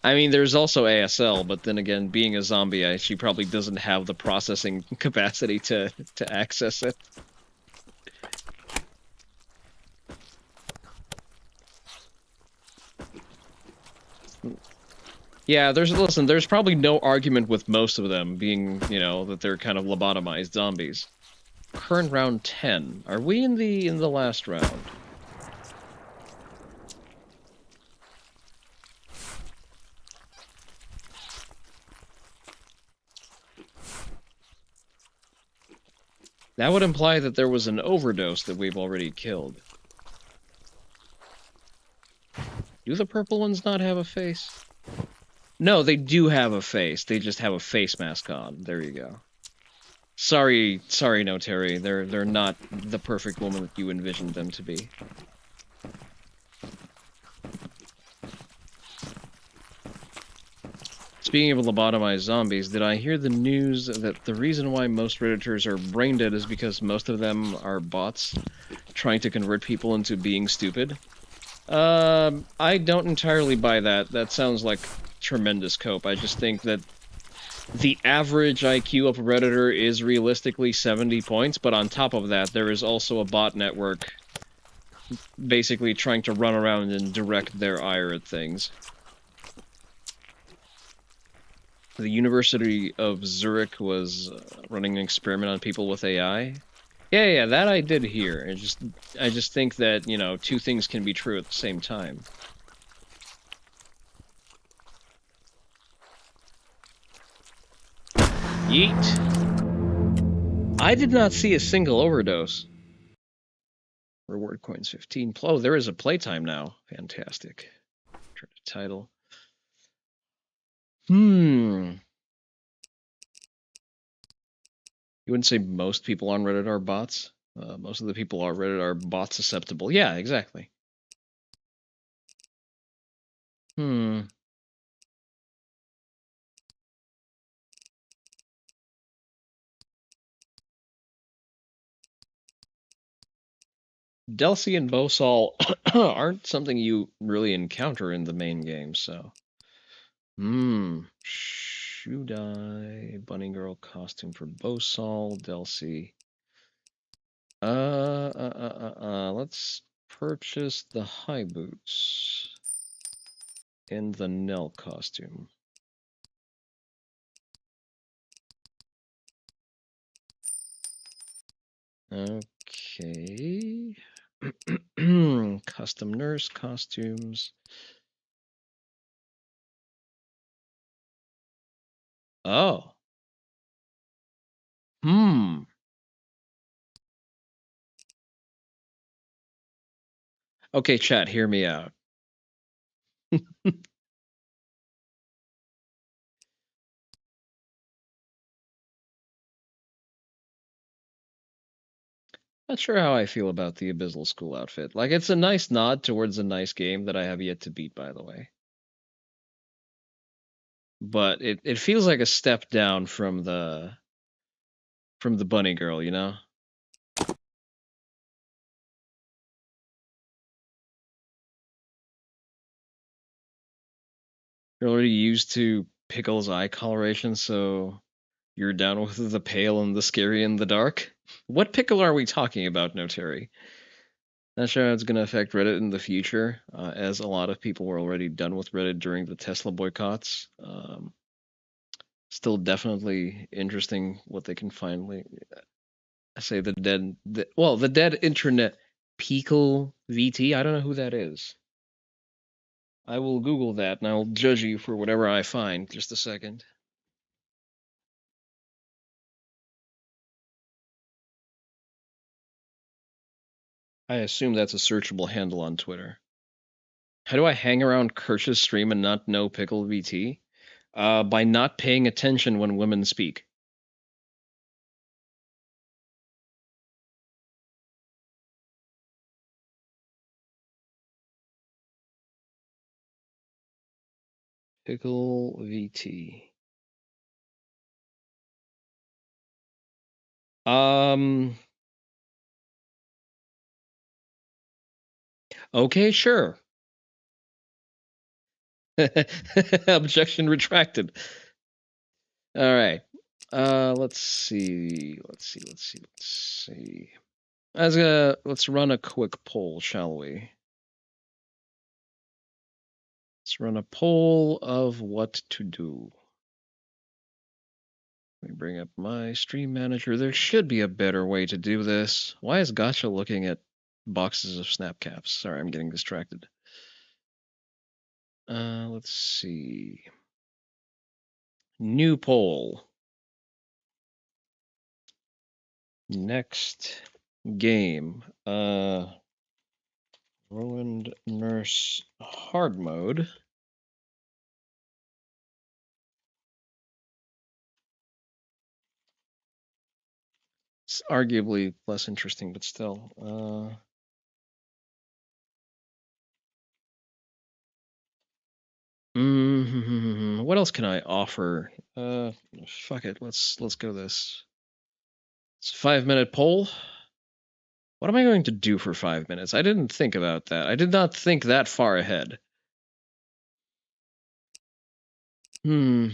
I mean, there's also ASL, but then again, being a zombie, she probably doesn't have the processing capacity to access it. Yeah, there's probably no argument with most of them being, you know, that they're kind of lobotomized zombies. Current round 10. Are we in the last round? That would imply that there was an overdose that we've already killed. Do the purple ones not have a face? No, they do have a face. They just have a face mask on. There you go. Sorry, No Terry. They're not the perfect woman that you envisioned them to be. Speaking of lobotomized zombies, did I hear the news that the reason why most Redditors are brain dead is because most of them are bots trying to convert people into being stupid? I don't entirely buy that. That sounds like tremendous cope. I just think that the average IQ of a Redditor is realistically 70 points, but on top of that, there is also a bot network basically trying to run around and direct their ire at things. The University of Zurich was running an experiment on people with AI. Yeah, that I did hear. I just think that, you know, two things can be true at the same time. Yeet. I did not see a single overdose. Reward coins 15. Oh, there is a playtime now. Fantastic. Turn to title. You wouldn't say most people on Reddit are bots? Most of the people on Reddit are bot susceptible. Yeah, exactly. Delcy and Bosal aren't something you really encounter in the main game, so. Should I? Bunny girl costume for Bosal, Delcy. Let's purchase the high boots and the Nell costume. Okay. Custom nurse costumes. Oh. Hmm. Okay, chat, hear me out. Not sure how I feel about the Abyssal School outfit. Like, it's a nice nod towards a nice game that I have yet to beat, by the way. But it feels like a step down from the bunny girl, you know? You're already used to Pickle's eye coloration, so you're down with the pale and the scary and the dark? What Pickle are we talking about, Notary? Not sure how it's going to affect Reddit in the future, as a lot of people were already done with Reddit during the Tesla boycotts. Still definitely interesting what they can finally say the dead internet Pickle VT. I don't know who that is. I will Google that and I'll judge you for whatever I find. Just a second. I assume that's a searchable handle on Twitter. How do I hang around Kirsch's stream and not know Pickle VT? By not paying attention when women speak. Pickle VT. Okay, sure. Objection retracted. All right. Let's see. Let's run a quick poll, shall we? Let's run a poll of what to do. Let me bring up my stream manager. There should be a better way to do this. Why is Gotcha looking at boxes of snap caps? Sorry, I'm getting distracted. Let's see. New poll. Next game. Ruined Nurse hard mode. It's arguably less interesting, but still. What else can I offer? Fuck it. Let's go this. It's a 5-minute poll. What am I going to do for 5 minutes? I didn't think about that. I did not think that far ahead. Oh,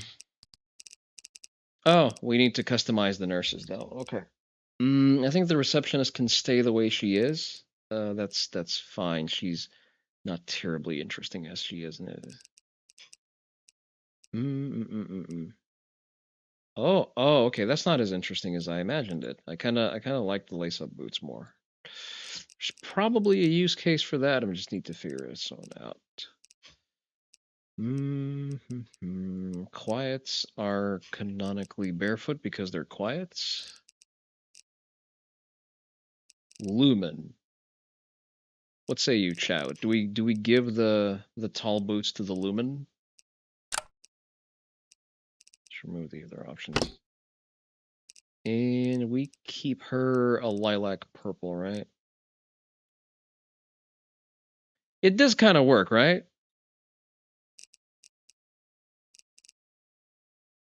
we need to customize the nurses though. Okay. I think the receptionist can stay the way she is. That's fine. She's not terribly interesting as she is. Oh, okay. That's not as interesting as I imagined it. I kind of like the lace-up boots more. There's probably a use case for that. I just need to figure it out. Quiets are canonically barefoot because they're quiets. Lumen. What say you, Chow? Do we give the tall boots to the Lumen? Let's remove the other options. And we keep her a lilac purple, right? It does kind of work, right?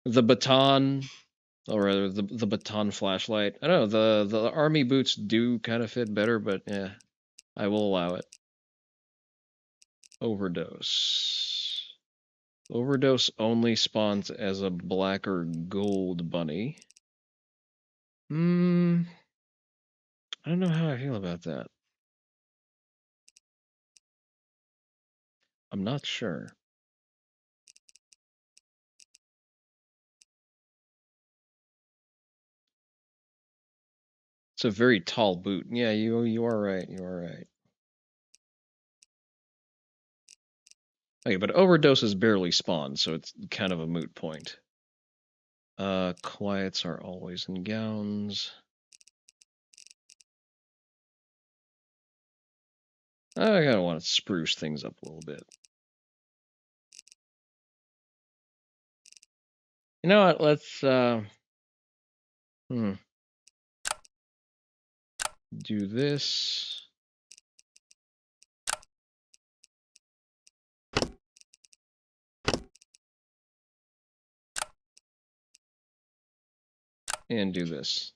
The baton, or rather the baton flashlight. I don't know, the army boots do kind of fit better, but yeah, I will allow it. Overdose. Overdose only spawns as a black or gold bunny. I don't know how I feel about that. I'm not sure. It's a very tall boot. Yeah, you are right. You are right. Okay, but overdose is barely spawned, so it's kind of a moot point. Quiets are always in gowns. I kind of want to spruce things up a little bit. You know what? Let's do this. And do this.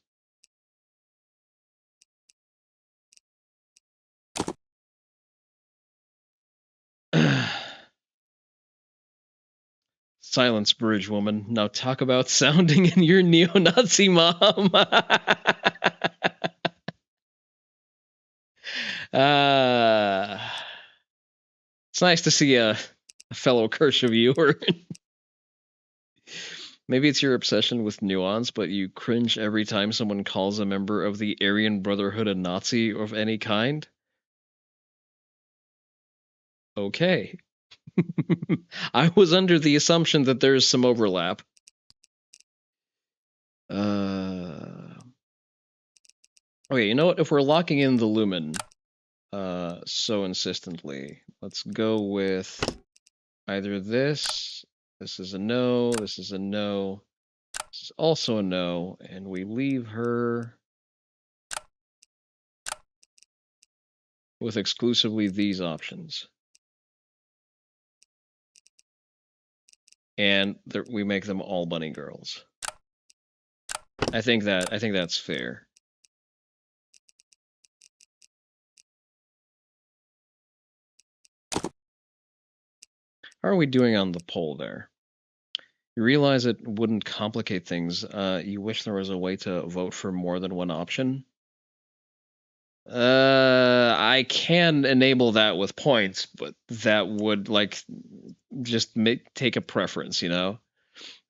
Silence, bridge woman. Now talk about sounding in your neo-Nazi mom. It's nice to see a fellow Kershaw viewer. Maybe it's your obsession with nuance, but you cringe every time someone calls a member of the Aryan Brotherhood a Nazi of any kind? Okay. I was under the assumption that there's some overlap. Okay, you know what? If we're locking in the lumen so insistently, let's go with either this. This is a no. This is a no. This is also a no. And we leave her with exclusively these options. And we make them all bunny girls. I think that's fair. How are we doing on the poll there? You realize it wouldn't complicate things. You wish there was a way to vote for more than one option? I can enable that with points, but that would just take a preference, you know?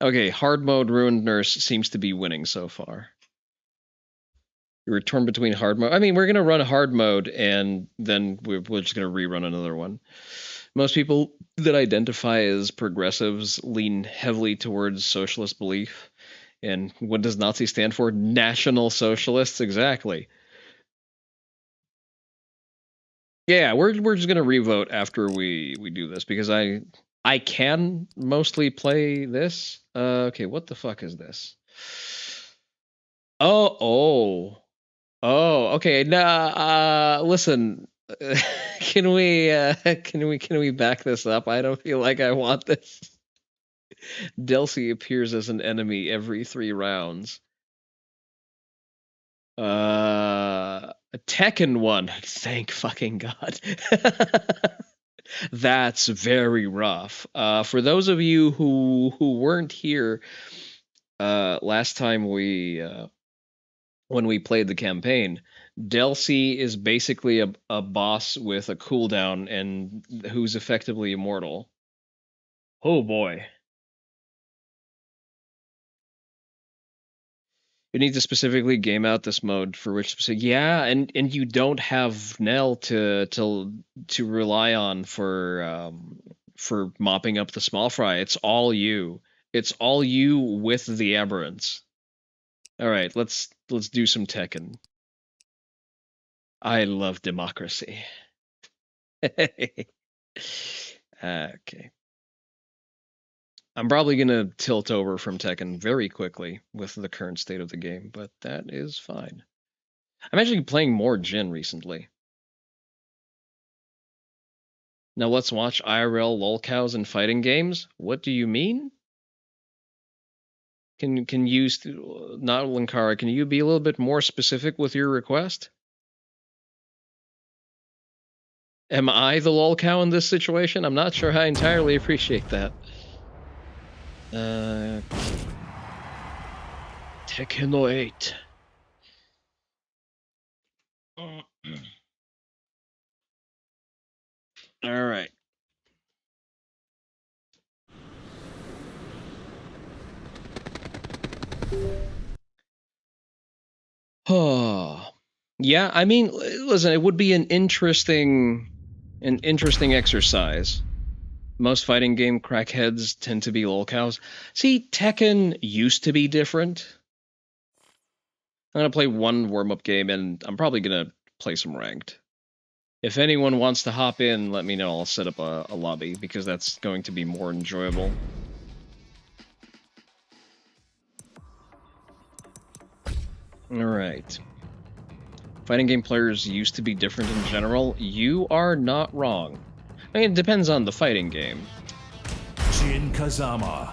Okay, hard mode Ruined Nurse seems to be winning so far. You were torn between hard mode. I mean, we're going to run hard mode, and then we're just going to rerun another one. Most people that identify as progressives lean heavily towards socialist belief. And what does Nazi stand for? National Socialists, exactly. Yeah, we're just gonna revote after we do this because I can mostly play this. Okay, what the fuck is this? Oh. Okay. Nah. Listen. Can we back this up? I don't feel like I want this. Delcy appears as an enemy every 3 rounds. Tekken 1. Thank fucking God. That's very rough. For those of you who weren't here last time when we played the campaign, Delcy is basically a boss with a cooldown and who's effectively immortal. Oh boy. You need to specifically game out this mode for which specific. Yeah, and you don't have Nell to rely on for mopping up the small fry. It's all you. It's all you with the aberrants. All right, let's do some Tekken. I love democracy. Okay. I'm probably going to tilt over from Tekken very quickly with the current state of the game, but that is fine. I'm actually playing more Jin recently. Now let's watch IRL lolcows and fighting games? What do you mean? Can you, not Linkara, can you be a little bit more specific with your request? Am I the lolcow in this situation? I'm not sure I entirely appreciate that. Tekken 8. All right. Oh, yeah. I mean, listen, it would be an interesting exercise. Most fighting game crackheads tend to be lolcows. See, Tekken used to be different. I'm going to play one warm-up game, and I'm probably going to play some ranked. If anyone wants to hop in, let me know. I'll set up a lobby, because that's going to be more enjoyable. Alright. Fighting game players used to be different in general. You are not wrong. I mean, it depends on the fighting game. Jin Kazama.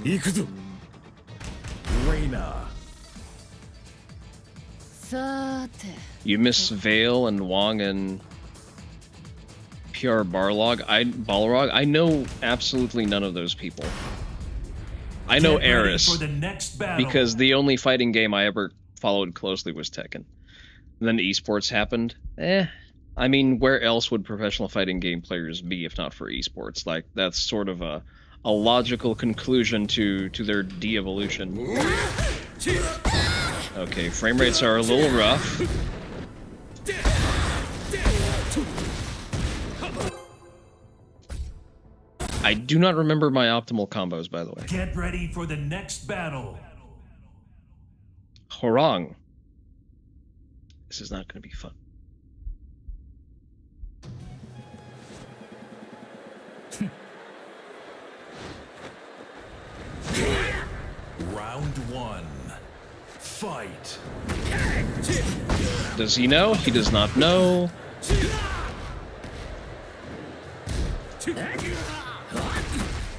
Ikuzo. Reina. You miss Vale and Wong and PR Balrog. I know absolutely none of those people. I know Eris because the only fighting game I ever followed closely was Tekken. And then esports happened. I mean, where else would professional fighting game players be if not for esports? Like, that's sort of a logical conclusion to their de-evolution. Okay, frame rates are a little rough. I do not remember my optimal combos, by the way. Get ready for the next battle. Horang. This is not going to be fun. Round one. Fight. Does he know? He does not know.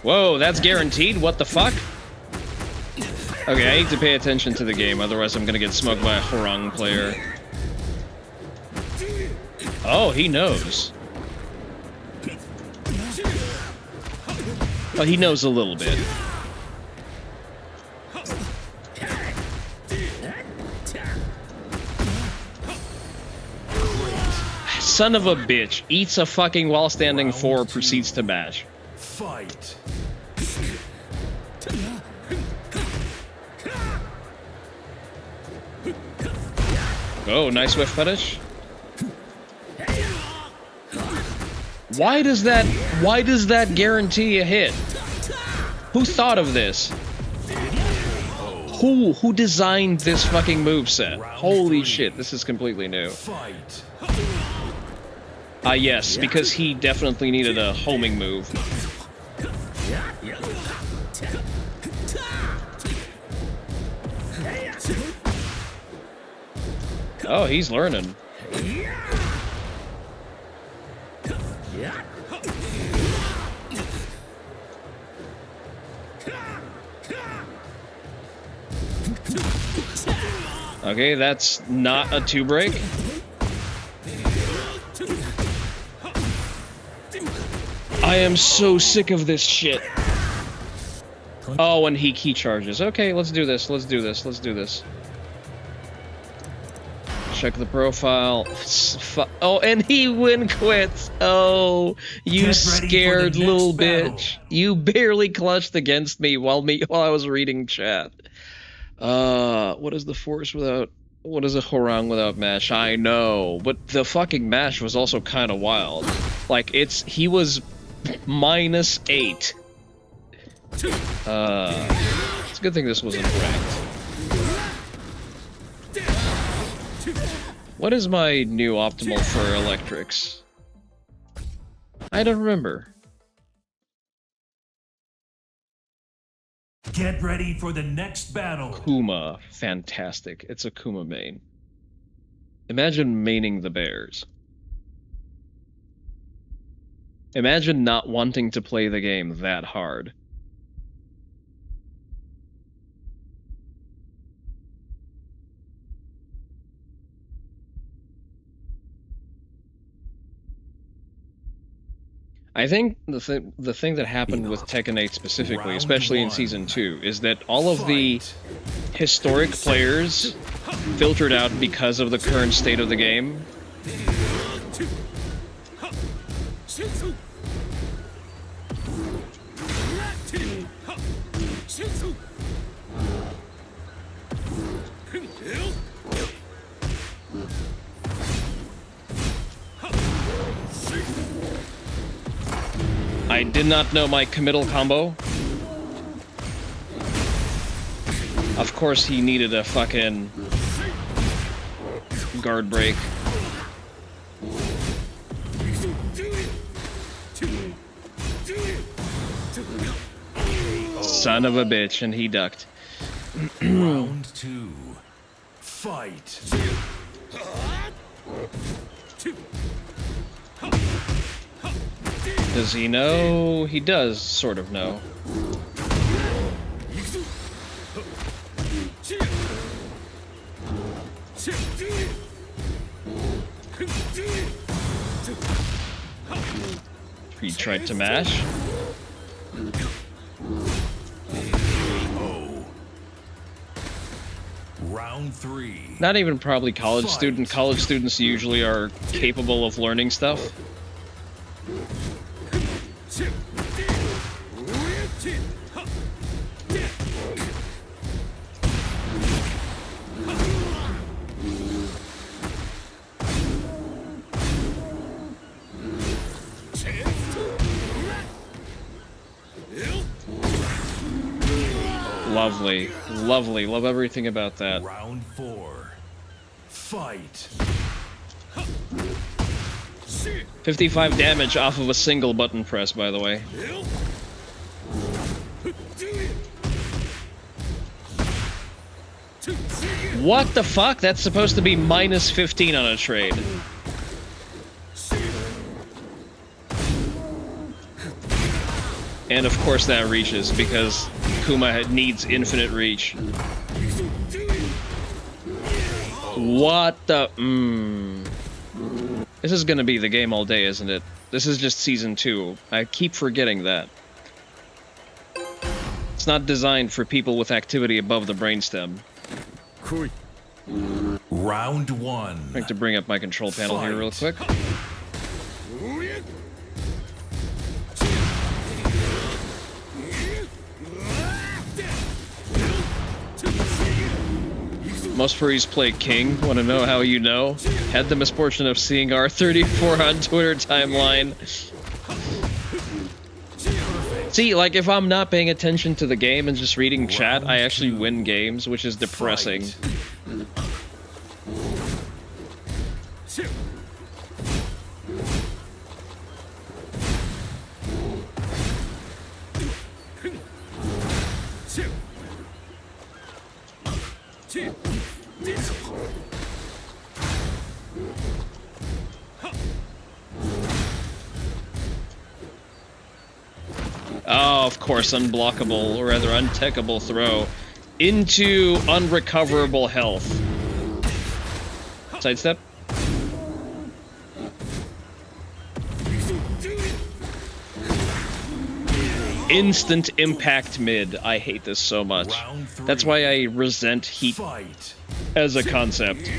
Whoa, that's guaranteed? What the fuck? Okay, I need to pay attention to the game, otherwise I'm gonna get smoked by a Horang player. Oh, he knows. Well, he knows a little bit. Son of a bitch. Eats a fucking while standing 4, proceeds to bash. Fight. Oh, nice whiff fetish. Why does that guarantee a hit? Who thought of this? Who designed this fucking moveset? Holy shit, this is completely new. Yes, because he definitely needed a homing move. Oh, he's learning. Okay, that's not a 2-break. I am so sick of this shit. Oh, and he key charges. Okay, let's do this. Let's do this. Let's do this. Check the profile. Oh, and he win quits. Oh, you scared little bitch. You barely clutched against me while I was reading chat. What is the force without... What is a Horang without mash? I know, but the fucking mash was also kind of wild. Like, he was -8. It's a good thing this wasn't ranked. What is my new optimal for electrics? I don't remember. Get ready for the next battle. Kuma. Fantastic. It's a Kuma main. Imagine maining the bears. Imagine not wanting to play the game that hard. I think the thing that happened with Tekken 8 specifically, especially in Season 2, is that all of the historic players filtered out because of the current state of the game. I did not know my committal combo. Of course he needed a fucking guard break. Son of a bitch, and he ducked. Round 2. Fight. Does he know? He does sort of know. He tried to mash. Round 3. Not even probably college student. College students usually are capable of learning stuff. Lovely, lovely, love everything about that. Round 4. Fight. 55 damage off of a single button press, by the way. What the fuck? That's supposed to be minus 15 on a trade. And of course that reaches, because Kuma needs infinite reach. What the... This is gonna be the game all day, isn't it? This is just Season 2. I keep forgetting that. It's not designed for people with activity above the brainstem. Round 1. I have to bring up my control panel here real quick. Most furries play King. Want to know how you know? Had the misfortune of seeing R34 on Twitter timeline. See, like, if I'm not paying attention to the game and just reading chat, I actually win games, which is depressing. Oh, of course, unblockable, or rather untechable throw into unrecoverable health. Sidestep. Instant impact mid. I hate this so much. That's why I resent heat as a concept.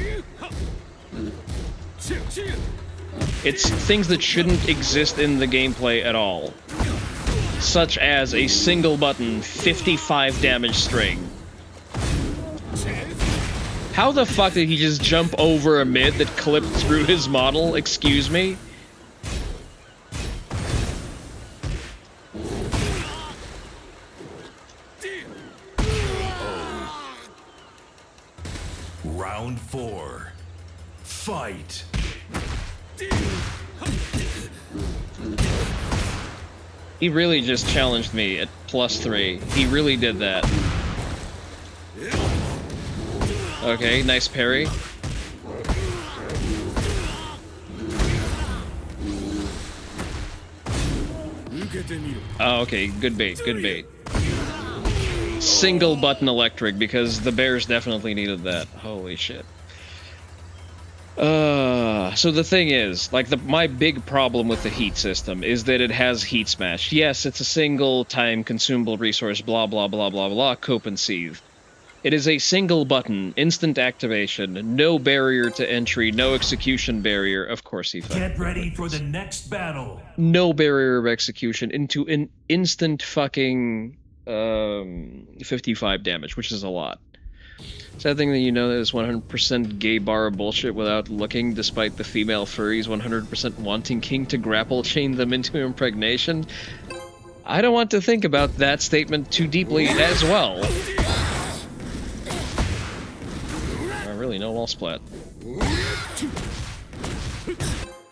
It's things that shouldn't exist in the gameplay at all. Such as a single button 55 damage string. How the fuck did he just jump over a mid that clipped through his model? Excuse me? Round 4. Fight. He really just challenged me at +3. He really did that. Okay, nice parry. Oh, okay, good bait, good bait. Single button electric, because the bears definitely needed that. Holy shit. So the thing is, like, my big problem with the heat system is that it has heat smash. Yes, it's a single time consumable resource, blah blah blah blah blah, cope and seethe. It is a single button, instant activation, no barrier to entry, no execution barrier. Of course he fucking Get ready for the next battle. no barrier of execution into an instant fucking 55 damage, which is a lot. Sad thing that you know that is 100% gay bar bullshit without looking, despite the female furries 100% wanting King to grapple chain them into impregnation. I don't want to think about that statement too deeply as well. Really, no wall splat.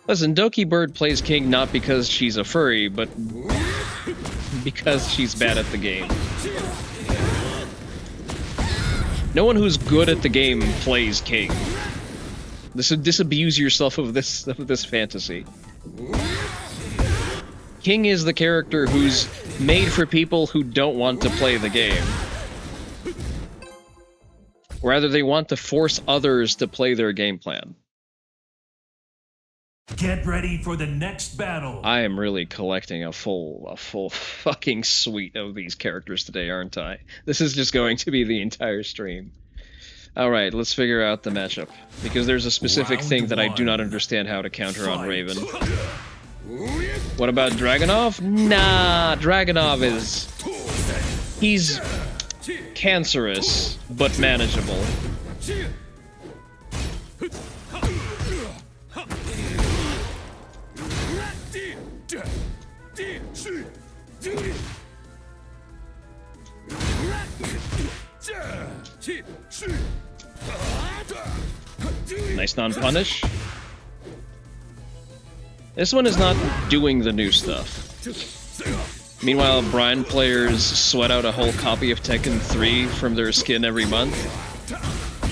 Listen, Doki Bird plays King not because she's a furry, but because she's bad at the game. No one who's good at the game plays King. Disabuse yourself of this fantasy. King is the character who's made for people who don't want to play the game. Rather, they want to force others to play their game plan. Get ready for the next battle. I am really collecting a full fucking suite of these characters today, aren't I? This is just going to be the entire stream. Alright, let's figure out the matchup. Because there's a specific thing that I do not understand how to counter on Raven. What about Dragunov? Nah, Dragunov is... He's cancerous, but manageable. Nice non-punish. This one is not doing the new stuff. Meanwhile, Brian players sweat out a whole copy of Tekken 3 from their skin every month.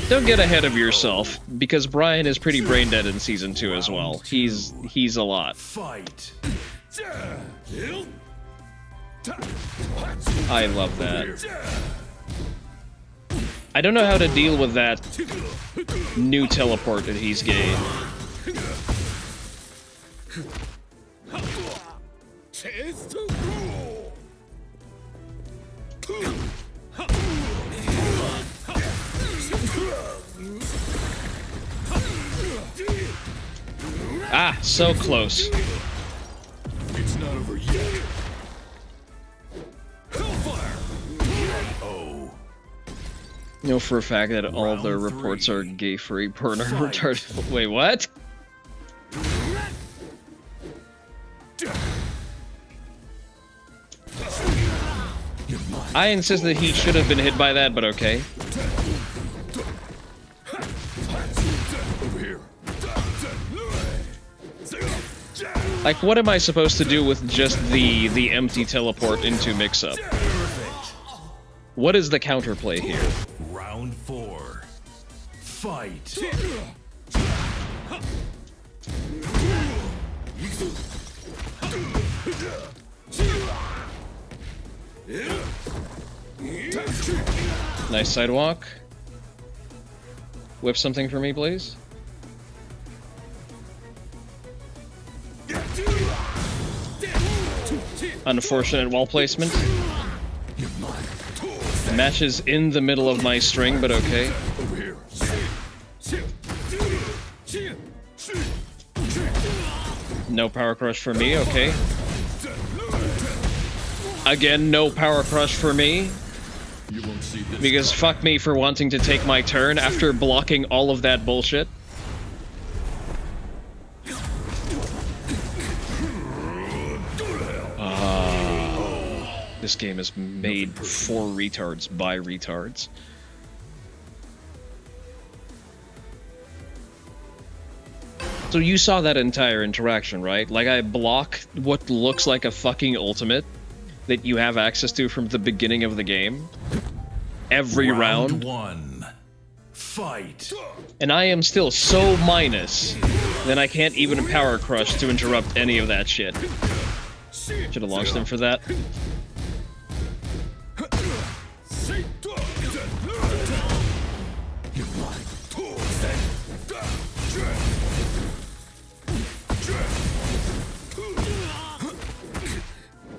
Don't get ahead of yourself, because Brian is pretty brain dead in Season 2 as well. He's a lot. Fight. I love that. I don't know how to deal with that new teleport that he's gained. Ah, so close. It's not over yet. Hellfire. Know for a fact that all of their reports are gay free porn or retarded. Wait, what? I insist that he should have been hit by that, but okay. Like, what am I supposed to do with just the empty teleport into mix-up? What is the counterplay here? Round 4. Fight. Nice sidewalk. Whip something for me, please. Unfortunate wall placement. The match is in the middle of my string, but okay. No power crush for me, okay. Again, no power crush for me. Because fuck me for wanting to take my turn after blocking all of that bullshit. This game is made for retards by retards. So you saw that entire interaction, right? Like, I block what looks like a fucking ultimate that you have access to from the beginning of the game. Every round. 1. Fight. And I am still so minus that I can't even power crush to interrupt any of that shit. Should have launched him for that.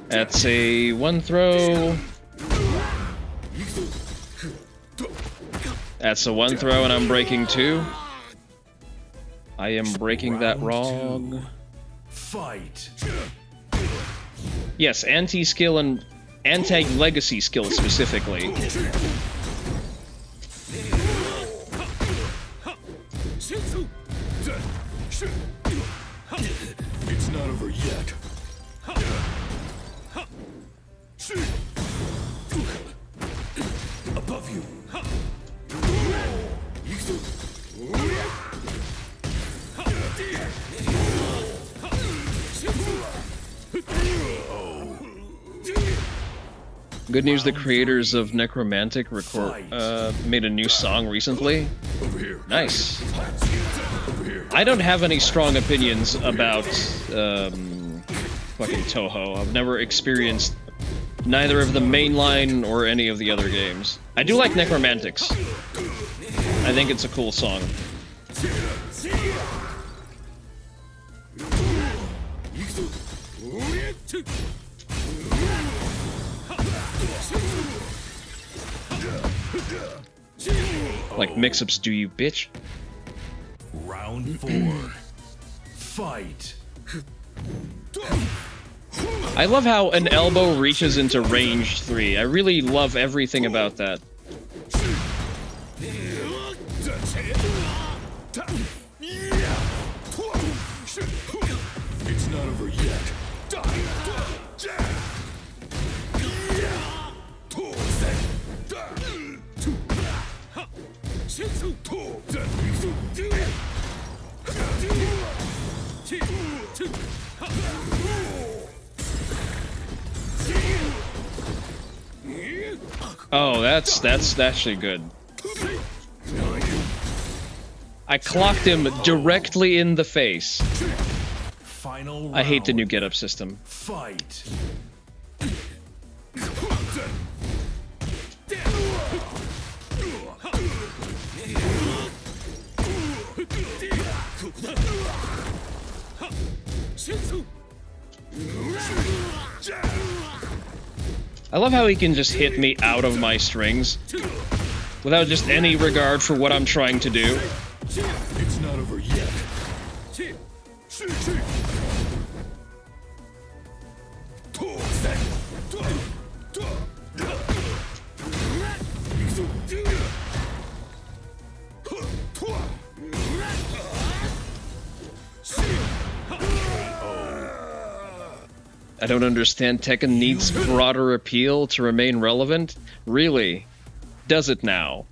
That's a one throw. That's a one throw and I'm breaking 2. I am breaking that wrong. Fight. Yes, anti-skill and anti-legacy skill specifically. It's not over yet. Above you. Good news, the creators of Necromantic made a new song recently. Nice. I don't have any strong opinions about fucking Toho. I've never experienced neither of the mainline or any of the other games. I do like Necromantics. I think it's a cool song. Like mix-ups, do you, bitch? Round 4. Fight. I love how an elbow reaches into range 3. I really love everything about that. It's not over yet. Oh, that's actually good. I clocked him directly in the face. Final I hate the round. new get-up system. Fight. I love how he can just hit me out of my strings without just any regard for what I'm trying to do. It's not over yet. I don't understand. Tekken needs broader appeal to remain relevant? Really? Does it now?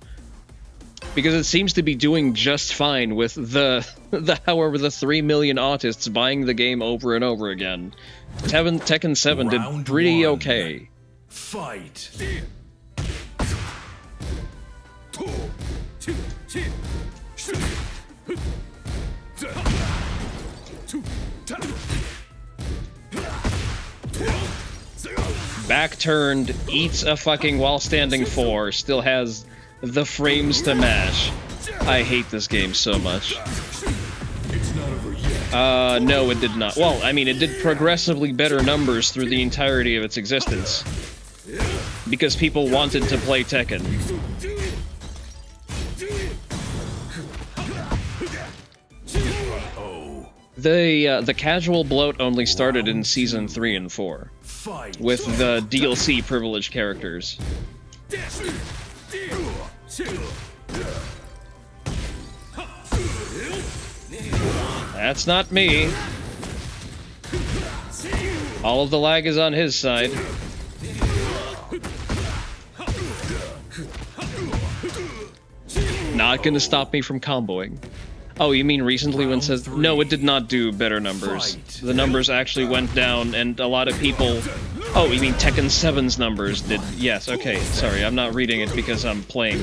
Because it seems to be doing just fine with the 3 million autists buying the game over and over again. Tekken 7 did pretty okay. Fight. Back turned, eats a fucking while standing 4, still has the frames to mash. I hate this game so much. No, it did not. Well, I mean, it did progressively better numbers through the entirety of its existence. Because people wanted to play Tekken. The casual bloat only started in Season 3 and 4. With the DLC privileged characters. That's not me. All of the lag is on his side. Not gonna stop me from comboing. Oh, you mean recently when it says... No, it did not do better numbers. The numbers actually went down, and a lot of people... Oh, you mean Tekken 7's numbers did... Yes, okay, sorry, I'm not reading it because I'm playing.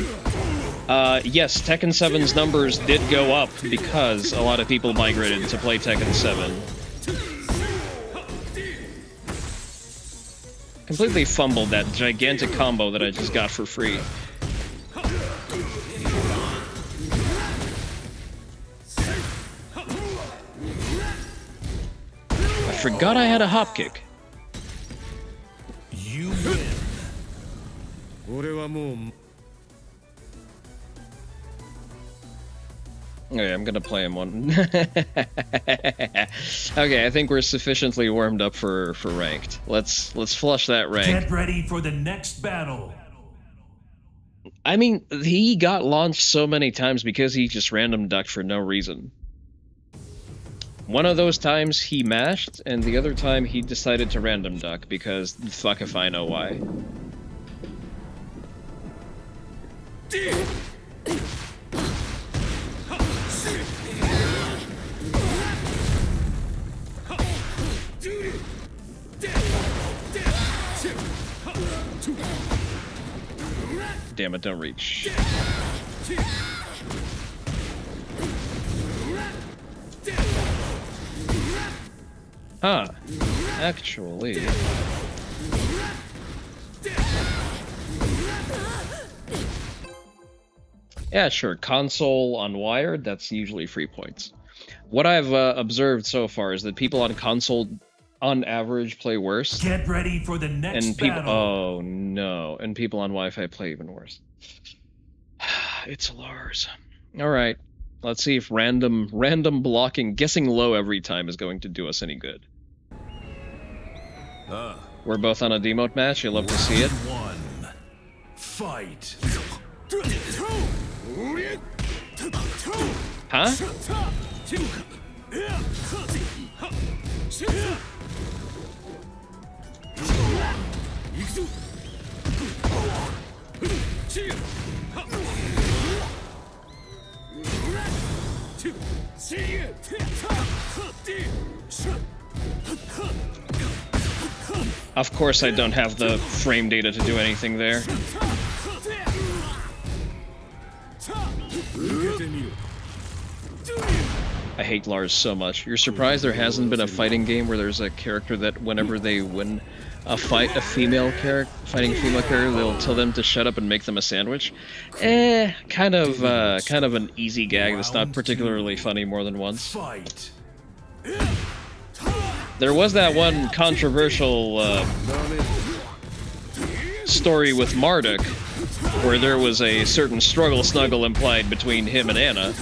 Yes, Tekken 7's numbers did go up because a lot of people migrated to play Tekken 7. Completely fumbled that gigantic combo that I just got for free. I forgot I had a hop kick. You win. Okay, I'm gonna play him one. Okay, I think we're sufficiently warmed up for ranked. Let's flush that rank. Get ready for the next battle. I mean, he got launched so many times because he just random ducked for no reason. One of those times he mashed, and the other time he decided to random duck, because fuck if I know why. Damn it, don't reach. Huh. Actually... yeah, sure. Console unwired, that's usually free points. What I've observed so far is that people on console, on average, play worse. Get ready for the next battle. Oh, no. And people on Wi-Fi play even worse. It's Lars. Alright. Let's see if random blocking, guessing low every time is going to do us any good. We're both on a demote match. You'll love to see it. One. Fight. Huh? Of course I don't have the frame data to do anything there. I hate Lars so much. You're surprised there hasn't been a fighting game where there's a character that whenever they win a fight, a female character, fighting a female character, they'll tell them to shut up and make them a sandwich? Kind of an easy gag that's not particularly funny more than once. There was that one controversial story with Marduk, where there was a certain struggle snuggle implied between him and Anna.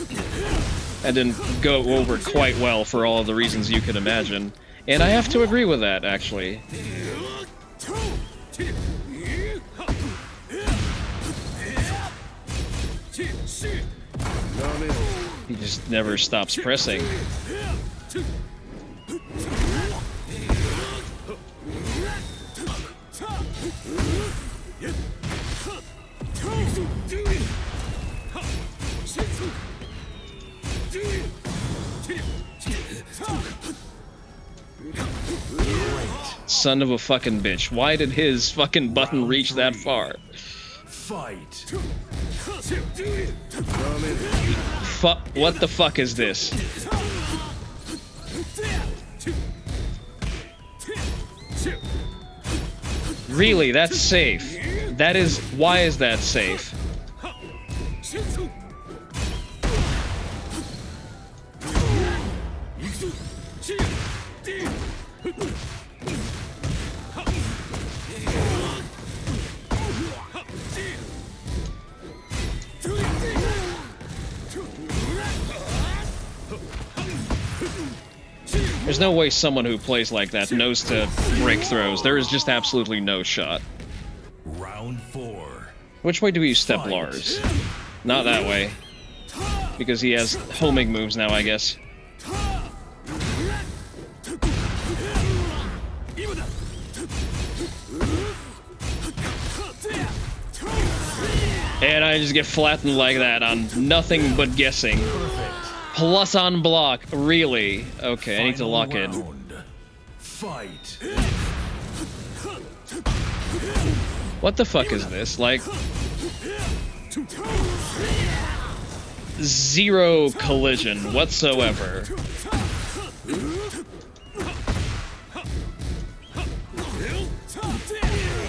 That didn't go over quite well for all of the reasons you could imagine. And I have to agree with that, actually. He just never stops pressing. Son of a fucking bitch. Why did his fucking button reach that far? Fight. What the fuck is this? Really, that's safe. That is... why is that safe? There's no way someone who plays like that knows to break throws. There is just absolutely no shot. Round 4. Which way do we step Lars? Not that way. Because he has homing moves now, I guess. And I just get flattened like that on nothing but guessing. Plus on block, really? Okay, I need to lock in. Fight. What the fuck is this? Like... zero collision whatsoever.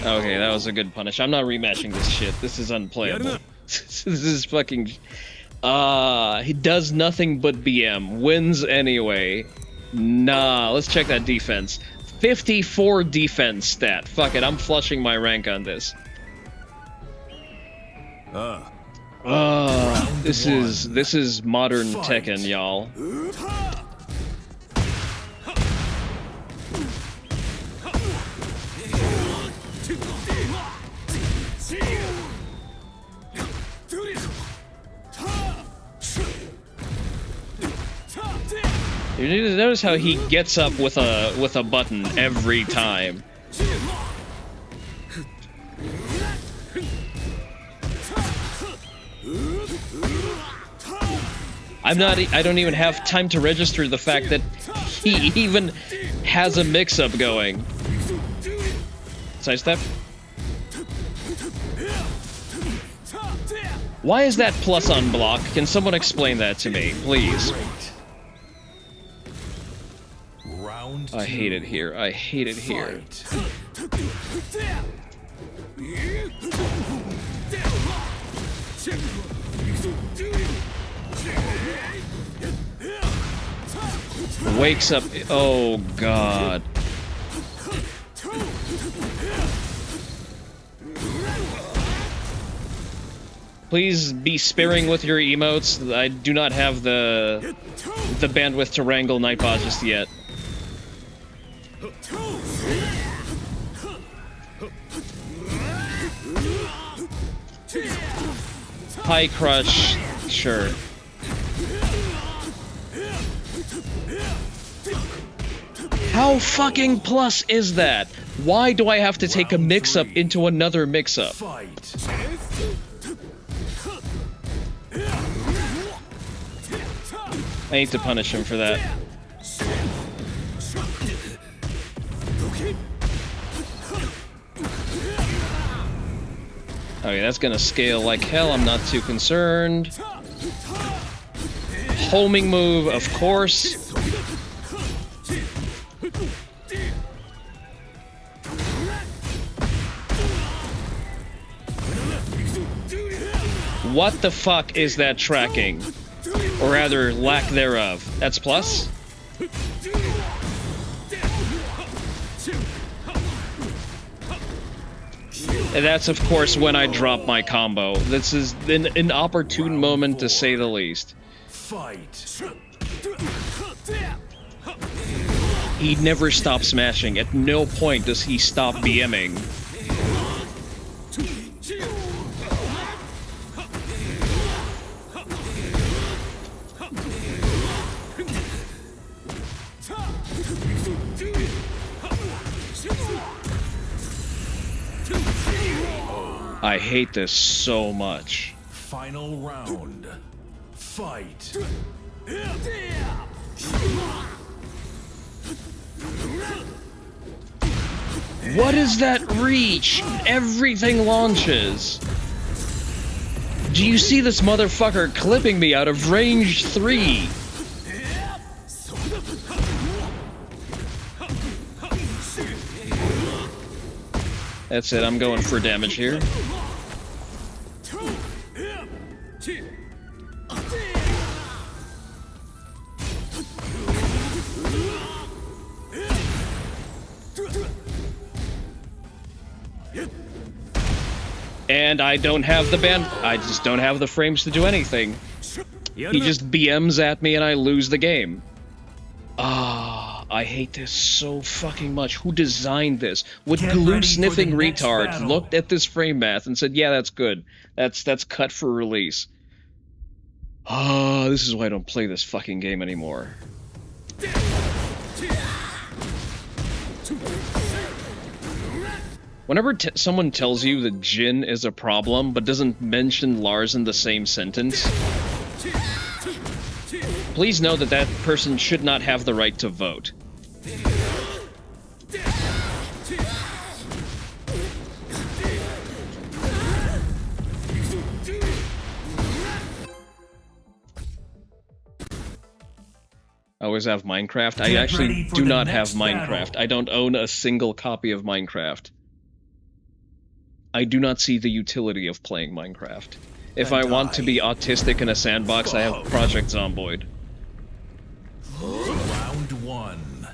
Okay, that was a good punish. I'm not rematching this shit. This is unplayable. This is fucking... he does nothing but BM. Wins anyway. Nah, let's check that defense. 54 defense stat. Fuck it, I'm flushing my rank on this. This is modern Tekken, y'all. You need to notice how he gets up with a button every time. I don't even have time to register the fact that he even has a mix-up going. Sidestep. Why is that plus on block? Can someone explain that to me, please? I hate it here. I hate it here. Wakes up. Oh, God. Please be sparing with your emotes. I do not have the bandwidth to wrangle Nightbot just yet. High crush, sure. How fucking plus is that? Why do I have to take a mix-up into another mix-up? I need to punish him for that. Okay, that's gonna scale like hell, I'm not too concerned. Homing move, of course. What the fuck is that tracking? Or rather, lack thereof. That's plus? And that's, of course, when I drop my combo. This is an opportune moment, to say the least. Fight. He never stops smashing. At no point does he stop BMing. I hate this so much. Final round. Fight. What is that reach? Everything launches. Do you see this motherfucker clipping me out of range 3? That's it, I'm going for damage here. And I don't have the I just don't have the frames to do anything. He just BMs at me and I lose the game. Ah, I hate this so fucking much. Who designed this? What glue-sniffing retard looked at this frame math and said, yeah, that's good. That's cut for release. Ah, this is why I don't play this fucking game anymore. Whenever someone tells you that Jin is a problem, but doesn't mention Lars in the same sentence, please know that that person should not have the right to vote. I always have Minecraft. I actually do not have Minecraft. I don't own a single copy of Minecraft. I do not see the utility of playing Minecraft. If I want to be autistic in a sandbox, I have Project Zomboid. Round 1.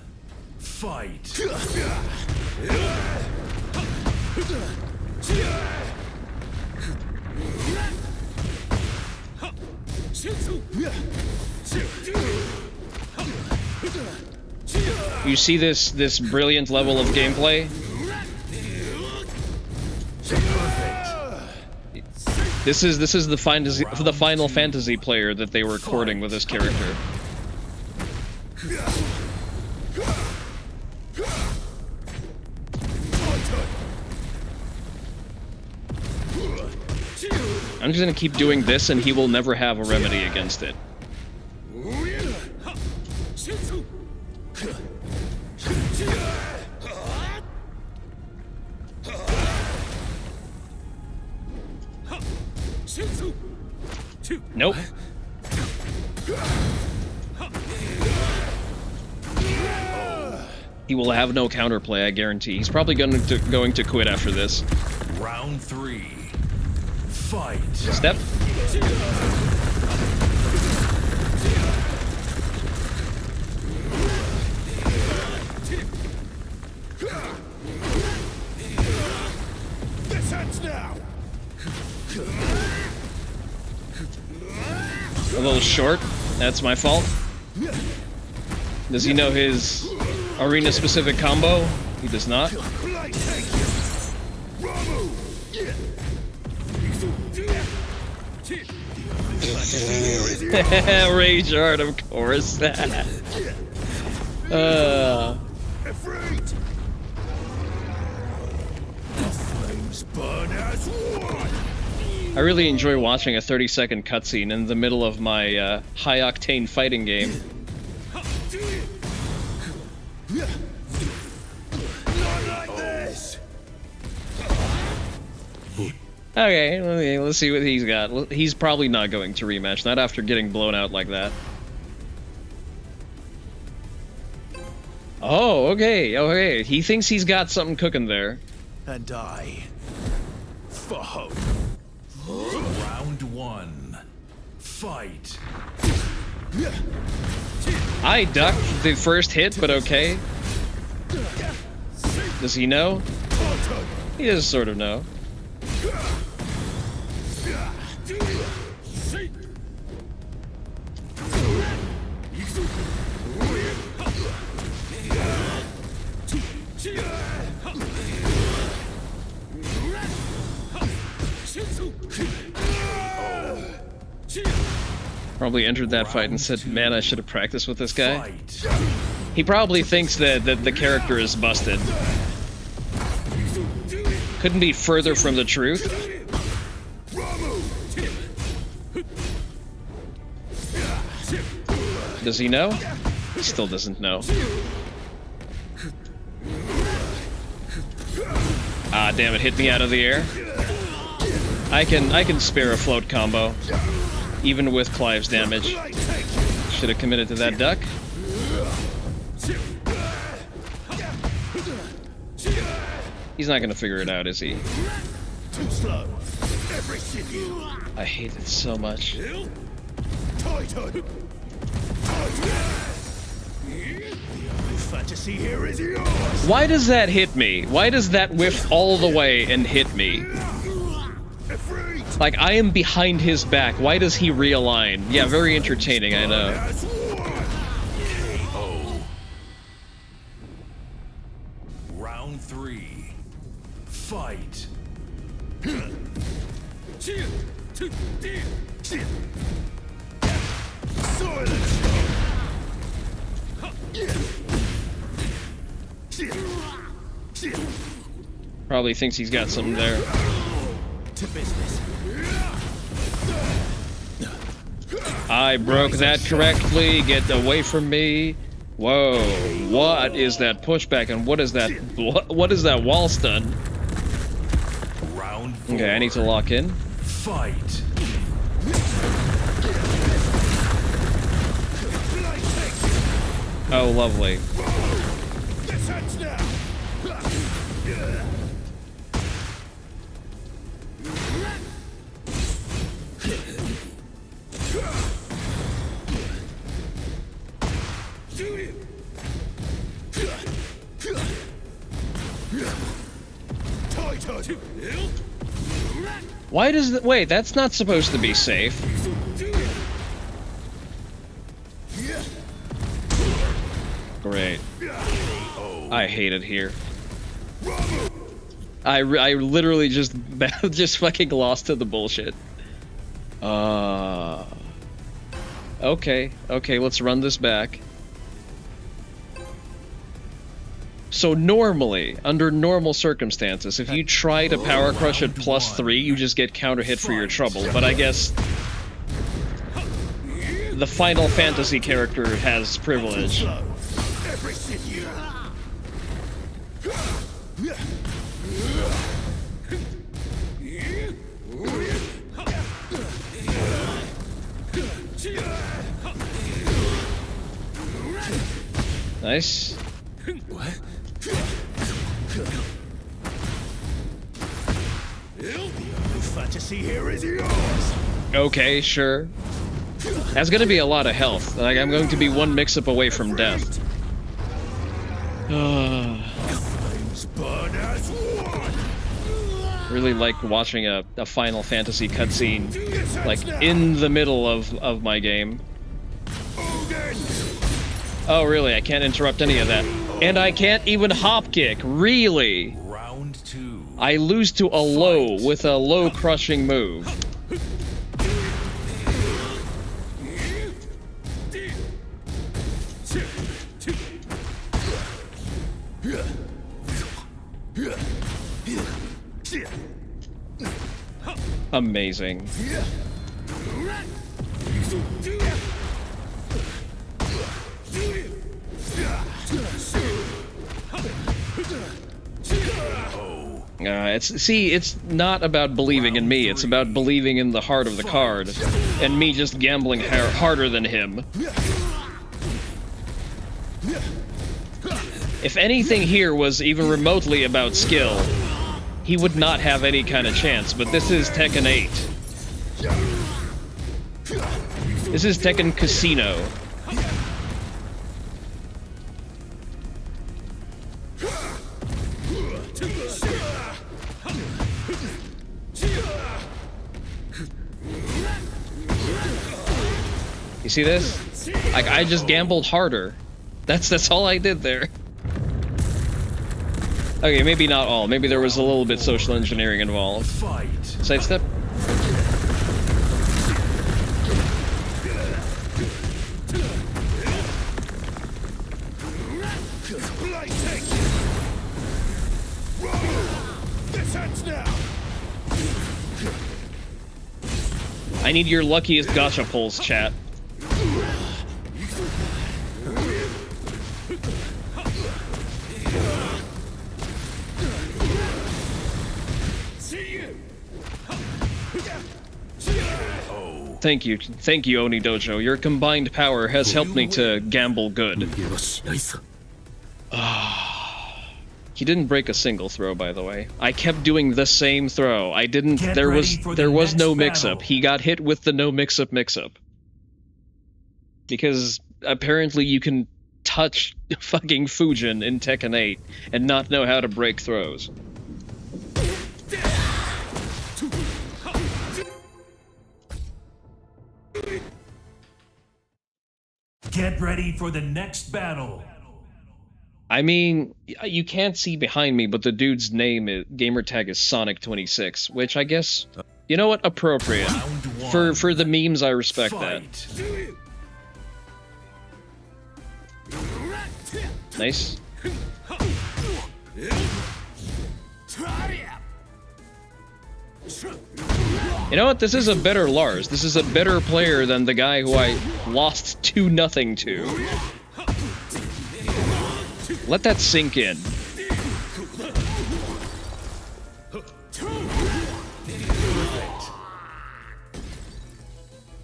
Fight. You see this brilliant level of gameplay? This is the Final Fantasy player that they were recording with this character. I'm just gonna keep doing this, and he will never have a remedy against it. Nope. He will have no counterplay, I guarantee. He's probably going to quit after this. Round 3. Fight. Step. This ends now. A little short. That's my fault. Does he know his arena-specific combo? He does not. Rage Art, of course. I really enjoy watching a 30-second cutscene in the middle of my high-octane fighting game. Okay, let's see what he's got. He's probably not going to rematch, not after getting blown out like that. Oh, okay. He thinks he's got something cooking there. And I for hope. Round 1. Fight. I ducked the first hit, but okay. Does he know? He does sort of know. Probably entered that fight and said, man, I should have practiced with this guy. He probably thinks that the character is busted. Couldn't be further from the truth. Does he know? He still doesn't know. Ah, damn it, hit me out of the air. I can spare a float combo, even with Clive's damage. Should have committed to that duck. He's not gonna figure it out, is he? Too slow. I hate it so much. Fantasy here is yours. Why does that hit me? Why does that whiff all the way and hit me? Like, I am behind his back. Why does he realign? Yeah, very entertaining, I know. KO. Round 3. Fight. Probably thinks he's got something there. To business. I broke that correctly. Get away from me. Whoa, what is that pushback and what is that what is that wall stun? Round 4. Okay, I need to lock in. Fight. Oh, lovely. This ends now. Why does that? Wait, that's not supposed to be safe. Great. I hate it here. I literally just fucking lost to the bullshit. Okay, let's run this back. So normally, under normal circumstances, if you try to power crush at +3, you just get counter hit for your trouble. But I guess the Final Fantasy character has privilege. Nice. What? The fantasy here is yours. Okay, sure. That's gonna be a lot of health. Like, I'm going to be one mix-up away from death. Really like watching a Final Fantasy cutscene, like, in the middle of my game. Oh, really? I can't interrupt any of that. And I can't even hop kick. Really? Round 2. I lose to a low with a low crushing move. Amazing. It's not about believing in me, it's about believing in the heart of the card, and me just gambling harder than him. If anything here was even remotely about skill, he would not have any kind of chance, but this is Tekken 8. This is Tekken Casino. You see this? Like, I just gambled harder. That's all I did there. Okay, maybe not all. Maybe there was a little bit social engineering involved. Sidestep. I need your luckiest gacha pulls, chat. Thank you, Oni Dojo. Your combined power has helped me to gamble good. He didn't break a single throw, by the way. I kept doing the same throw. I didn't. There was no mix-up. He got hit with the no mix-up. Because apparently you can touch fucking Fujin in Tekken 8 and not know how to break throws. Get ready for the next battle. I mean, you can't see behind me, but the dude's gamertag is Sonic26, which I guess, you know what, appropriate. For the memes, I respect that. Nice. You know what? This is a better Lars. This is a better player than the guy who I lost 2-0 to. Let that sink in.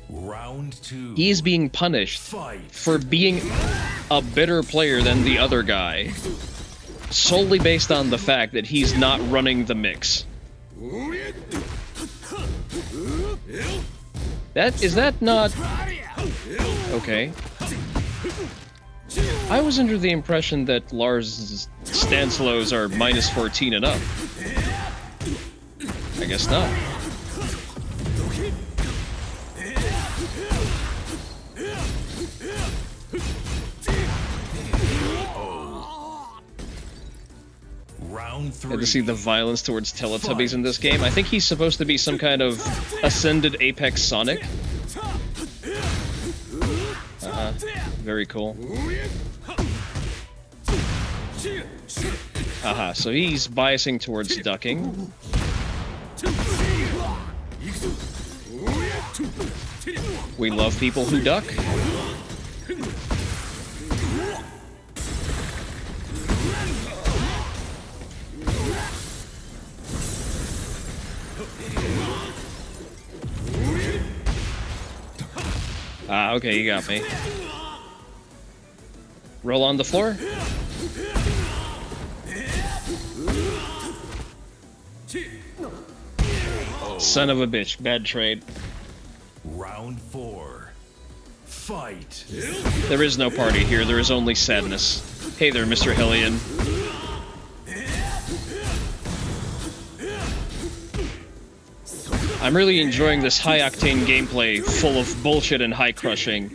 Round 2. He's being punished for being a better player than the other guy, solely based on the fact that he's not running the mix. Is that not okay? I was under the impression that Lars' stance lows are -14 and up. I guess not. Round 3. Good to see the violence towards Teletubbies in this game. I think he's supposed to be some kind of ascended Apex Sonic. Very cool. Aha, so he's biasing towards ducking. We love people who duck. Ah, okay, you got me. Roll on the floor. Son of a bitch, bad trade. Round 4. Fight. There is no party here, there is only sadness. Hey there, Mr. Hellion. I'm really enjoying this high-octane gameplay full of bullshit and high-crushing.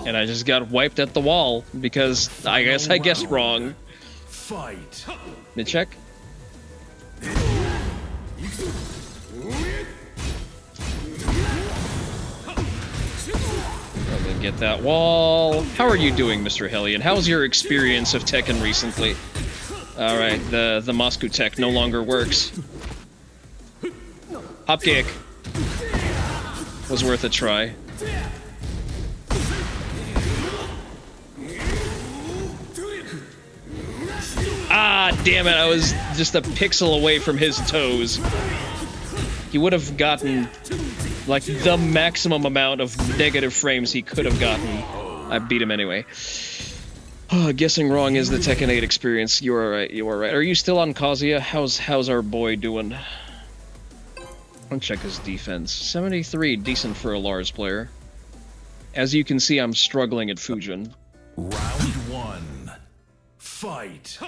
And I just got wiped at the wall because I guessed wrong. Fight. Mid check. Get that wall. How are you doing, Mr. Hellion? How's your experience of Tekken recently? Alright, the Moscow tech no longer works. Hop kick. Was worth a try. Ah, damn it, I was just a pixel away from his toes. He would have gotten, like, the maximum amount of negative frames he could have gotten. I beat him anyway. Guessing wrong is the Tekken 8 experience. You are right, you are right. Are you still on Kazuya? How's our boy doing? I'll check his defense. 73, decent for a Lars player. As you can see, I'm struggling at Fujin. Round 1. Fight.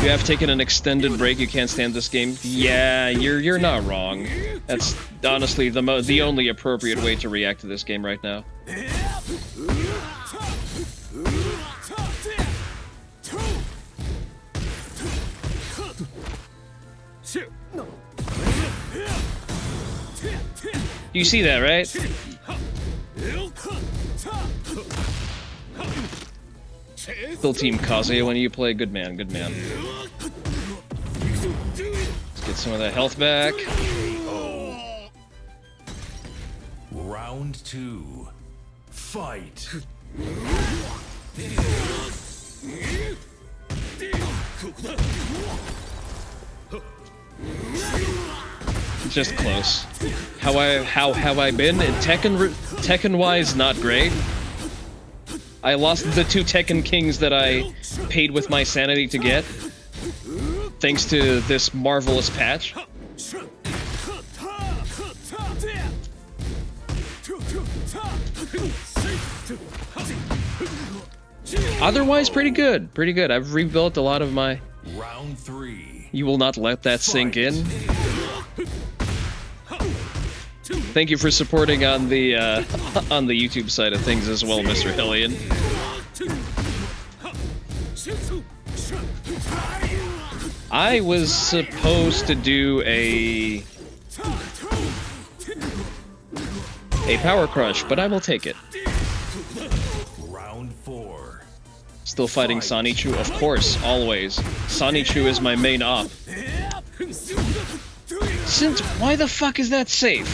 You have taken an extended break, you can't stand this game? Yeah, you're not wrong. That's honestly the only appropriate way to react to this game right now. You see that, right? Still Team Kazuya when you play. Good man, good man. Let's get some of that health back. Round 2. Fight. Just close. How have I been? In Tekken-wise, not great. I lost the 2 Tekken Kings that I paid with my sanity to get, thanks to this marvelous patch. Otherwise, pretty good. Pretty good. I've rebuilt a lot of my... Round 3. You will not let that sink in? Thank you for supporting on the YouTube side of things as well, Mr. Hellion. I was supposed to do a power crush, but I will take it. Round 4. Still fighting Sonichu, of course, always. Sonichu is my main op. Since why the fuck is that safe?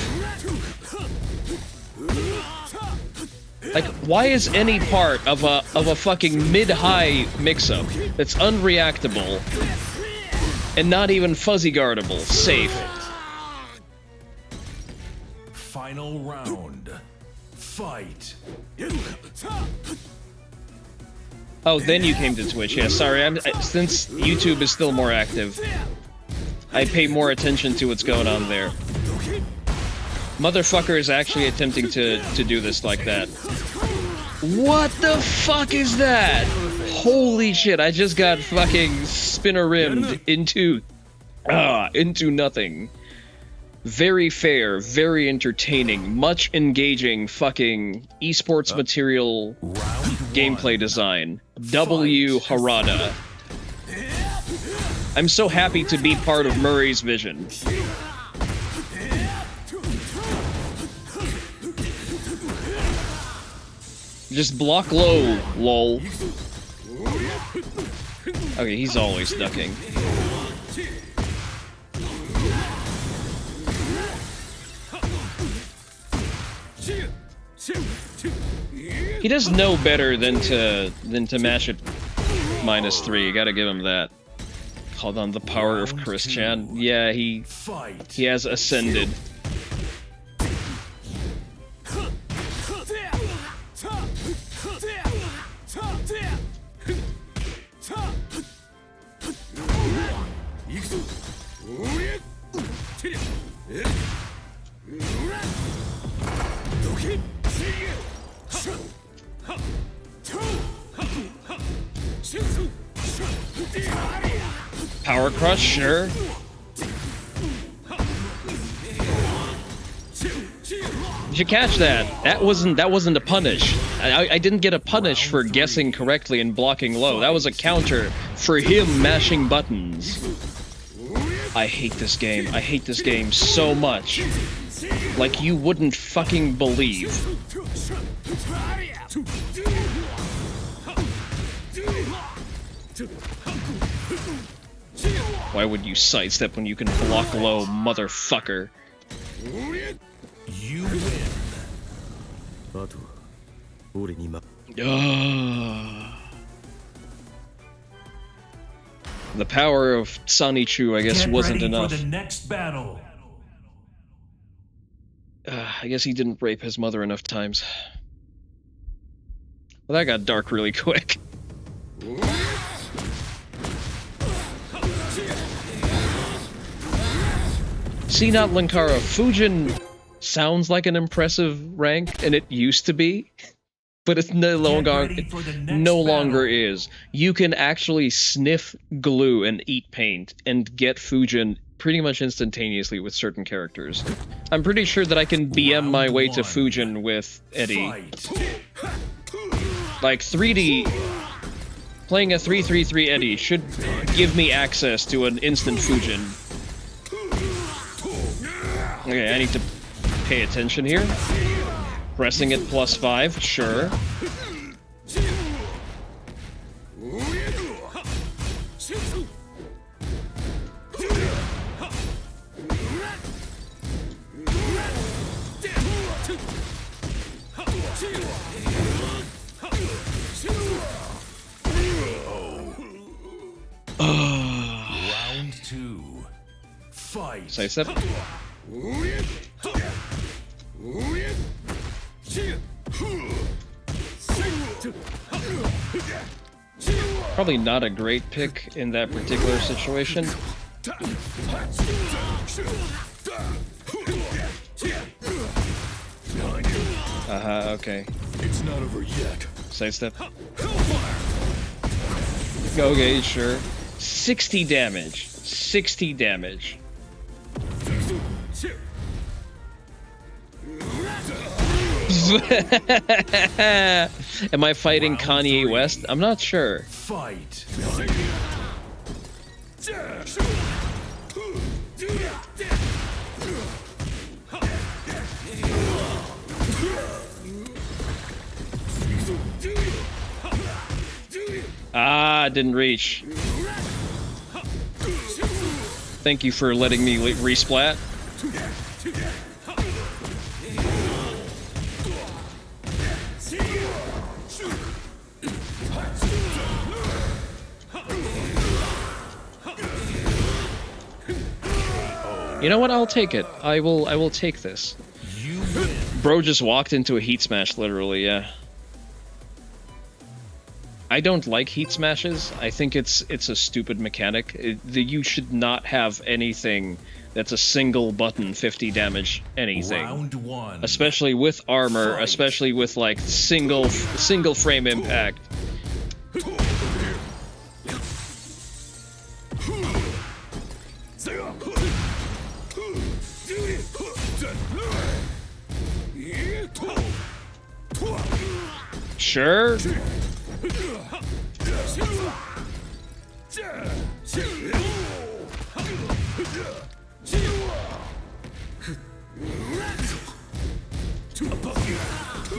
Like, why is any part of a fucking mid-high mix-up that's unreactable and not even fuzzy guardable safe? Final round. Fight. Oh, then you came to Twitch. Yeah, sorry. Since YouTube is still more active, I pay more attention to what's going on there. Motherfucker is actually attempting to do this like that. What the fuck is that? Holy shit, I just got fucking spinner-rimmed into nothing. Very fair, very entertaining, much engaging fucking esports material gameplay design. W. Harada. I'm so happy to be part of Murray's vision. Just block low, lol. Okay, he's always ducking. He does know better than to mash it -3. Gotta give him that. Hold on, the power of Christian. Yeah, he has ascended. Power crush, sure. Did you catch that? That wasn't a punish. I didn't get a punish for guessing correctly and blocking low. That was a counter for him mashing buttons. I hate this game. I hate this game so much. Like you wouldn't fucking believe. Why would you sidestep when you can block low, motherfucker? You win. The power of Sanichu, I guess, wasn't enough. For the next battle. I guess he didn't rape his mother enough times. Well, that got dark really quick. See, not Linkara. Fujin sounds like an impressive rank, and it used to be, but it's no longer is. You can actually sniff glue and eat paint and get Fujin pretty much instantaneously with certain characters. I'm pretty sure that I can BM my way to Fujin with Eddie. Like 3D, playing a 3-3-3 Eddie should give me access to an instant Fujin. Okay, I need to pay attention here. Pressing it +5, sure. Round 2. Fight. Sidestep. Probably not a great pick in that particular situation. Okay. It's not over yet. Sidestep. Okay, sure. 60 damage. 60 damage. Am I fighting Kanye West? I'm not sure. Fight. Ah, didn't reach. Thank you for letting me resplat. You know what? I'll take it. I will take this. Bro just walked into a heat smash, literally, yeah. I don't like heat smashes. I think it's a stupid mechanic. You should not have anything that's a single button 50 damage anything. Round 1. Especially with armor, especially with like single frame impact. Sure.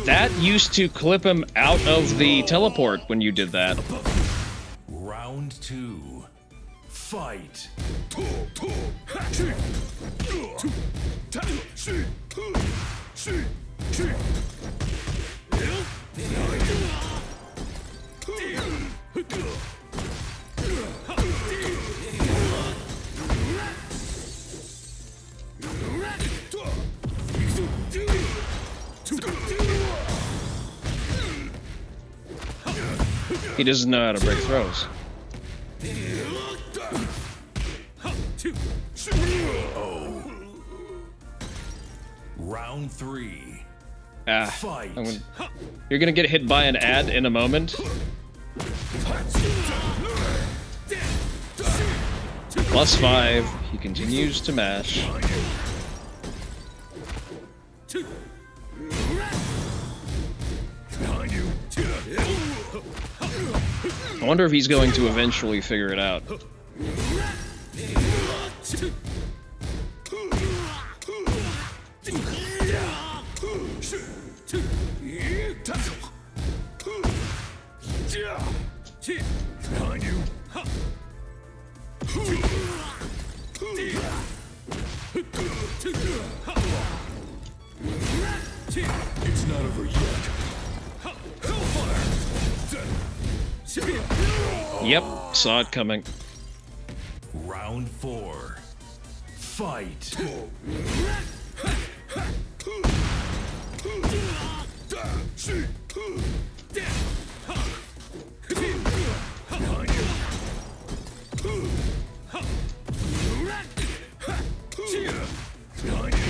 That used to clip him out of the teleport when you did that. Round 2. Fight. He doesn't know how to break throws. Round 3. Fight. You're gonna get hit by an ad in a moment. +5. He continues to mash. I wonder if he's going to eventually figure it out. It's not over yet. Yep, saw it coming. Round 4. Fight.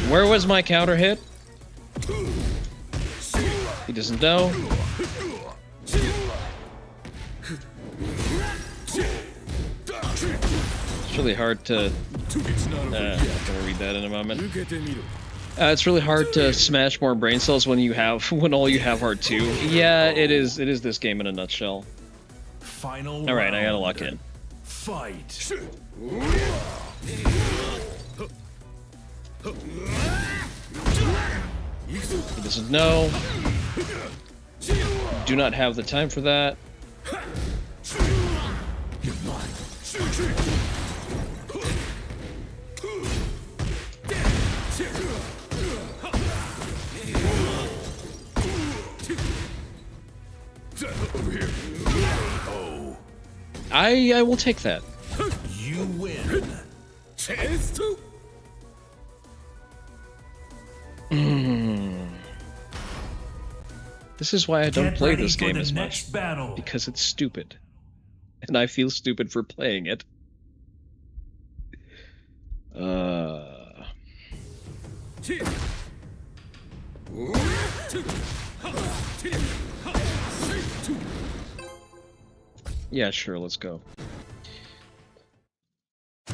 Where was my counter hit? He doesn't know. It's really hard to... I'm gonna read that in a moment. It's really hard to smash more brain cells when all you have are 2. Yeah, it is this game in a nutshell. Final All right, I gotta round. lock in. Fight. He doesn't know. Do not have the time for that. Over here. Oh. I will take that. You win. Chance to. This is why I don't Get play ready this for game the as next much. battle. Because it's stupid. And I feel stupid for playing it. Yeah, sure, let's go.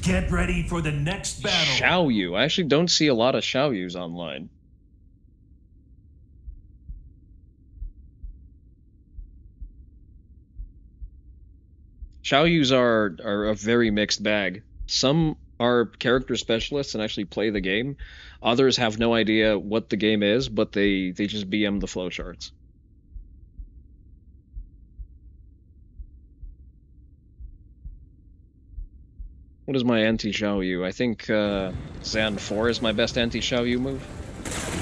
Get ready for the next battle. Xiaoyu. I actually don't see a lot of Xiaoyus online. Xiaoyus are a very mixed bag. Some are character specialists and actually play the game. Others have no idea what the game is, but they just BM the flowcharts. What is my anti-Xiaoyu? I think Zan 4 is my best anti-Xiaoyu move.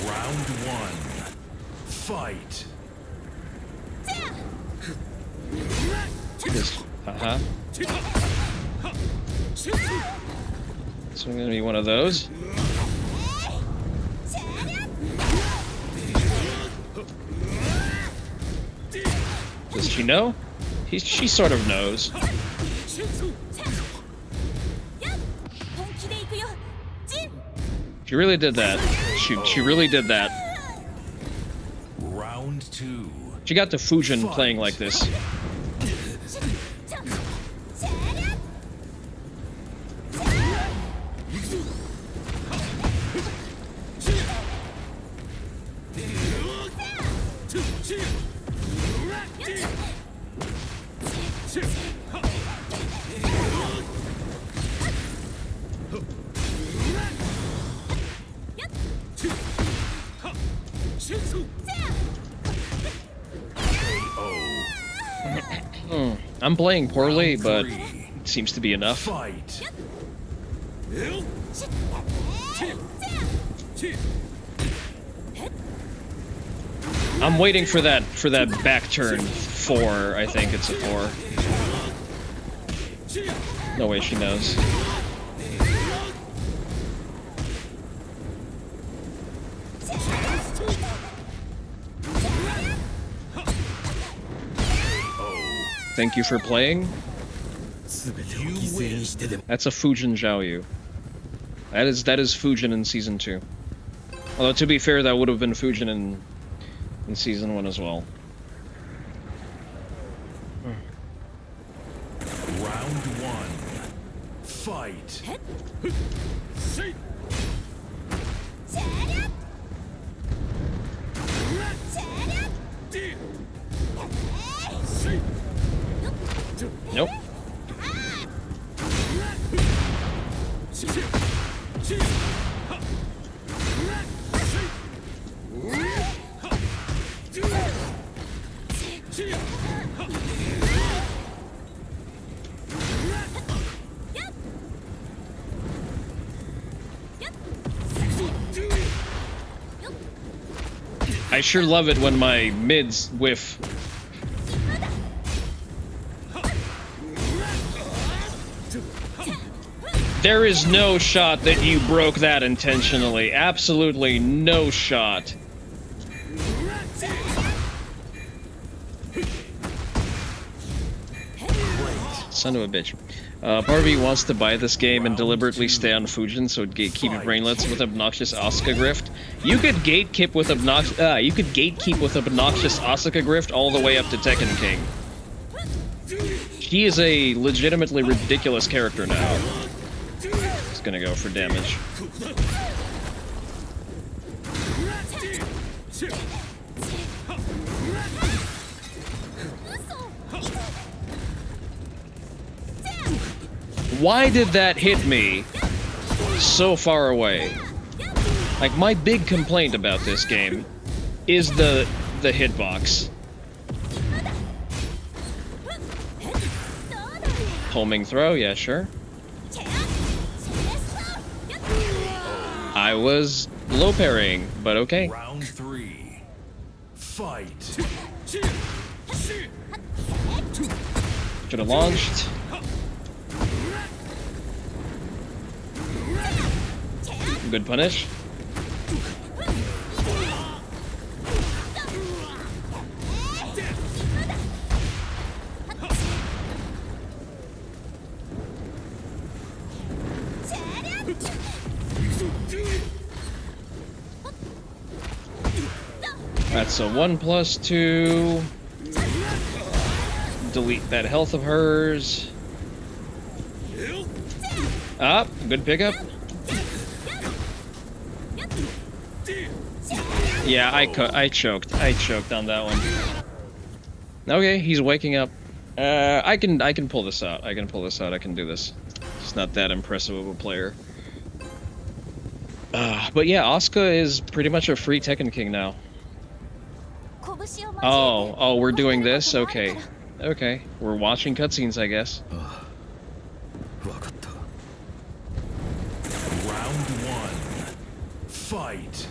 Round 1. Fight. Haha. So I'm gonna be one of those. Does she know? She sort of knows. She really did that. She really did that. Round 2. She got to Fujin playing like this. I'm playing poorly, but it seems to be enough. Fight. I'm waiting for that back turn. 4, I think it's a 4. No way she knows. Thank you for playing. That's a Fujin Zhaoyu. That is Fujin in season 2. Although to be fair, that would have been Fujin in season 1 as well. Round 1. Fight. Nope. I sure love it when my mids whiff. There is no shot that you broke that intentionally. Absolutely no shot. Son of a bitch. Part of me wants to buy this game and deliberately stay on Fujin so it keep brainlets with obnoxious Asuka grift. You could gatekeep with obnoxious Asuka grift all the way up to Tekken King. She is a legitimately ridiculous character now. Just gonna go for damage. Why did that hit me so far away? Like, my big complaint about this game is the hitbox. Homing throw, yeah, sure. I was low parrying, but okay. Round 3. Fight. Should have launched. Good punish. That's a 1+2. Delete that health of hers. Ah, good pickup. Yeah, I choked. I choked on that one. Okay, he's waking up. I can pull this out. I can pull this out. I can do this. Just not that impressive of a player. But yeah, Asuka is pretty much a free Tekken King now. Oh, we're doing this? Okay. Okay, we're watching cutscenes, I guess. Round 1. Fight.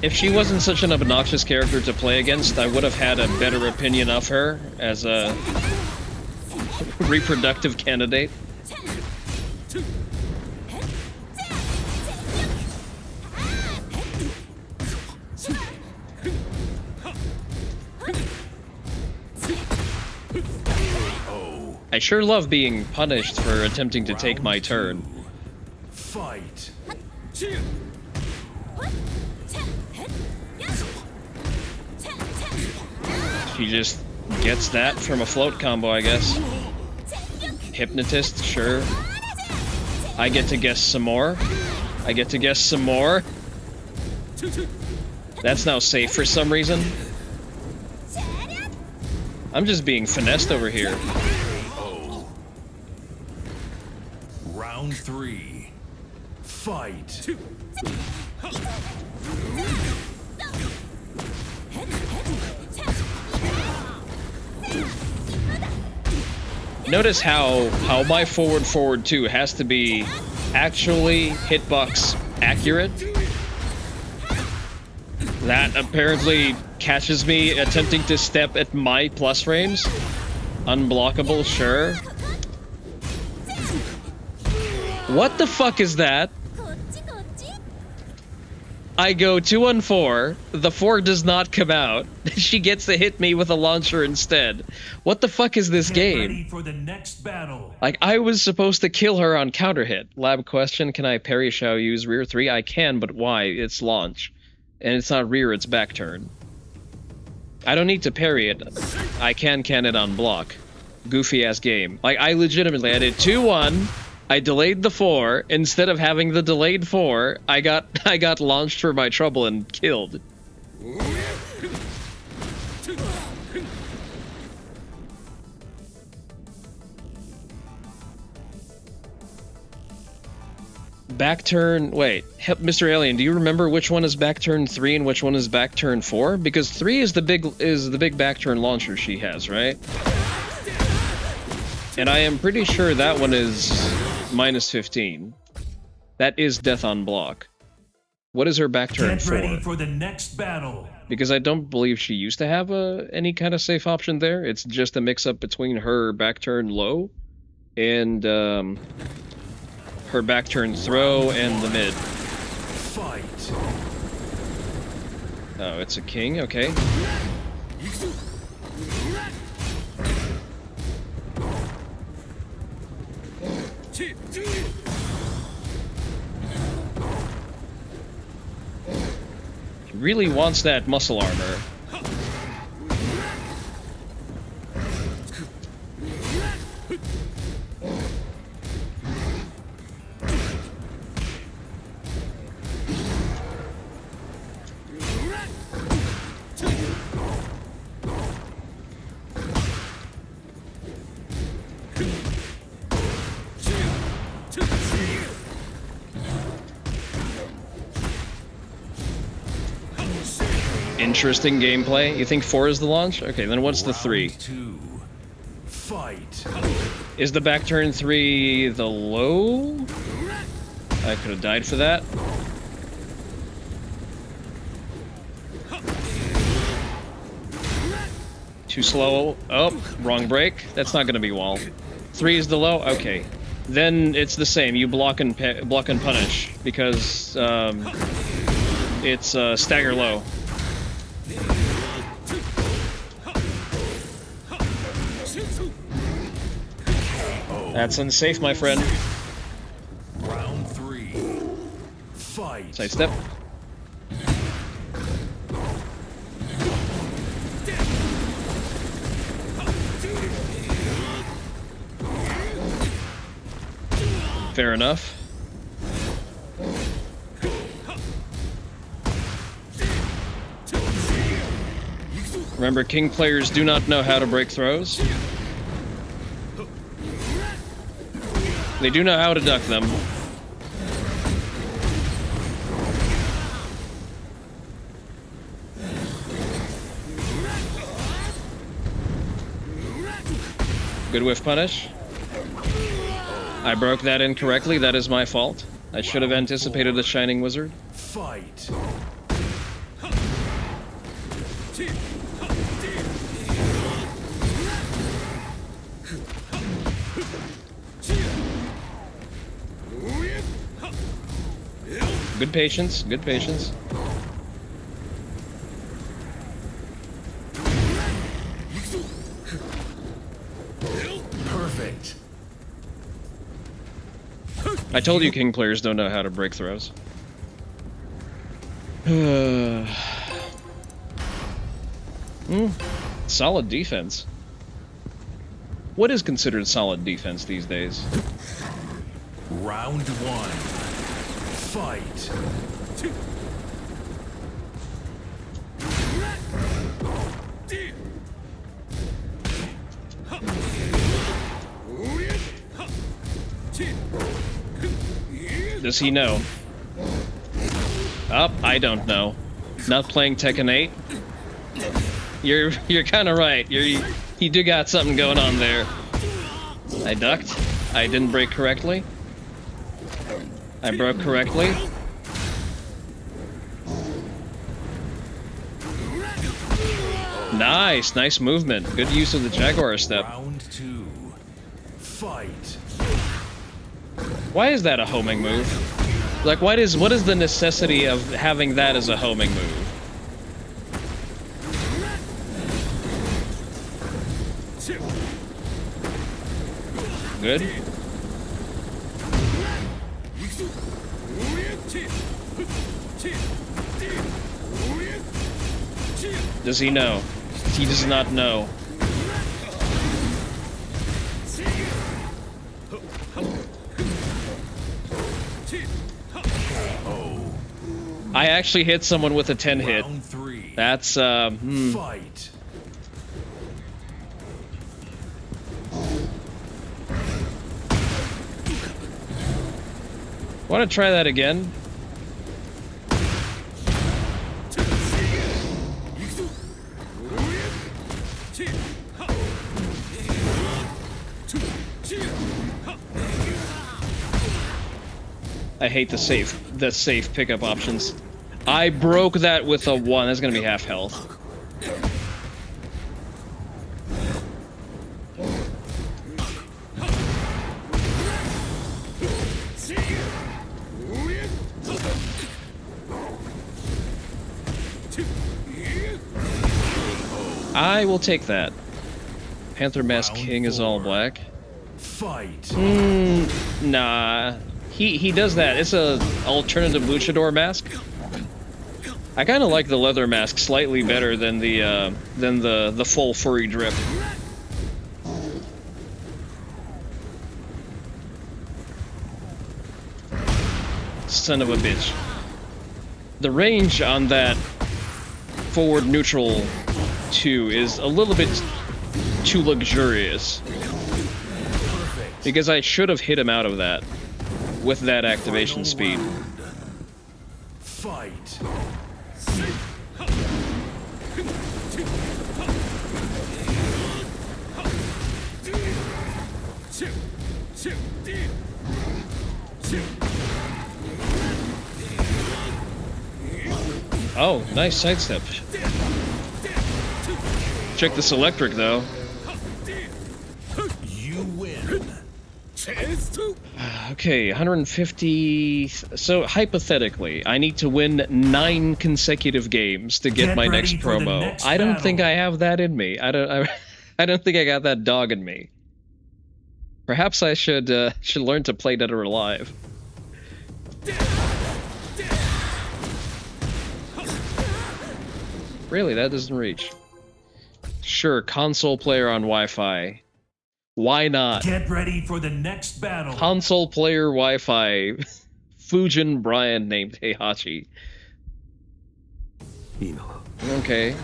If she wasn't such an obnoxious character to play against, I would have had a better opinion of her as a reproductive candidate. I sure love being punished for attempting to take my turn. Fight. She just gets that from a float combo, I guess. Hypnotist, sure. I get to guess some more. I get to guess some more. That's now safe for some reason. I'm just being finessed over here. Round 3. Fight. Notice how my forward 2 has to be actually hitbox accurate. That apparently catches me attempting to step at my plus frames. Unblockable, sure. What the fuck is that? I go 2 on 4, the 4 does not come out. She gets to hit me with a launcher instead. What the fuck is this game? Ready for the next battle. Like, I was supposed to kill her on counter hit. Lab question, can I parry shall use rear 3? I can, but why? It's launch. And it's not rear, it's back turn. I don't need to parry it. I can it on block. Goofy ass game. Like, I legitimately, I did 2-1. I delayed the 4. Instead of having the delayed 4, I got launched for my trouble and killed. Back turn, wait, Mr. Alien, do you remember which one is back turn 3 and which one is back turn 4? Because 3 is the big back turn launcher she has, right? And I am pretty sure that one is minus 15. That is death on block. What is her back turn 4? Get ready for the next battle. Because I don't believe she used to have any kind of safe option there. It's just a mix-up between her back turn low and her back turn throw and the mid. Fight. Oh, it's a king, okay. He really wants that muscle armor. Interesting gameplay. You think 4 is the launch? Okay, then what's the 3? Fight. Is the back turn 3 the low? I could have died for that. Too slow. Oh, wrong break. That's not gonna be wall. 3 is the low? Okay. Then it's the same. You block and punish because it's stagger low. That's unsafe, my friend. Round 3. Fight. Side step. Fair enough. Remember, king players do not know how to break throws. They do know how to duck them. Good whiff punish. I broke that incorrectly. That is my fault. I should have anticipated the Shining Wizard. Fight. Good patience, good patience. Perfect. I told you king players don't know how to break throws. Solid defense. What is considered solid defense these days? Round 1. Fight. Does he know? Oh, I don't know. Not playing Tekken 8? You're kind of right. You do got something going on there. I ducked. I didn't break correctly. I broke correctly. Nice movement. Good use of the Jaguar step. Round 2. Fight. Why is that a homing move? Like, what is the necessity of having that as a homing move? Good. Does he know? He does not know. I actually hit someone with a 10 hit. That's Fight. Want to try that again? I hate the safe pickup options. I broke that with a 1. That's gonna be half health. I will take that. Panther Mask King is all black. Fight. Nah. He does that. It's a alternative luchador mask. I kind of like the leather mask slightly better than the full furry drip. Son of a bitch. The range on that forward neutral 2 is a little bit too luxurious. Because I should have hit him out of that with that activation speed. Fight. Oh, nice sidestep. Check this electric though. You win. Okay, 150. So hypothetically, I need to win 9 consecutive games to get my next promo. I don't think I have that in me. I don't think I got that dog in me. Perhaps I should learn to play Dead or Alive. Really, that doesn't reach. Sure, console player on Wi-Fi. Why not? Get ready for the next battle. Console player Wi-Fi. Fujin Brian named Heihachi. Okay.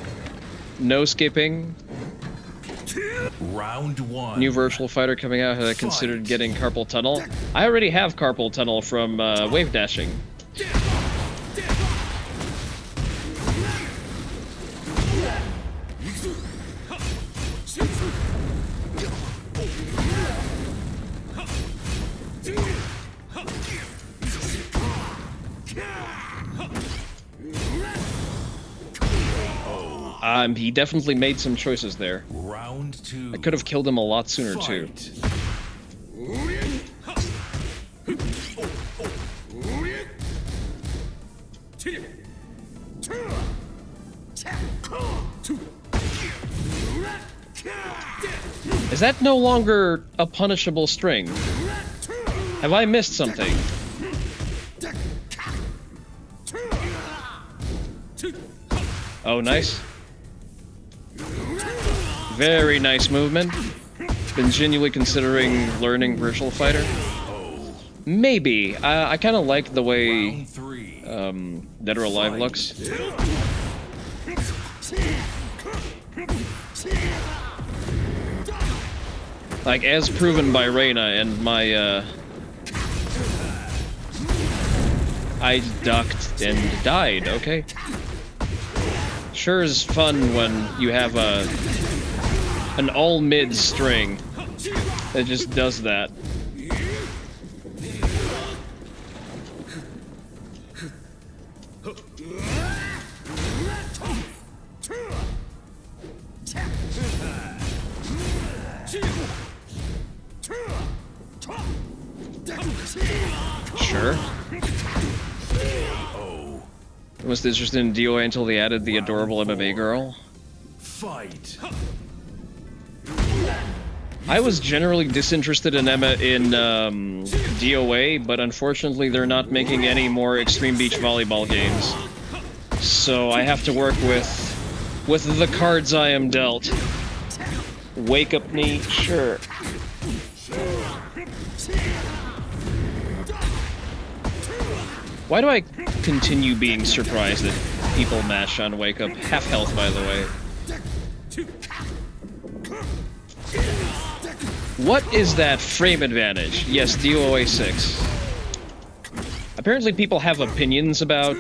No skipping. Round 1. New virtual fighter coming out. Had I considered getting carpal tunnel? I already have carpal tunnel from wave dashing. He definitely made some choices there. Round 2. I could have killed him a lot sooner too. Is that no longer a punishable string? Have I missed something? Oh, nice. Very nice movement. Been genuinely considering learning Virtual Fighter. Maybe. I kind of like the way Dead or Alive looks. Like, as proven by Reina and my I ducked and died, okay. Sure is fun when you have an all-mid string that just does that. Sure. I was interested in DOA until they added the adorable MMA girl. Fight. I was generally disinterested in DOA, but unfortunately they're not making any more Extreme Beach Volleyball games. So I have to work with the cards I am dealt. Wake up knee, sure. Why do I continue being surprised that people mash on wake up? Half health, by the way. What is that frame advantage? Yes, DOA 6. Apparently people have opinions about,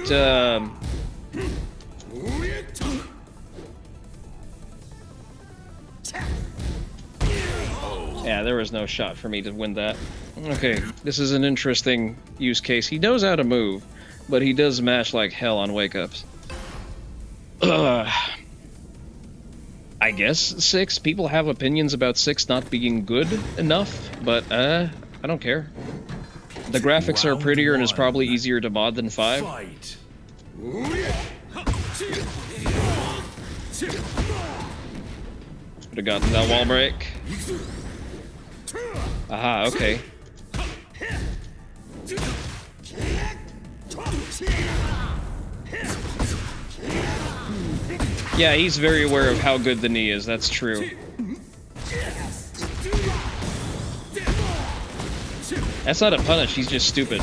Yeah, there was no shot for me to win that. Okay, this is an interesting use case. He knows how to move, but he does mash like hell on wake-ups. I guess 6. People have opinions about 6 not being good enough, but I don't care. The graphics are prettier and is probably easier to mod than 5. Fight. Could have gotten that wall break. Aha, okay. Yeah, he's very aware of how good the knee is, that's true. That's not a punish, he's just stupid.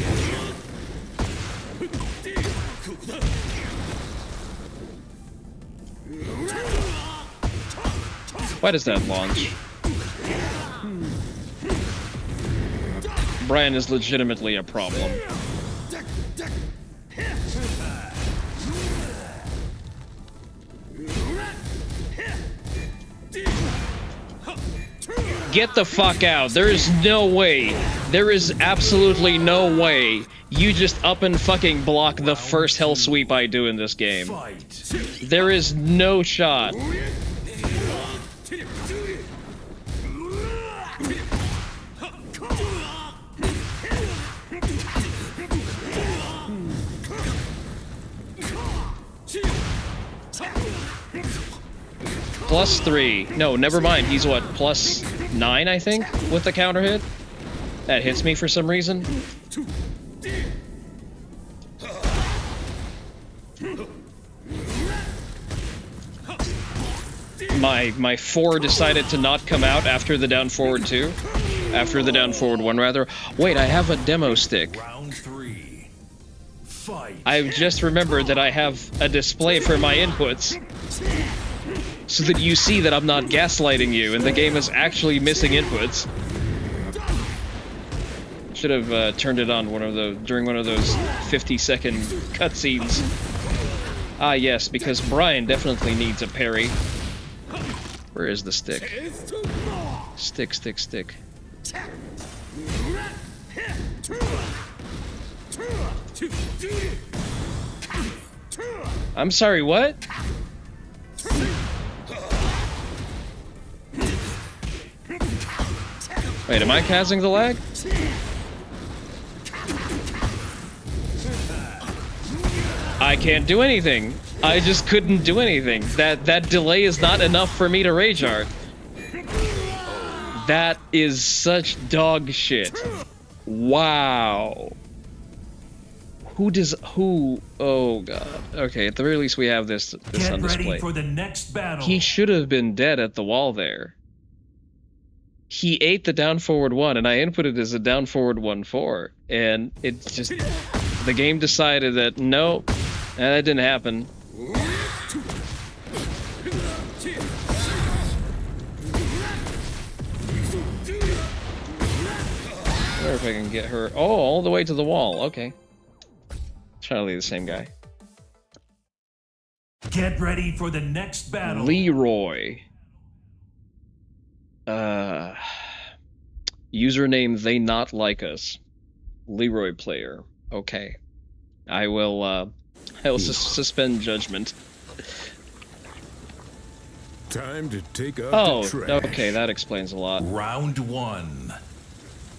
Why does that launch? Brian is legitimately a problem. Get the fuck out. There is no way. There is absolutely no way you just up and fucking block the first hell sweep I do in this game. There is no shot. +3. No, never mind. He's what, +9, I think, with the counter hit? That hits me for some reason. My 4 decided to not come out after the down forward 2. After the down forward 1, rather. Wait, I have a demo stick. Round 3. Fight. I've just remembered that I have a display for my inputs. So that you see that I'm not gaslighting you, and the game is actually missing inputs. Should have turned it on during one of those 50-second cutscenes. Ah, yes, because Brian definitely needs a parry. Where is the stick? Stick, stick, stick. I'm sorry, what? Wait, am I casting the lag? I can't do anything. I just couldn't do anything. That delay is not enough for me to rage art. That is such dog shit. Wow. Oh god. Okay, at the very least we have this on display. Get ready for the next battle. He should have been dead at the wall there. He ate the down forward 1 and I inputted as a down forward 1-4, and it just, the game decided that no, that didn't happen. I wonder if I can get her. Oh, all the way to the wall. Okay. Entirely the same guy. Get ready for the next battle. Leroy. Username they not like us. Leroy player. Okay. I will suspend judgment. Time to take out Oh, the trash. okay, that explains a lot. Round 1.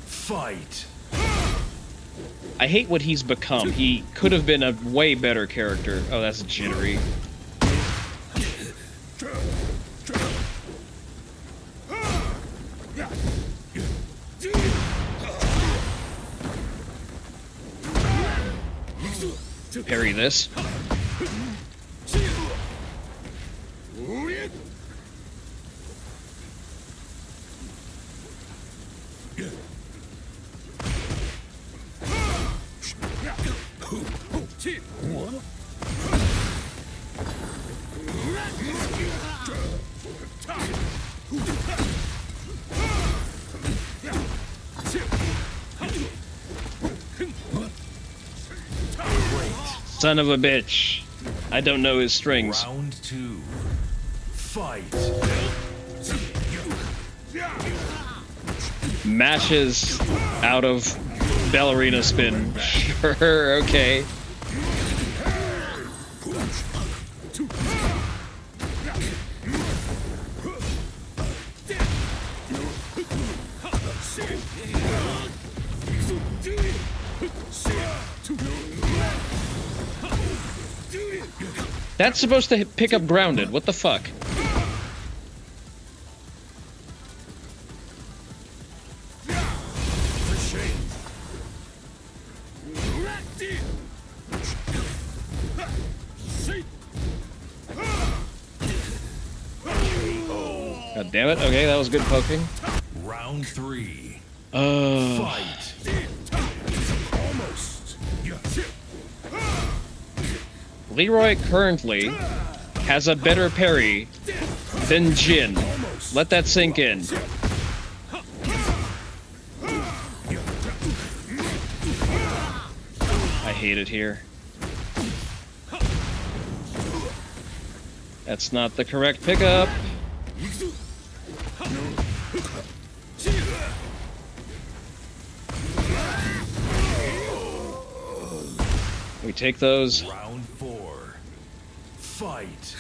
Fight. I hate what he's become. He could have been a way better character. Oh, that's jittery. Parry this. Son of a bitch. I don't know his strings. Round 2. Fight. Mashes out of ballerina spin. Sure, okay. That's supposed to pick up grounded. What the fuck? God damn it. Okay, that was good poking. Round 3. Fight. Almost. Leroy currently has a better parry than Jin. Let that sink in. I hate it here. That's not the correct pickup. We take those. Round 4. Fight.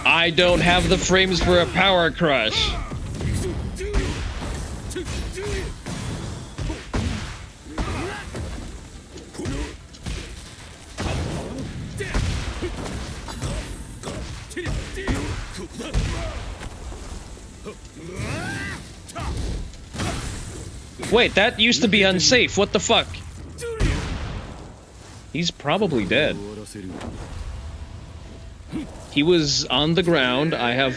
I don't have the frames for a power crush. Wait, that used to be unsafe. What the fuck? He's probably dead. He was on the ground. I have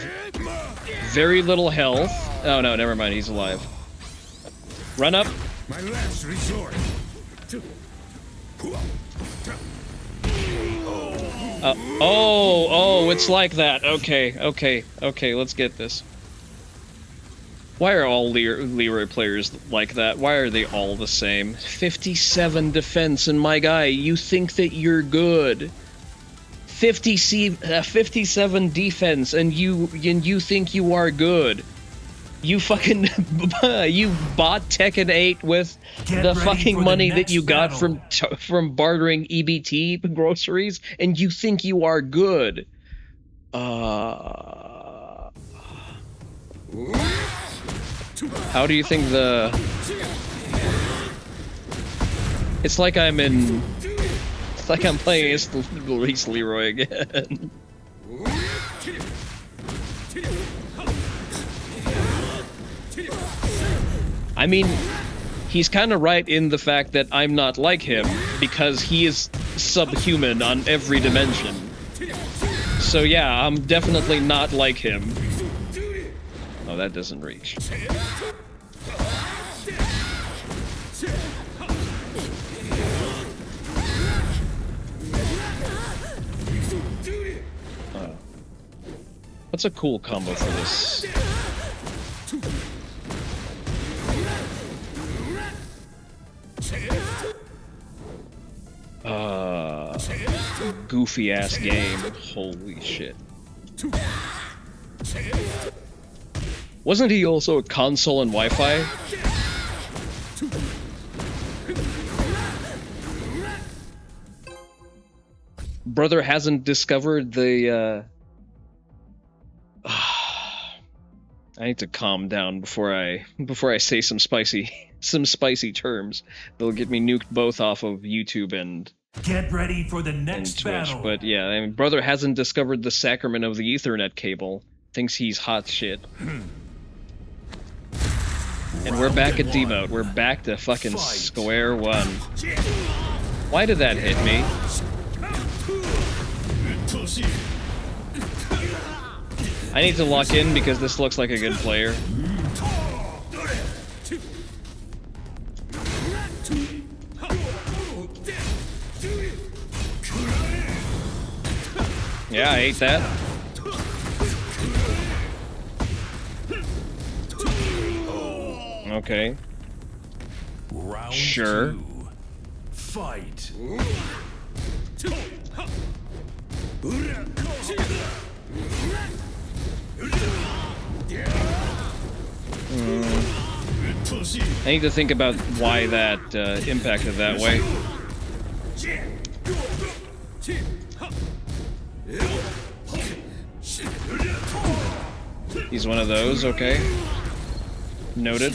very little health. Oh no, never mind. He's alive. Run up. My last resort. Oh, it's like that. Okay, let's get this. Why are all Leroy players like that? Why are they all the same? 57 defense, and my guy, you think that you're good. 57 defense, and you think you are good. You fucking you bought Tekken 8 with the fucking money that you got from bartering EBT groceries, and you think you are good. How do you think the... It's like I'm in... It's like I'm playing against Leroy again. I mean, he's kind of right in the fact that I'm not like him, because he is subhuman on every dimension. So yeah, I'm definitely not like him. Oh, that doesn't reach. What's a cool combo for this? Goofy ass game. Holy shit. Wasn't he also a console and Wi-Fi? Brother hasn't discovered the I need to calm down before I say some spicy terms. They'll get me nuked both off of YouTube and Get ready for the next Twitch. battle. But yeah, I mean, brother hasn't discovered the sacrament of the Ethernet cable. Thinks he's hot shit. And we're back at demote. We're back to fucking square one. Why did that hit me? I need to lock in because this looks like a good player. Yeah, I ate that. Okay. Round sure. 2. Fight. I need to think about why that impacted that way. He's one of those, okay. Noted.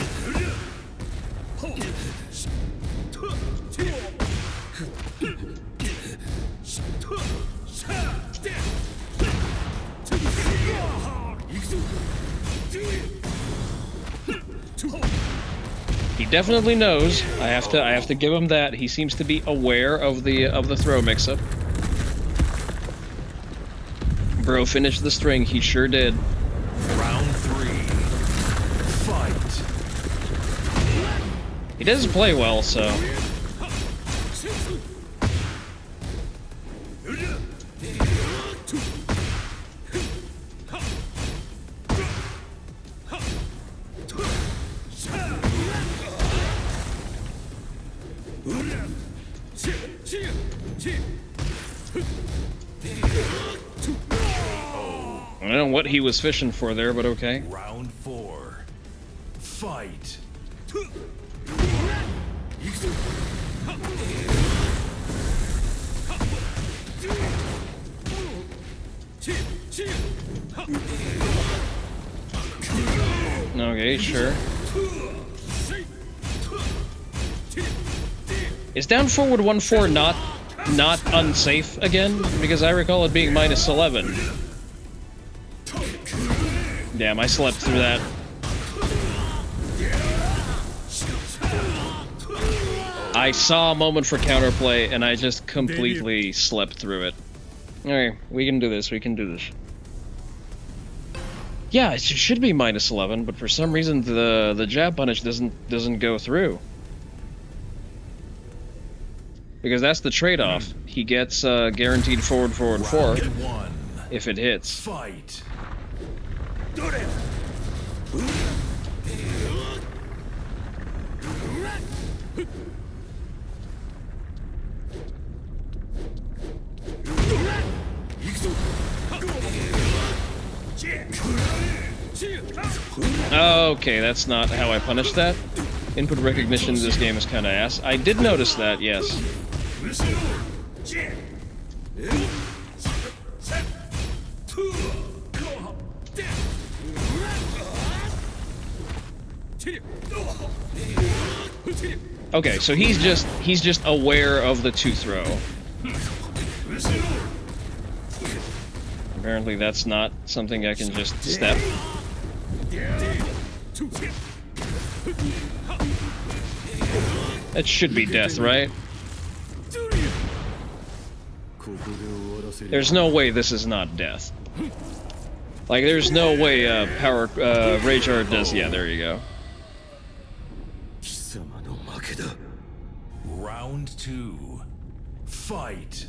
He definitely knows. I have to give him that. He seems to be aware of the throw mix-up. Bro finished the string. He sure did. Round 3. Fight. He doesn't play well, so. I don't know what he was fishing for there, but okay. Round 4. Fight. Okay, sure. Is down forward 1-4 not unsafe again? Because I recall it being -11. Damn, I slept through that. I saw a moment for counterplay and I just completely slept through it. Alright, we can do this, we can do this. Yeah, it should be -11, but for some reason the jab punish doesn't go through. Because that's the trade-off. He gets guaranteed forward 4 if it hits. Fight. Okay, that's not how I punish that. Input recognition in this game is kinda ass. I did notice that, yes. Okay, so he's just aware of the 2 throw. Apparently that's not something I can just step. That should be death, right? There's no way this is not death. Like, there's no way Rage Art does... Yeah, there you go. Round 2. Fight.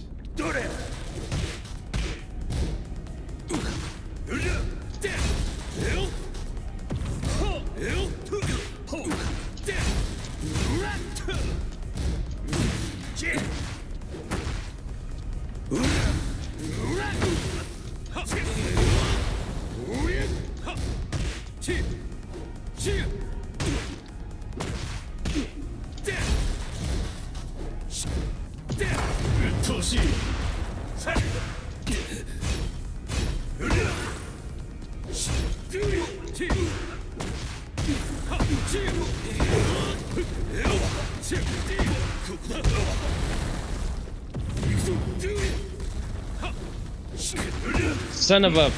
Son of a...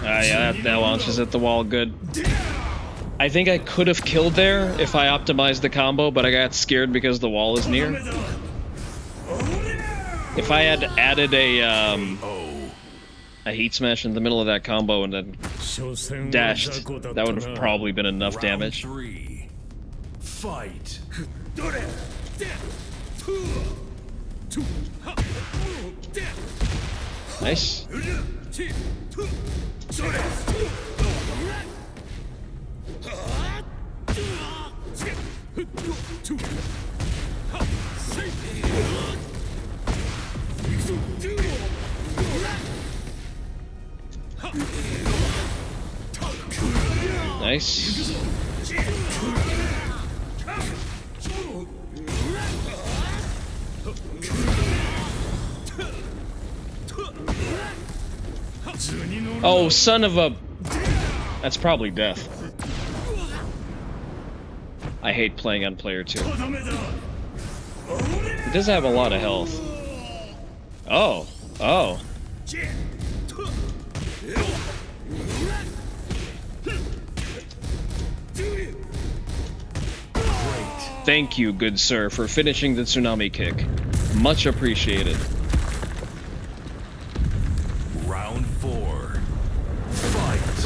yeah, that launches at the wall good. I think I could have killed there if I optimized the combo, but I got scared because the wall is near. If I had added a heat smash in the middle of that combo and then dashed, that would have probably been enough damage. Fight. Nice. Nice. Oh, son of a... That's probably death. I hate playing on player 2. It does have a lot of health. Oh. Oh. Thank you, good sir, for finishing the tsunami kick. Much appreciated. Round 4. Fight.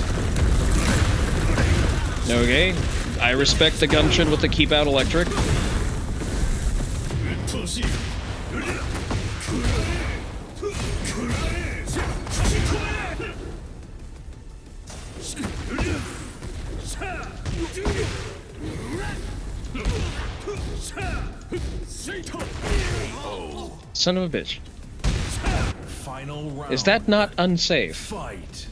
Okay. I respect the gumption with the keep out electric. Son of a bitch. Final round. Is that not unsafe? Fight.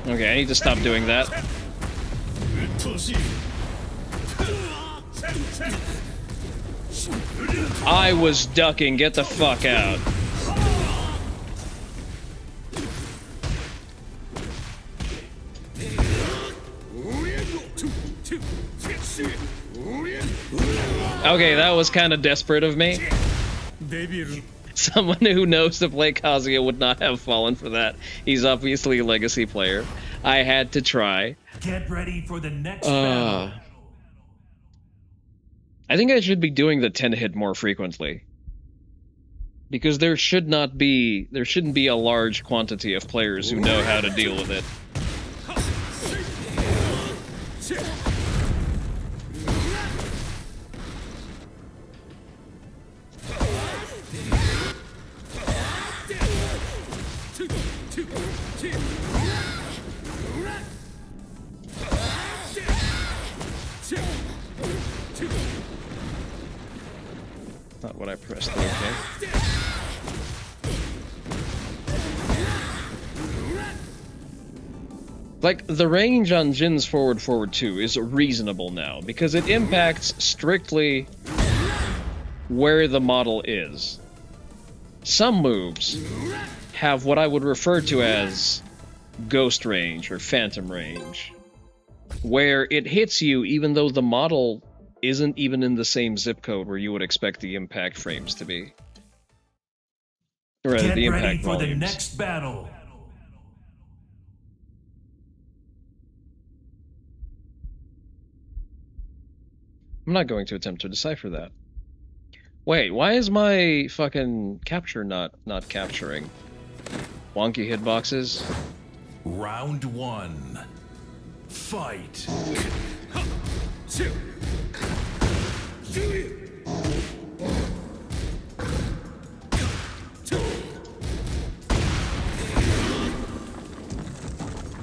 Okay, I need to stop doing that. I was ducking, get the fuck out. Okay, that was kind of desperate of me. Someone who knows to play Kazuya would not have fallen for that. He's obviously a legacy player. I had to try. Get ready for the next battle. I think I should be doing the 10 hit more frequently. Because there shouldn't be a large quantity of players who know how to deal with it. Not what I pressed, okay. Like, the range on Jin's forward 2 is reasonable now, because it impacts strictly where the model is. Some moves have what I would refer to as ghost range or phantom range, where it hits you even though the model isn't even in the same zip code where you would expect the impact frames to be. Or Get the ready impact for volumes. the next battle. I'm not going to attempt to decipher that. Wait, why is my fucking capture not capturing? Wonky hitboxes? Round 1. Fight.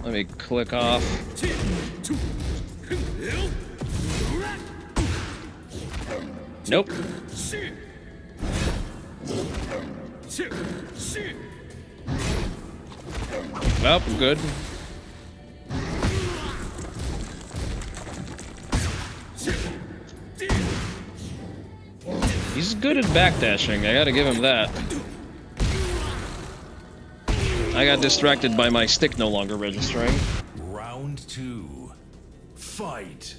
Let me click off. Nope. Well, good. He's good at backdashing, I gotta give him that. I got distracted by my stick no longer registering. Round 2. Fight.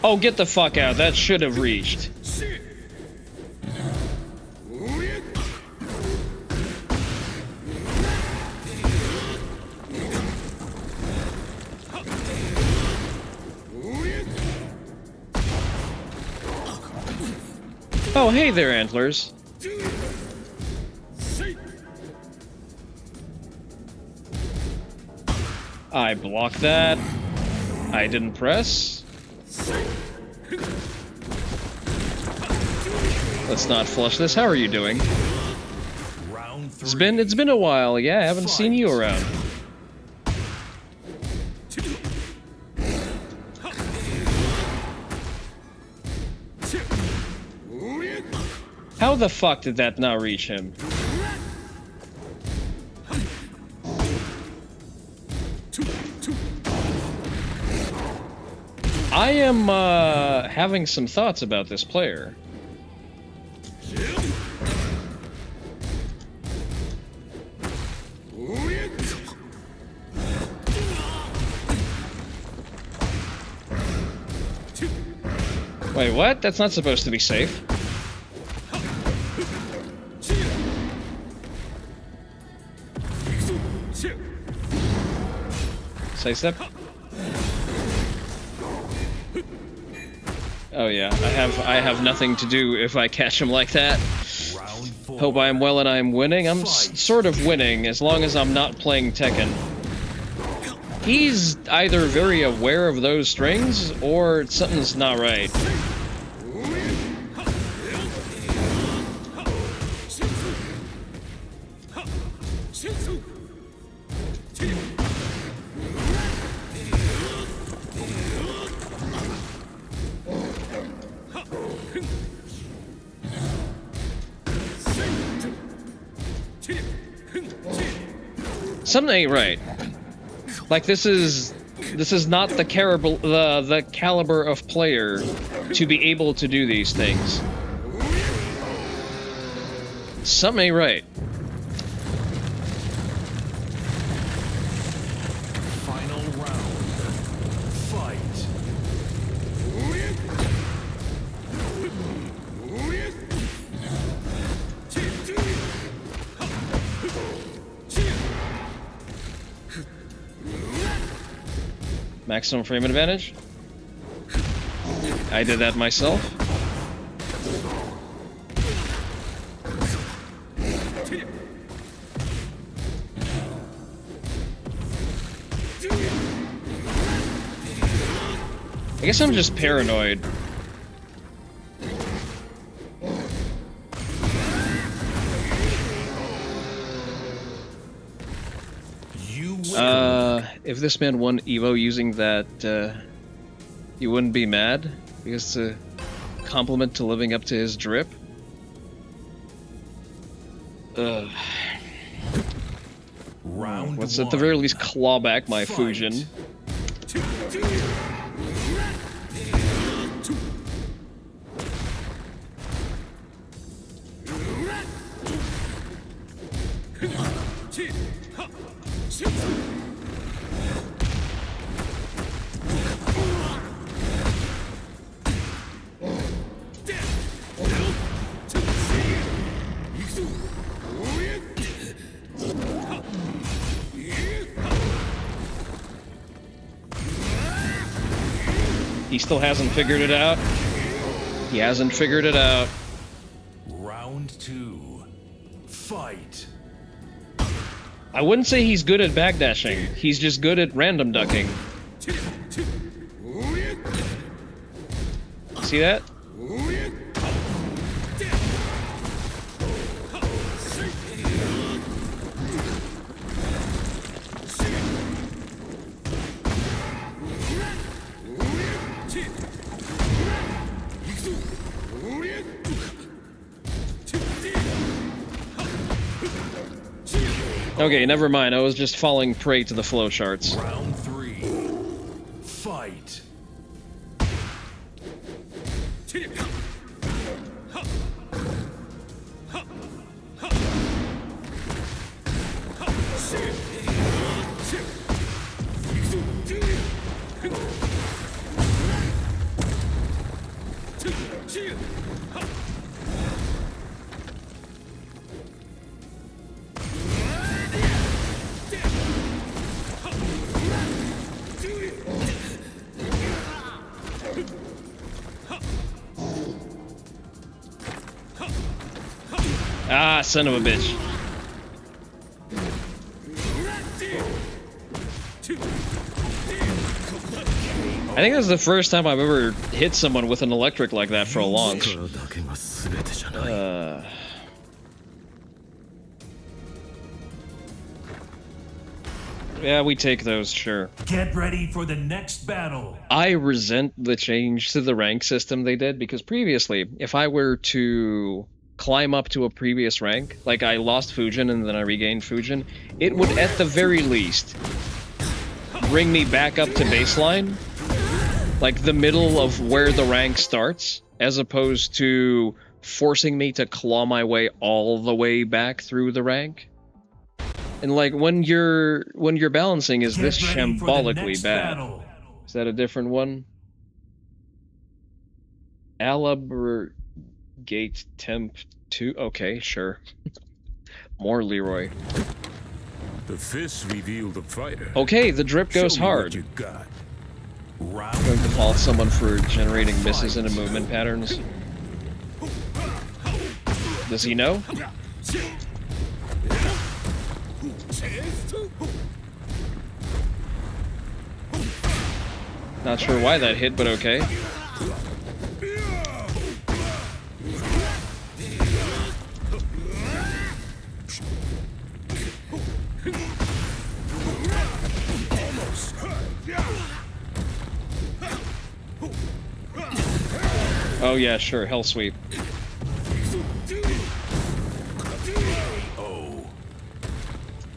Oh, get the fuck out. That should have reached. Oh, hey there, Antlers. I blocked that. I didn't press. Let's not flush this. How are you doing? It's been a while. Yeah, I haven't seen you around. How the fuck did that not reach him? I am having some thoughts about this player. Wait, what? That's not supposed to be safe. Sidestep. Oh yeah, I have nothing to do if I catch him like that. Hope I am well and I am winning. I'm sort of winning as long as I'm not playing Tekken. He's either very aware of those strings or something's not right. Something ain't right. Like this is not the caliber of player to be able to do these things. Something ain't right. Final round. Fight. Maximum frame advantage. I did that myself. I guess I'm just paranoid. If this man won Evo using that, you wouldn't be mad? Because it's a compliment to living up to his drip? Ugh. Let's at the very least claw back my Fujin. He still hasn't figured it out. He hasn't figured it out. Round 2. Fight. I wouldn't say he's good at backdashing. He's just good at random ducking. See that? Okay, never mind. I was just falling prey to the flowcharts. Round 3. Fight. Ah, son of a bitch. I think this is the first time I've ever hit someone with an electric like that for a launch. Yeah, we take those, sure. Get ready for the next battle. I resent the change to the rank system they did, because previously, if I were to climb up to a previous rank, like I lost Fujin and then I regained Fujin, it would at the very least bring me back up to baseline, like the middle of where the rank starts, as opposed to forcing me to claw my way all the way back through the rank. And like when you're balancing, is this shambolically bad? Battle. Is that a different one? Alabr Gate Temp 2. Okay, sure. More Leroy. The fists reveal the fighter. Okay, the drip goes hard. You got. I'm going to fault someone for generating misses into movement patterns. Does he know? Not sure why that hit, but okay. Oh yeah, sure, hell sweep.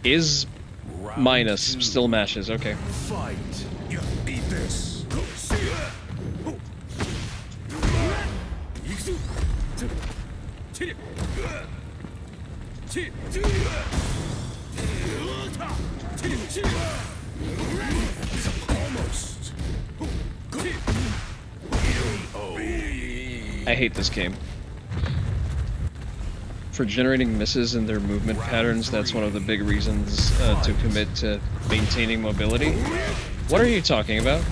Is minus, still mashes, okay. Fight. You beat this. Almost. I hate this game. For generating misses in their movement patterns, that's one of the big reasons to commit to maintaining mobility. What are you talking about?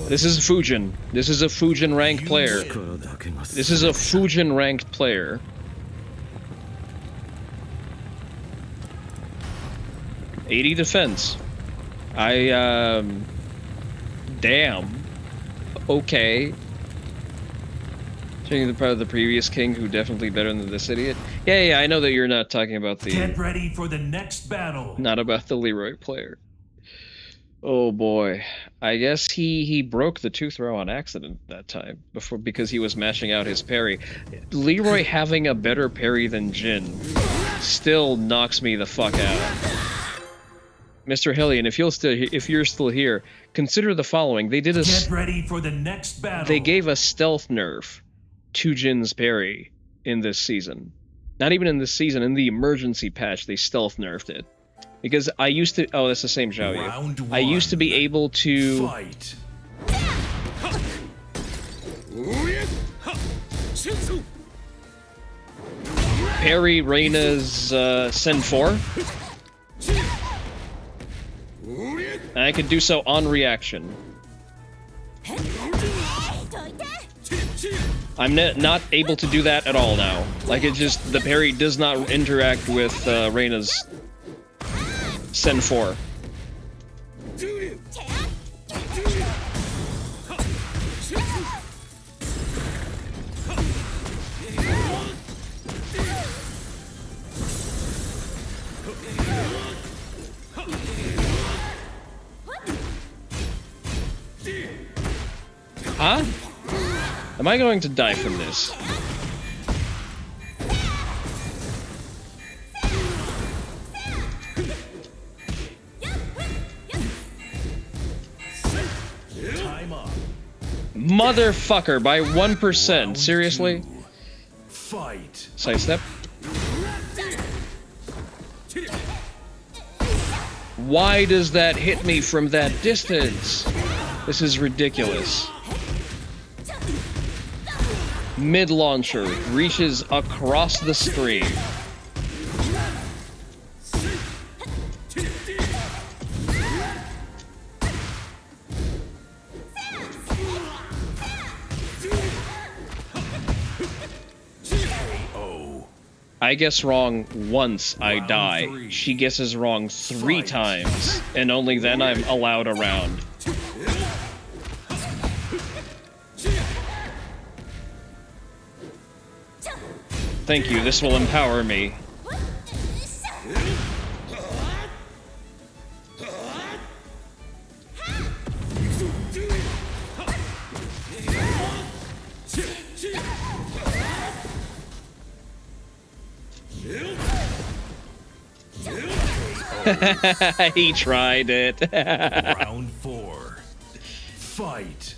This is Fujin. This is a Fujin ranked player. This is a Fujin ranked player. '80 defense. Damn. Okay. Changing the part of the previous king, who definitely better than this idiot. Yeah, I know that you're not talking about the. Get ready for the next battle. Not about the Leroy player. Oh boy, I guess he broke the 2-throw on accident that time because he was mashing out his parry. Leroy having a better parry than Jin still knocks me the fuck out. Mr. Hellion, if you're still here, consider the following. They did a Get ready for the next battle. They gave a stealth nerf to Jin's parry in this season. Not even in this season, in the emergency patch they stealth nerfed it. Because I used to... Oh, that's the same Zhao Yu. I used to be able to... Fight. Parry Reyna's Sen 4. And I could do so on reaction. I'm not able to do that at all now. Like, it just... The parry does not interact with Reyna's... Sen 4. Huh? Am I going to die from this? Time up. Motherfucker, by 1%. Seriously? Fight. Sidestep. Why does that hit me from that distance? This is ridiculous. Mid-launcher reaches across the screen. I guess wrong once, I die. She guesses wrong 3 times, and only then I'm allowed around. Thank you, this will empower me. He tried it. Round 4. Fight.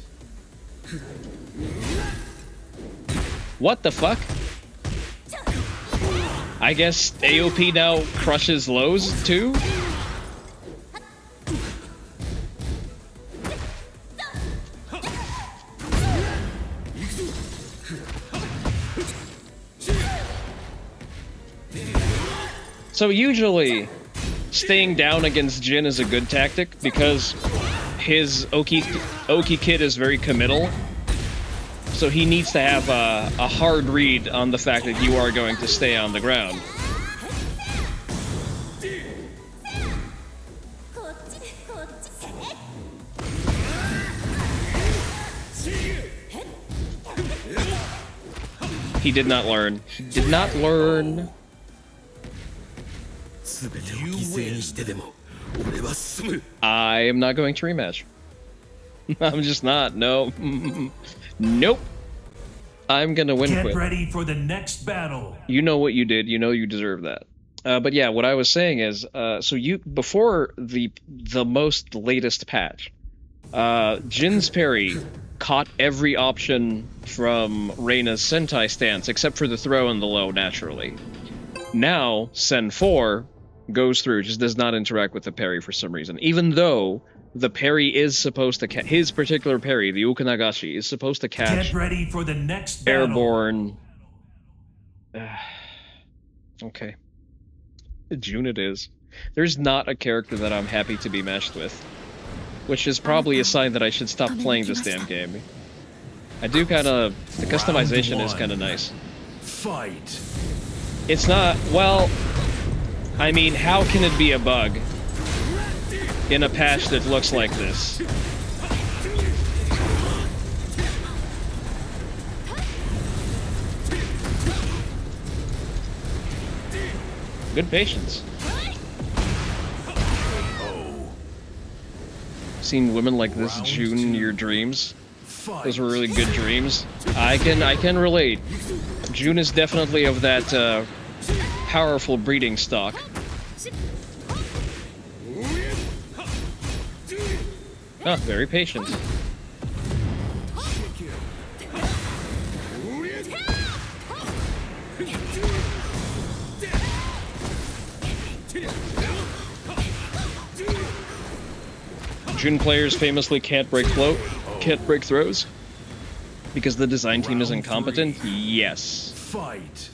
What the fuck? I guess AOP now crushes lows too? So usually, staying down against Jin is a good tactic because his Oki kid is very committal. So he needs to have a hard read on the fact that you are going to stay on the ground. He did not learn. He did not learn. I am not going to rematch. I'm just not. No. Nope. I'm gonna win quick. Get ready for the next battle. You know what you did. You know you deserve that. But yeah, what I was saying is, so you before the most latest patch, Jin's parry caught every option from Reina's Sentai stance except for the throw and the low naturally. Now Sen 4 goes through, just does not interact with the parry for some reason, even though the parry is supposed to his particular parry, the Ukanagashi, is supposed to catch Get ready for the next battle. airborne. Okay. June it is. There's not a character that I'm happy to be matched with, which is probably a sign that I should stop playing this damn game. I do kind of... the customization is kind of nice. Fight. It's not... well... I mean, how can it be a bug in a patch that looks like this? Good patience. Seen women like this, June, in your dreams? Those were really good dreams. I can relate. June is definitely of that powerful breeding stock. Oh, very patient. June players famously can't break throws because the design team is incompetent. Yes. Fight.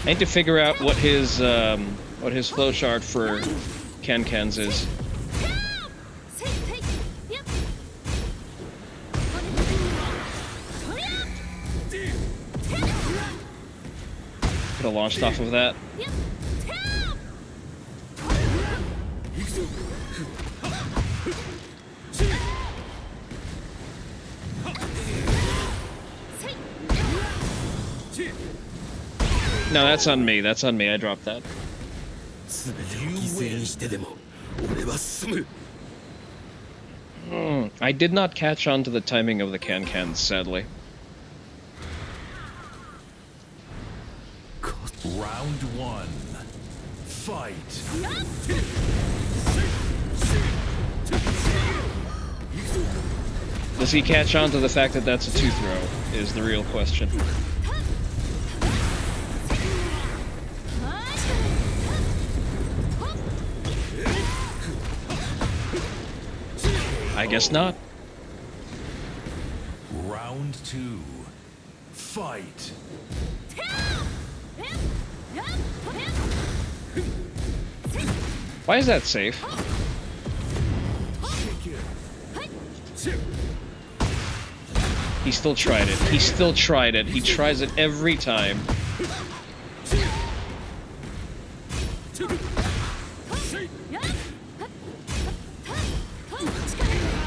I need to figure out what his flowchart for Can-Cans is. Could have launched off of that. No, that's on me. That's on me. I dropped that. I did not catch on to the timing of the can-cans, sadly. Round one. Fight. Does he catch on to the fact that that's a two-throw, is the real question. I guess not. Round two. Fight. Why is that safe? He still tried it. He still tried it. He tries it every time.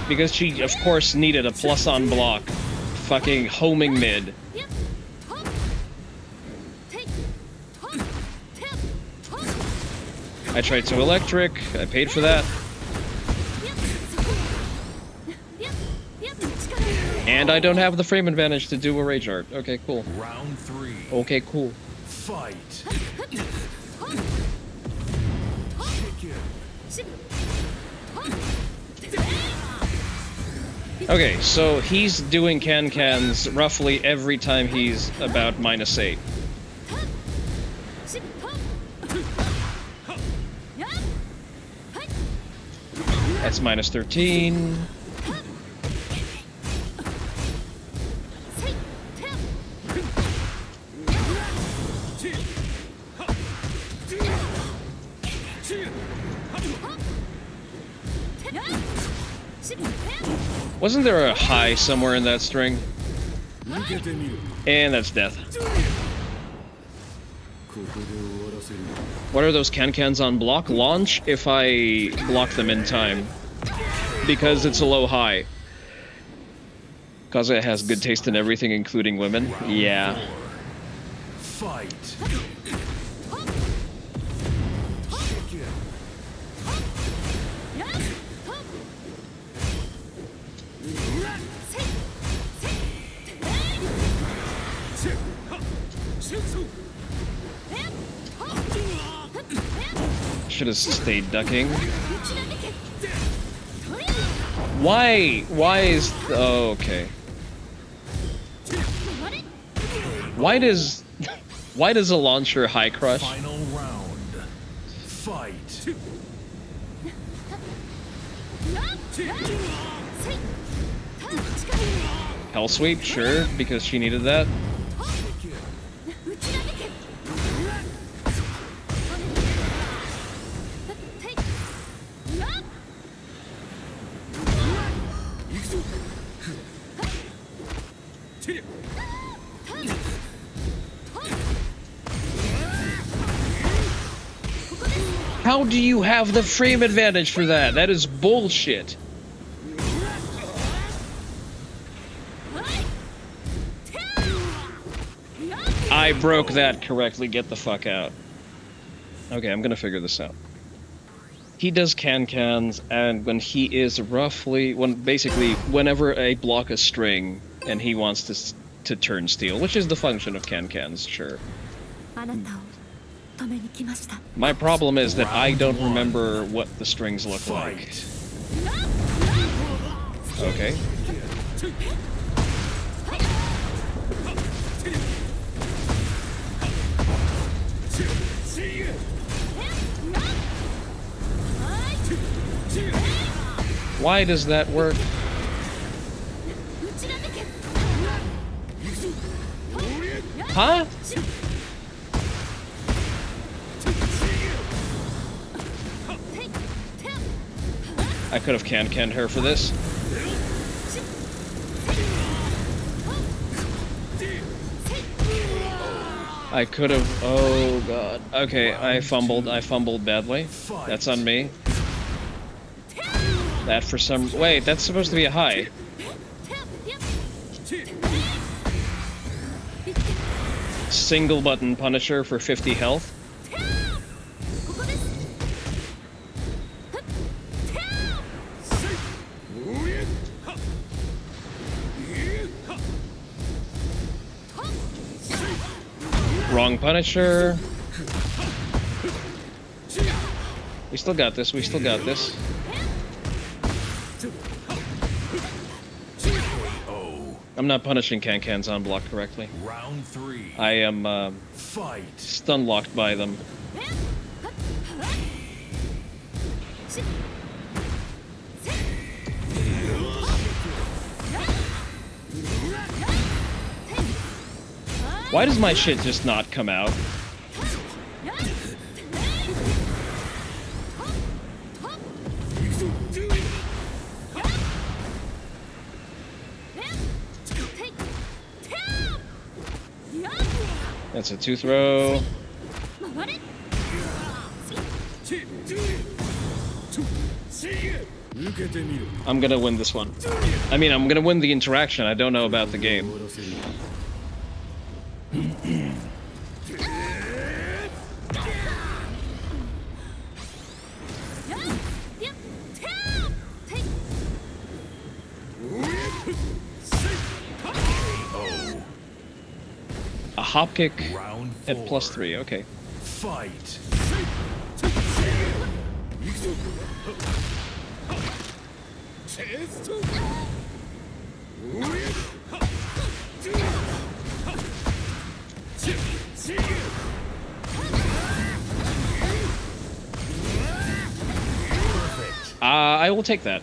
Because she, of course, needed a plus on block. Fucking homing mid. I tried to electric. I paid for that. And I don't have the frame advantage to do a rage art. Okay, cool. Round three. Okay, cool. Fight. Okay, so he's doing can-cans roughly every time he's about -8. That's -13. Wasn't there a high somewhere in that string? And that's death. What are those can-cans on block? Launch if I block them in time. Because it's a low high. Kazuya has good taste in everything, including women. Yeah. Fight. Should have stayed ducking. Why? Why is... Oh, okay. Why does... Why does a launcher high crush? Final round. Fight. Hell sweep, sure, because she needed that. How do you have the frame advantage for that? That is bullshit. I broke that correctly. Get the fuck out. Okay, I'm gonna figure this out. He does can-cans, and when he is roughly... basically, whenever I block a string, and he wants to turn steel, which is the function of can-cans, sure. My problem is that I don't remember what the strings look like. Okay. Why does that work? Huh? I could have can-canned her for this. I could have... Oh, God. Okay, I fumbled badly. That's on me. That for some... Wait, that's supposed to be a high. Single button Punisher for 50 health. Wrong Punisher. We still got this. We still got this. I'm not punishing Can-Cans on block correctly. Round 3. I am stun locked by them. Why does my shit just not come out? That's a 2-throw. I'm gonna win this one. I mean, I'm gonna win the interaction. I don't know about the game. A hop kick at +3, okay. Fight. I will take that.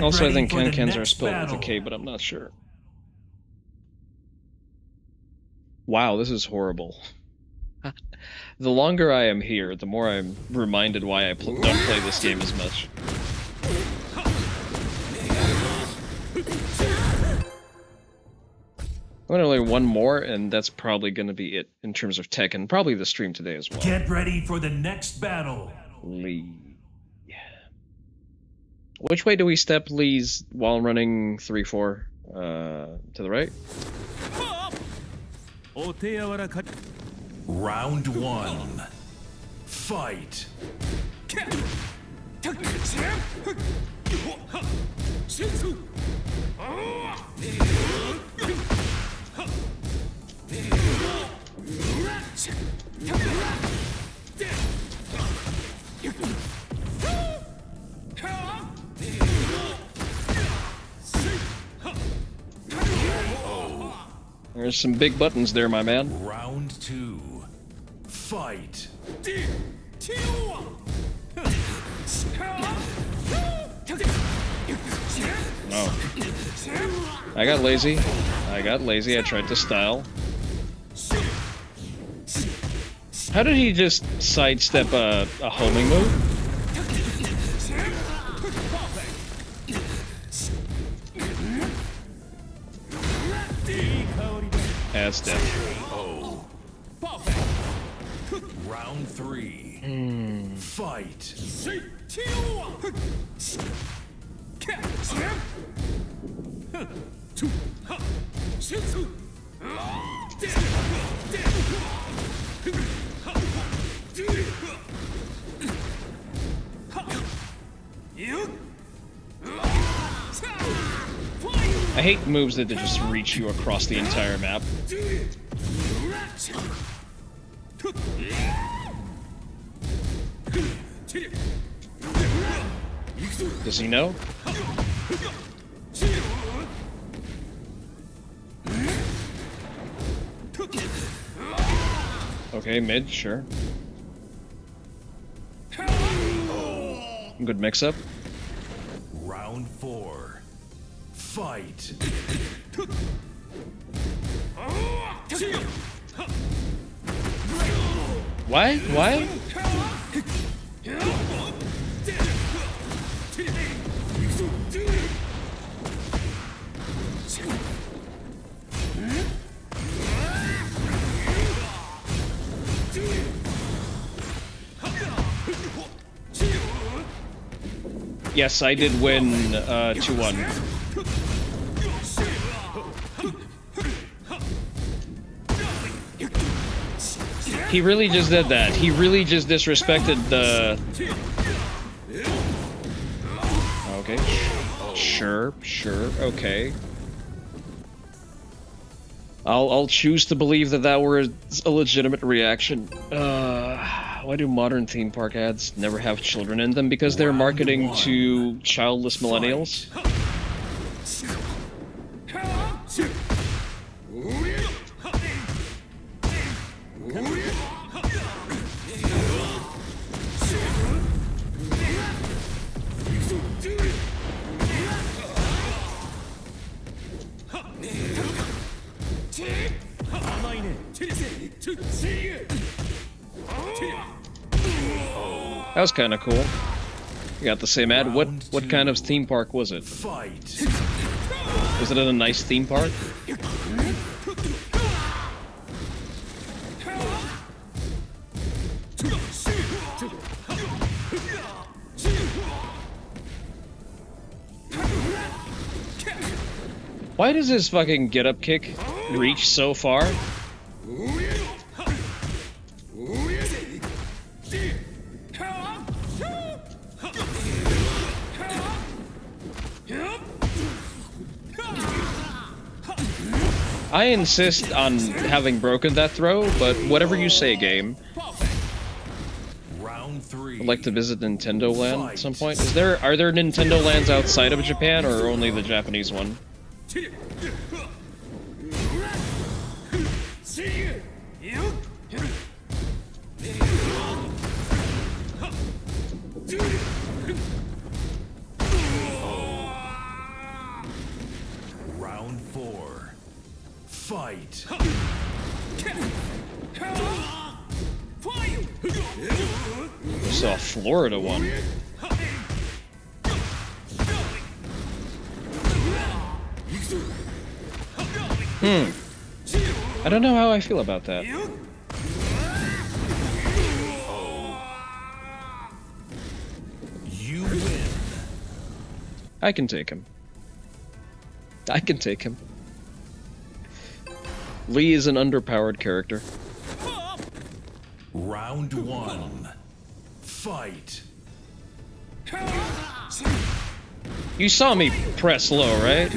Also, I think Can-Cans are spelled with a K, but I'm not sure. Wow, this is horrible. The longer I am here, the more I'm reminded why I don't play this game as much. I'm gonna learn one more, and that's probably gonna be it in terms of Tekken. Probably the stream today as well. Get ready for the next battle. Lee. Which way do we step Lee's while running 3-4? To the right? Round 1. Fight. There's some big buttons there, my man. Round 2. Fight. Oh. I got lazy. I tried to style. How did he just sidestep a homing move? That's dead. Round 3. Fight. I hate moves that just reach you across the entire map. Does he know? Okay, mid, sure. Good mix-up. Round 4. Fight. Why? Why? Yes, I did win 2-1. He really just did that. He really just disrespected Sure, okay. I'll choose to believe that that were a legitimate reaction. Why do modern theme park ads never have children in them? Because they're marketing to childless millennials. That was kind of cool. You got the same ad. What kind of theme park was it? Was it at a nice theme park? Why does his fucking get-up kick reach so far? I insist on having broken that throw, but whatever you say, game. I'd like to visit Nintendo Land at some point. Are there Nintendo Lands outside of Japan, or only the Japanese one? Round 4. Fight. I saw a Florida one. I don't know how I feel about that. You win. I can take him. I can take him. Lee is an underpowered character. Round 1. Fight. You saw me press low, right?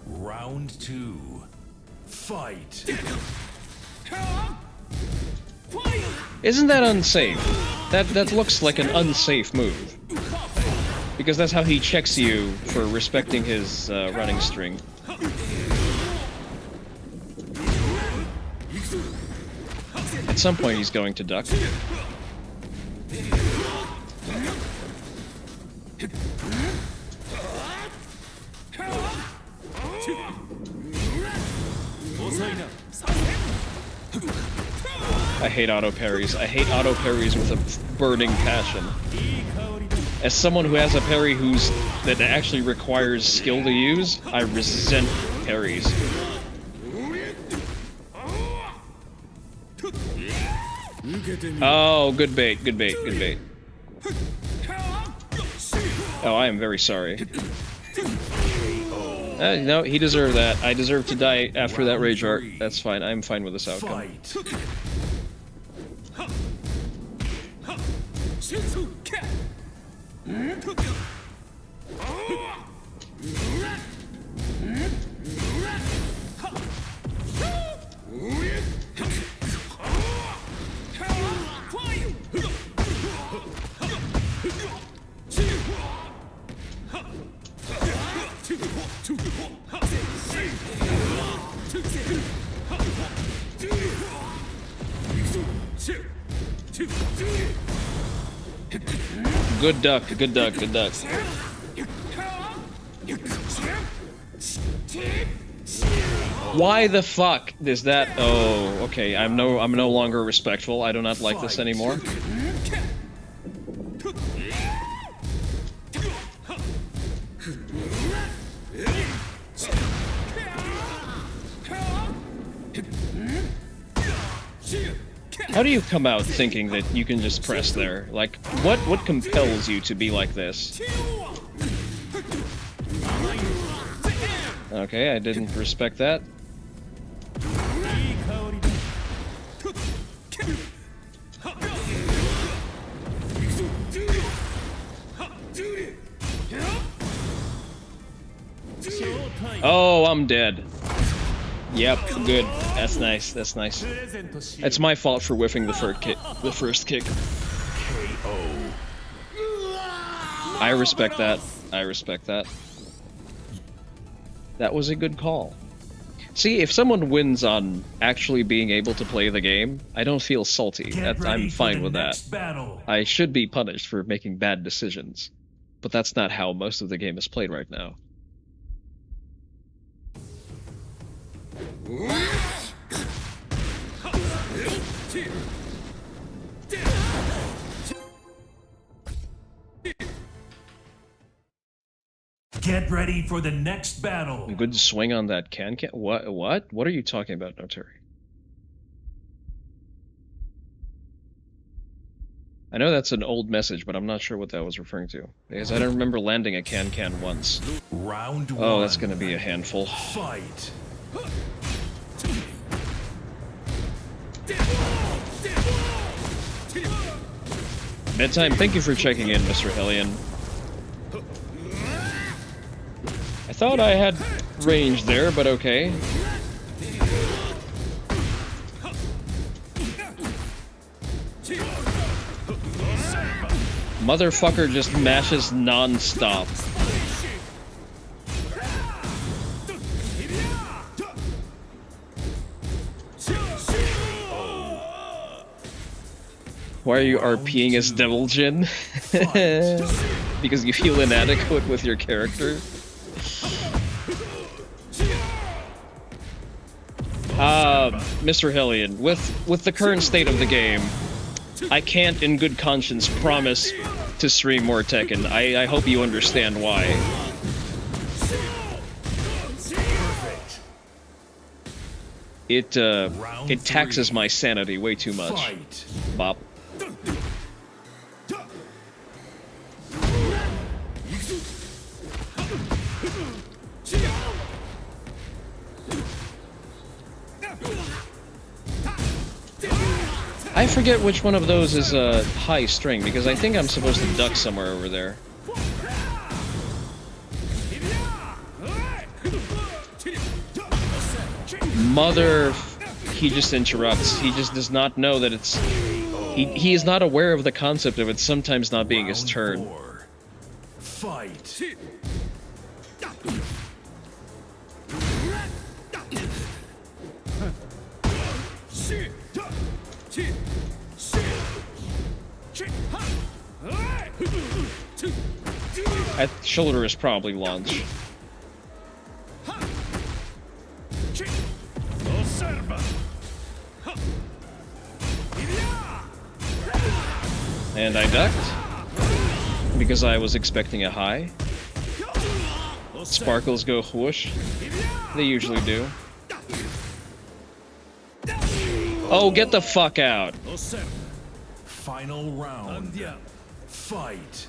Round 2. Fight. Isn't that unsafe? That looks like an unsafe move. Because that's how he checks you for respecting his running string. At some point he's going to duck. I hate auto parries. I hate auto parries with a burning passion. As someone who has a parry that actually requires skill to use, I resent parries. Oh, good bait, good bait, good bait. Oh, I am very sorry. No, he deserved that. I deserve to die after that rage art. That's fine. I'm fine with this outcome. Good duck, good duck, good duck. Why the fuck is that? Oh, okay. I'm no longer respectful. I do not like this anymore. How do you come out thinking that you can just press there? Like, what compels you to be like this? Okay, I didn't respect that. Oh, I'm dead. Yep, good. That's nice. That's nice. It's my fault for whiffing the first kick. I respect that. I respect that. That was a good call. See, if someone wins on actually being able to play the game, I don't feel salty. I'm fine with that. I should be punished for making bad decisions. But that's not how most of the game is played right now. Get ready for the next battle. A good swing on that can. What? What are you talking about, Notary? I know that's an old message, but I'm not sure what that was referring to. Because I don't remember landing a can once. Round one. Oh, that's gonna be a handful. Fight. Bedtime, thank you for checking in, Mr. Hellion. I thought I had range there, but okay. Motherfucker just mashes non-stop. Why are you RPing as Devil Jin? Because you feel inadequate with your character? Mr. Hellion, with the current state of the game, I can't in good conscience promise to stream more Tekken. I hope you understand why. It taxes my sanity way too much. Bop. I forget which one of those is a high string, because I think I'm supposed to duck somewhere over there. He just interrupts. He just does not know that it's... He is not aware of the concept of it sometimes not being his turn. Fight. Shoulder is probably launch. And I ducked because I was expecting a high. Sparkles go whoosh. They usually do. Oh, get the fuck out. Final round. Fight.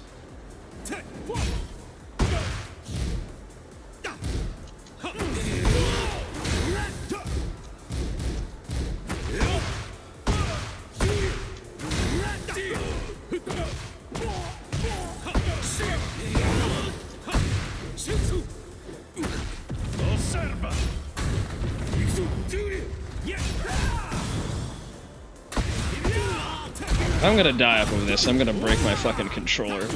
I'm gonna die off of this. I'm gonna break my fucking controller.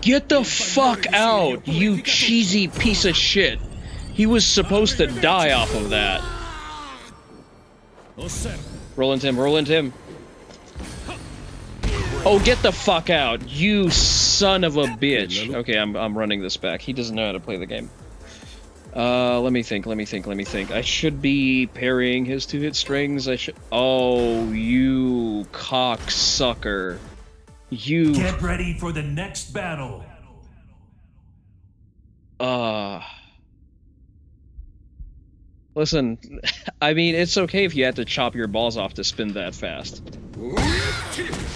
Get the fuck out, you cheesy piece of shit. He was supposed to die off of that. Roll into him, roll into him. Oh, get the fuck out, you son of a bitch. Okay, I'm running this back. He doesn't know how to play the game. Let me think. I should be parrying his two-hit strings. Oh, you cocksucker. You... Get ready for the next battle. Listen, I mean, it's okay if you had to chop your balls off to spin that fast.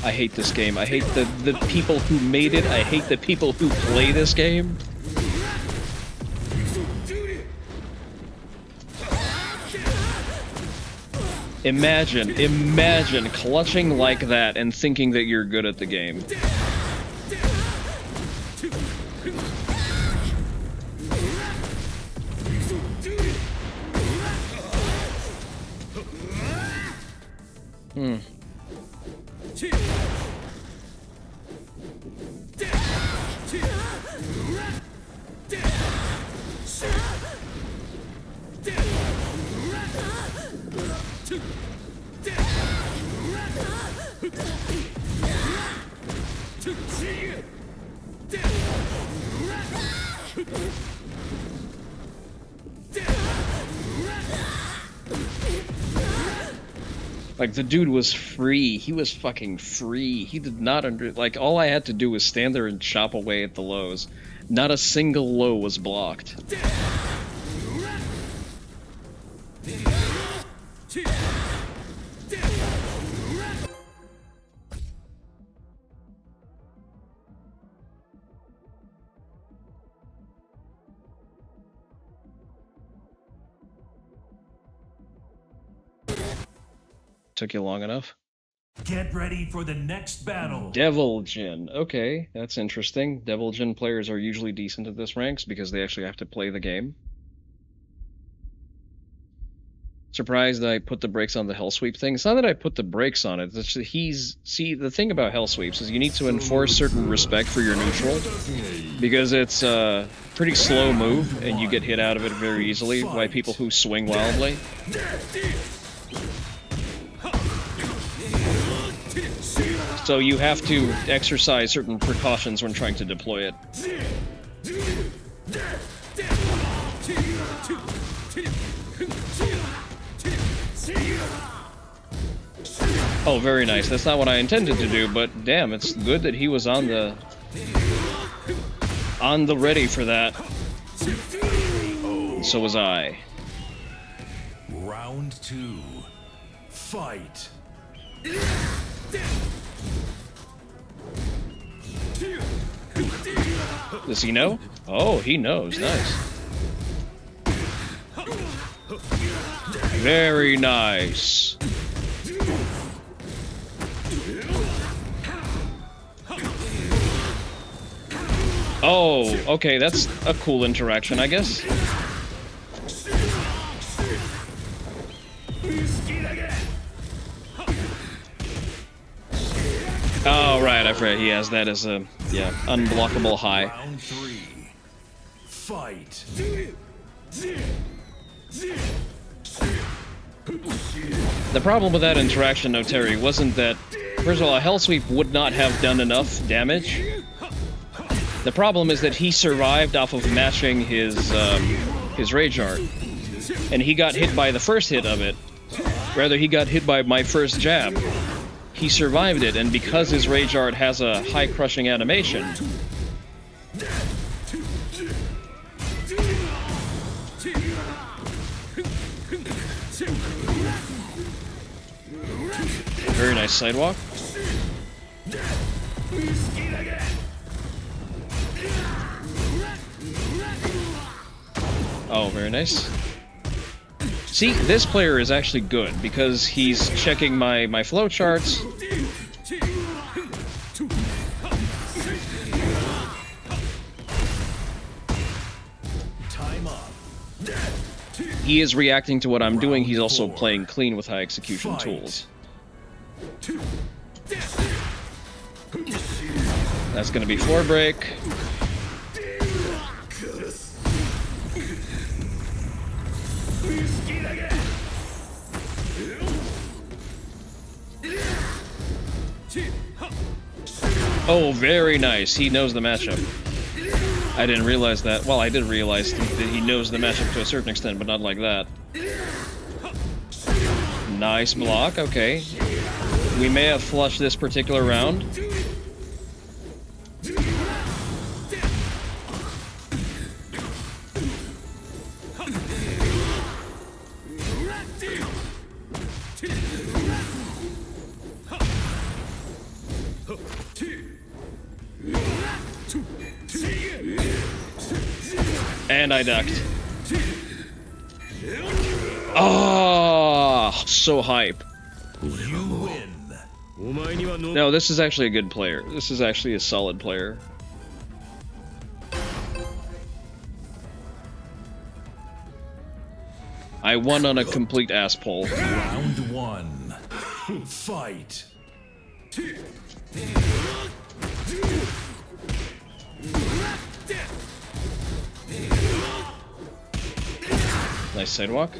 I hate this game. I hate the people who made it. I hate the people who play this game. Imagine clutching like that and thinking that you're good at the game. Like, the dude was free. He was fucking free. He did not like, all I had to do was stand there and chop away at the lows. Not a single low was blocked. Took you long enough? Get ready for the next battle. Devil Jin. Okay, that's interesting. Devil Jin players are usually decent at this ranks because they actually have to play the game. Surprised I put the brakes on the Hell Sweep thing. It's not that I put the brakes on it. It's just see, the thing about Hell Sweeps is you need to enforce certain respect for your neutral because it's a pretty slow move and you get hit out of it very easily by people who swing wildly. So you have to exercise certain precautions when trying to deploy it. Oh, very nice. That's not what I intended to do, but damn, it's good that he was on the ready for that. So was I. Round 2. Fight. Does he know? Oh, he knows. Nice. Very nice. Oh, okay, that's a cool interaction, I guess. Oh, right, I forgot he has that as a, yeah, unblockable high. Round 3. Fight. The problem with that interaction, no, Terry, wasn't that, first of all, a Hell Sweep would not have done enough damage. The problem is that he survived off of matching his Rage Art. And he got hit by the first hit of it. Rather, he got hit by my first jab. He survived it, and because his Rage Art has a high crushing animation, very nice sidewalk. Oh, very nice. See, this player is actually good because he's checking my flowcharts. Time up. He is reacting to what I'm doing. He's also playing clean with high execution tools. That's going to be floor break. Oh, very nice. He knows the matchup. I didn't realize that. Well, I did realize that he knows the matchup to a certain extent, but not like that. Nice block. Okay. We may have flushed this particular round. And I ducked. Oh, so hype. You win. No, this is actually a good player. This is actually a solid player. I won on a complete ass pull. Round 1. Fight. Nice sidewalk.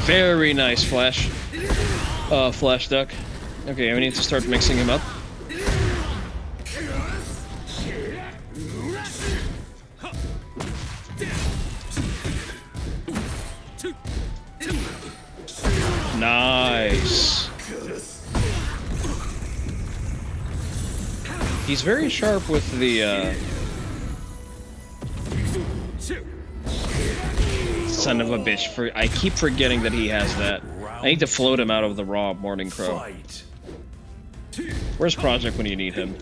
Very nice flash. Flash duck. Okay, we need to start mixing him up. Nice. He's very sharp with the son of a bitch. I keep forgetting that he has that. I need to float him out of the raw Morning Crow. Where's Project when you need him?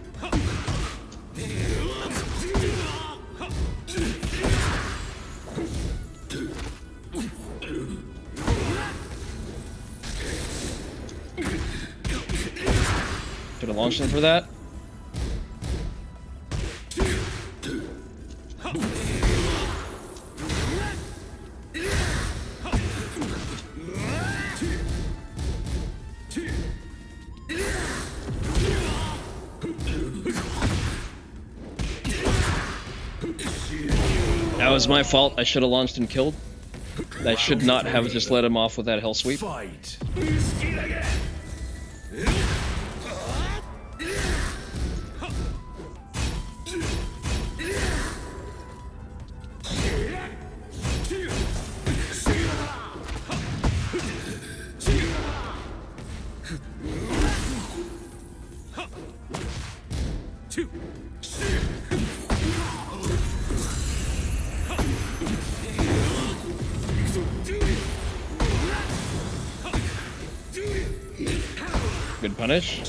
Could have launched him for that. That was my fault. I should have launched and killed. I should not have just let him off with that hell sweep. Fight. Good punish.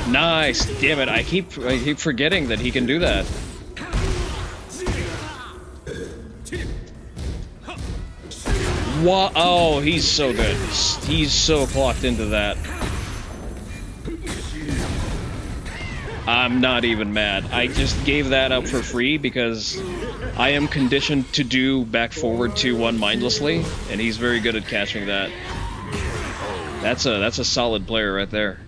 Nice. Damn it! I keep forgetting that he can do that. What? Oh, he's so good. He's so clocked into that. I'm not even mad. I just gave that up for free because I am conditioned to do back forward 2-1 mindlessly, and he's very good at catching that. That's a solid player right there.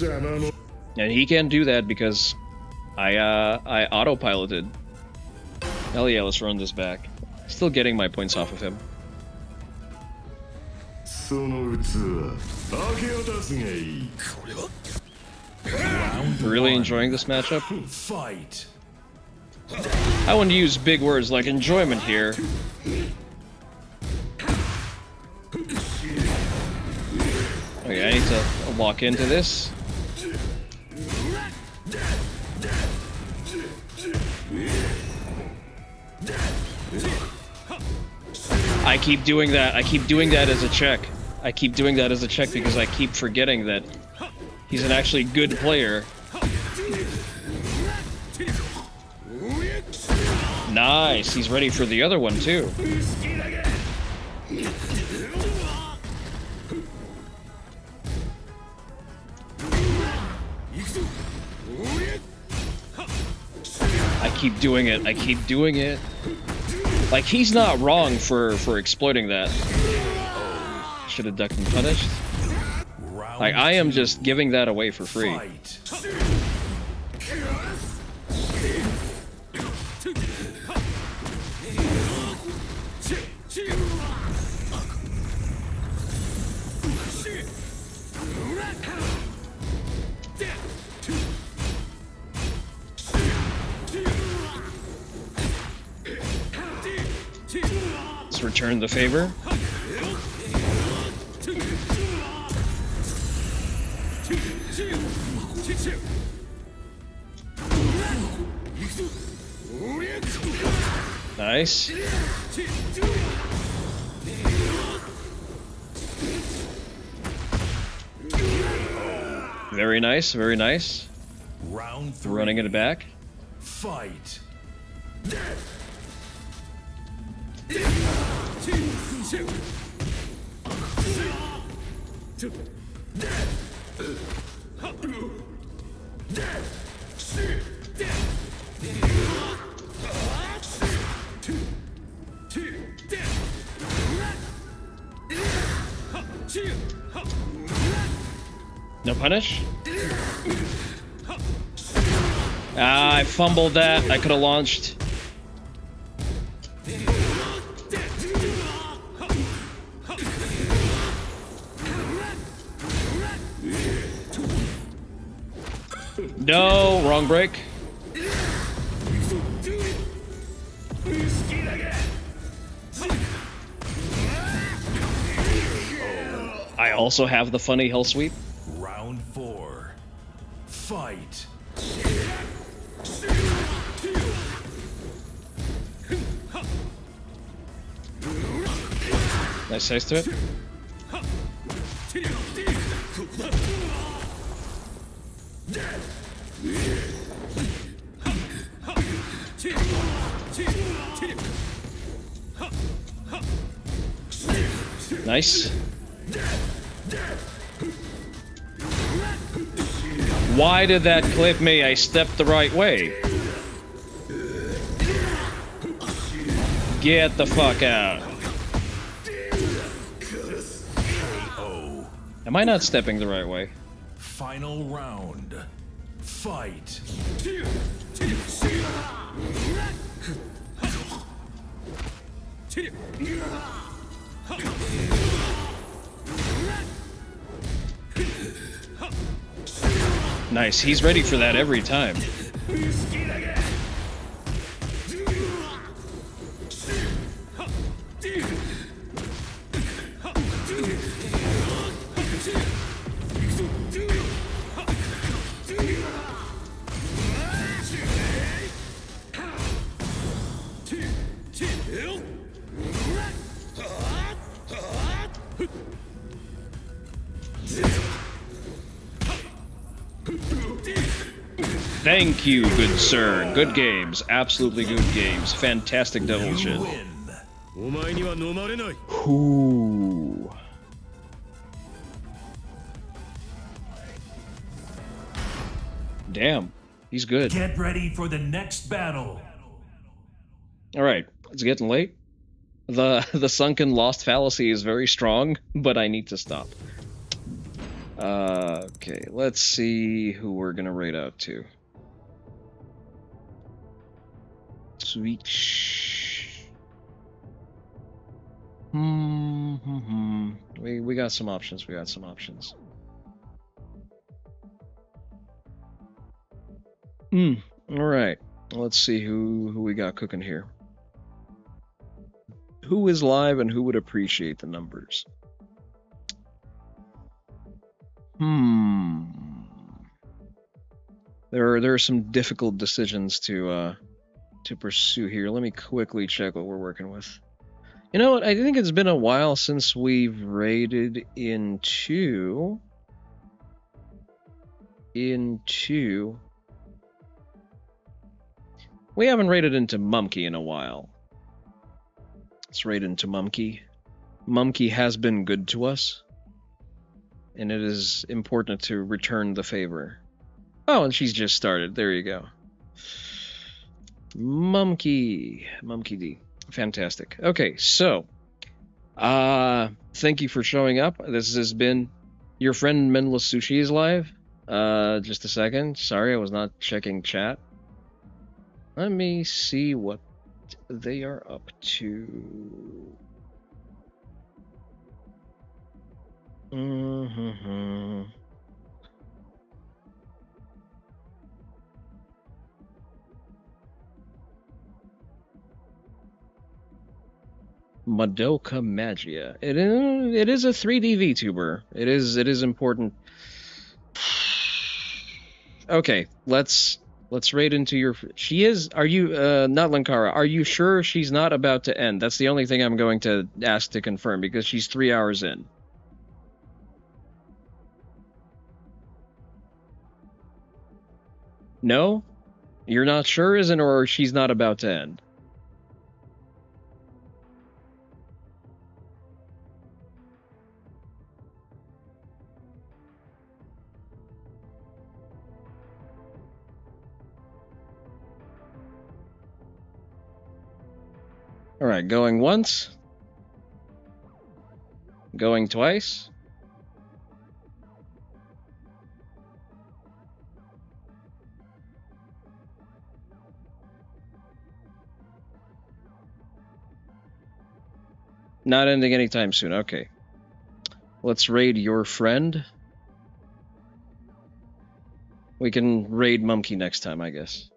And he can't do that because I autopiloted. Hell yeah, let's run this back. Still getting my points off of him. Really enjoying this matchup. Fight. I wouldn't use big words like enjoyment here. Okay, I need to lock into this. I keep doing that. I keep doing that as a check. I keep doing that as a check because I keep forgetting that he's an actually good player. Nice. He's ready for the other one too. I keep doing it. I keep doing it. Like, he's not wrong for exploiting that. Should have ducked and punished. Like, I am just giving that away for free. Let's return the favor. Nice. Very nice, very nice. Round 3. Running it back. Fight. No punish? Ah, I fumbled that. I could have launched. No, wrong break. I also have the funny hell sweep. Round 4. Fight. Nice size to it. Nice. Why did that clip me? I stepped the right way. Get the fuck out. Am I not stepping the right way? Final round. Fight. Nice, he's ready for that every time. Thank you, good sir. Good games. Absolutely good games. Fantastic double shit. Ooh. Damn. He's good. Get ready for the next battle. Alright, it's getting late. The sunken lost fallacy is very strong, but I need to stop. Okay, let's see who we're gonna raid out to. Sweet. We got some options. We got some options. All right. Let's see who we got cooking here. Who is live and who would appreciate the numbers? There are some difficult decisions to pursue here. Let me quickly check what we're working with. You know what? I think it's been a while since we've raided into... We haven't raided into Mumkey in a while. Let's raid into Mumkey. Mumkey has been good to us. And it is important to return the favor. Oh, and she's just started. There you go. Mumkey D. Fantastic. Okay, so thank you for showing up. This has been your friend Mendless Sushi is live. Just a second. Sorry, I was not checking chat. Let me see what they are up to. Madoka Magia. It is a 3D VTuber. It is important. Okay, let's Let's raid into your... She is... Are you... not Linkara. Are you sure she's not about to end? That's the only thing I'm going to ask to confirm, because she's 3 hours in. No? You're not sure, isn't it? Or she's not about to end? Alright, going once. Going twice. Not ending anytime soon, okay. Let's raid your friend. We can raid Mumkey next time, I guess.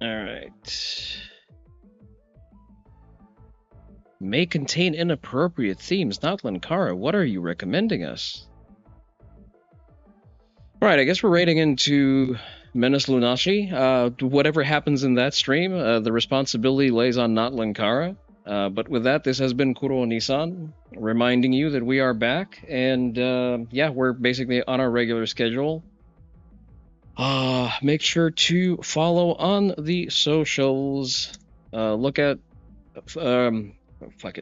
Alright. May contain inappropriate themes. Not Linkara, what are you recommending us? Alright, I guess we're raiding into Menace Lunashi. Whatever happens in that stream, the responsibility lays on not Linkara. But with that, this has been Kuro Onii-san, reminding you that we are back, and yeah, we're basically on our regular schedule. Make sure to follow on the socials. Look at...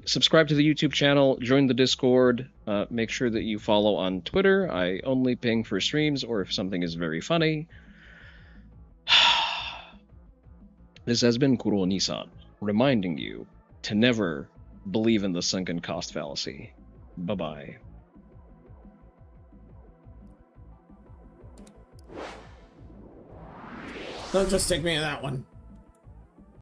subscribe to the YouTube channel, join the Discord, make sure that you follow on Twitter. I only ping for streams or if something is very funny. This has been Kuro Onii-san, reminding you to never believe in the sunken cost fallacy. Bye-bye. Don't just take me to that one.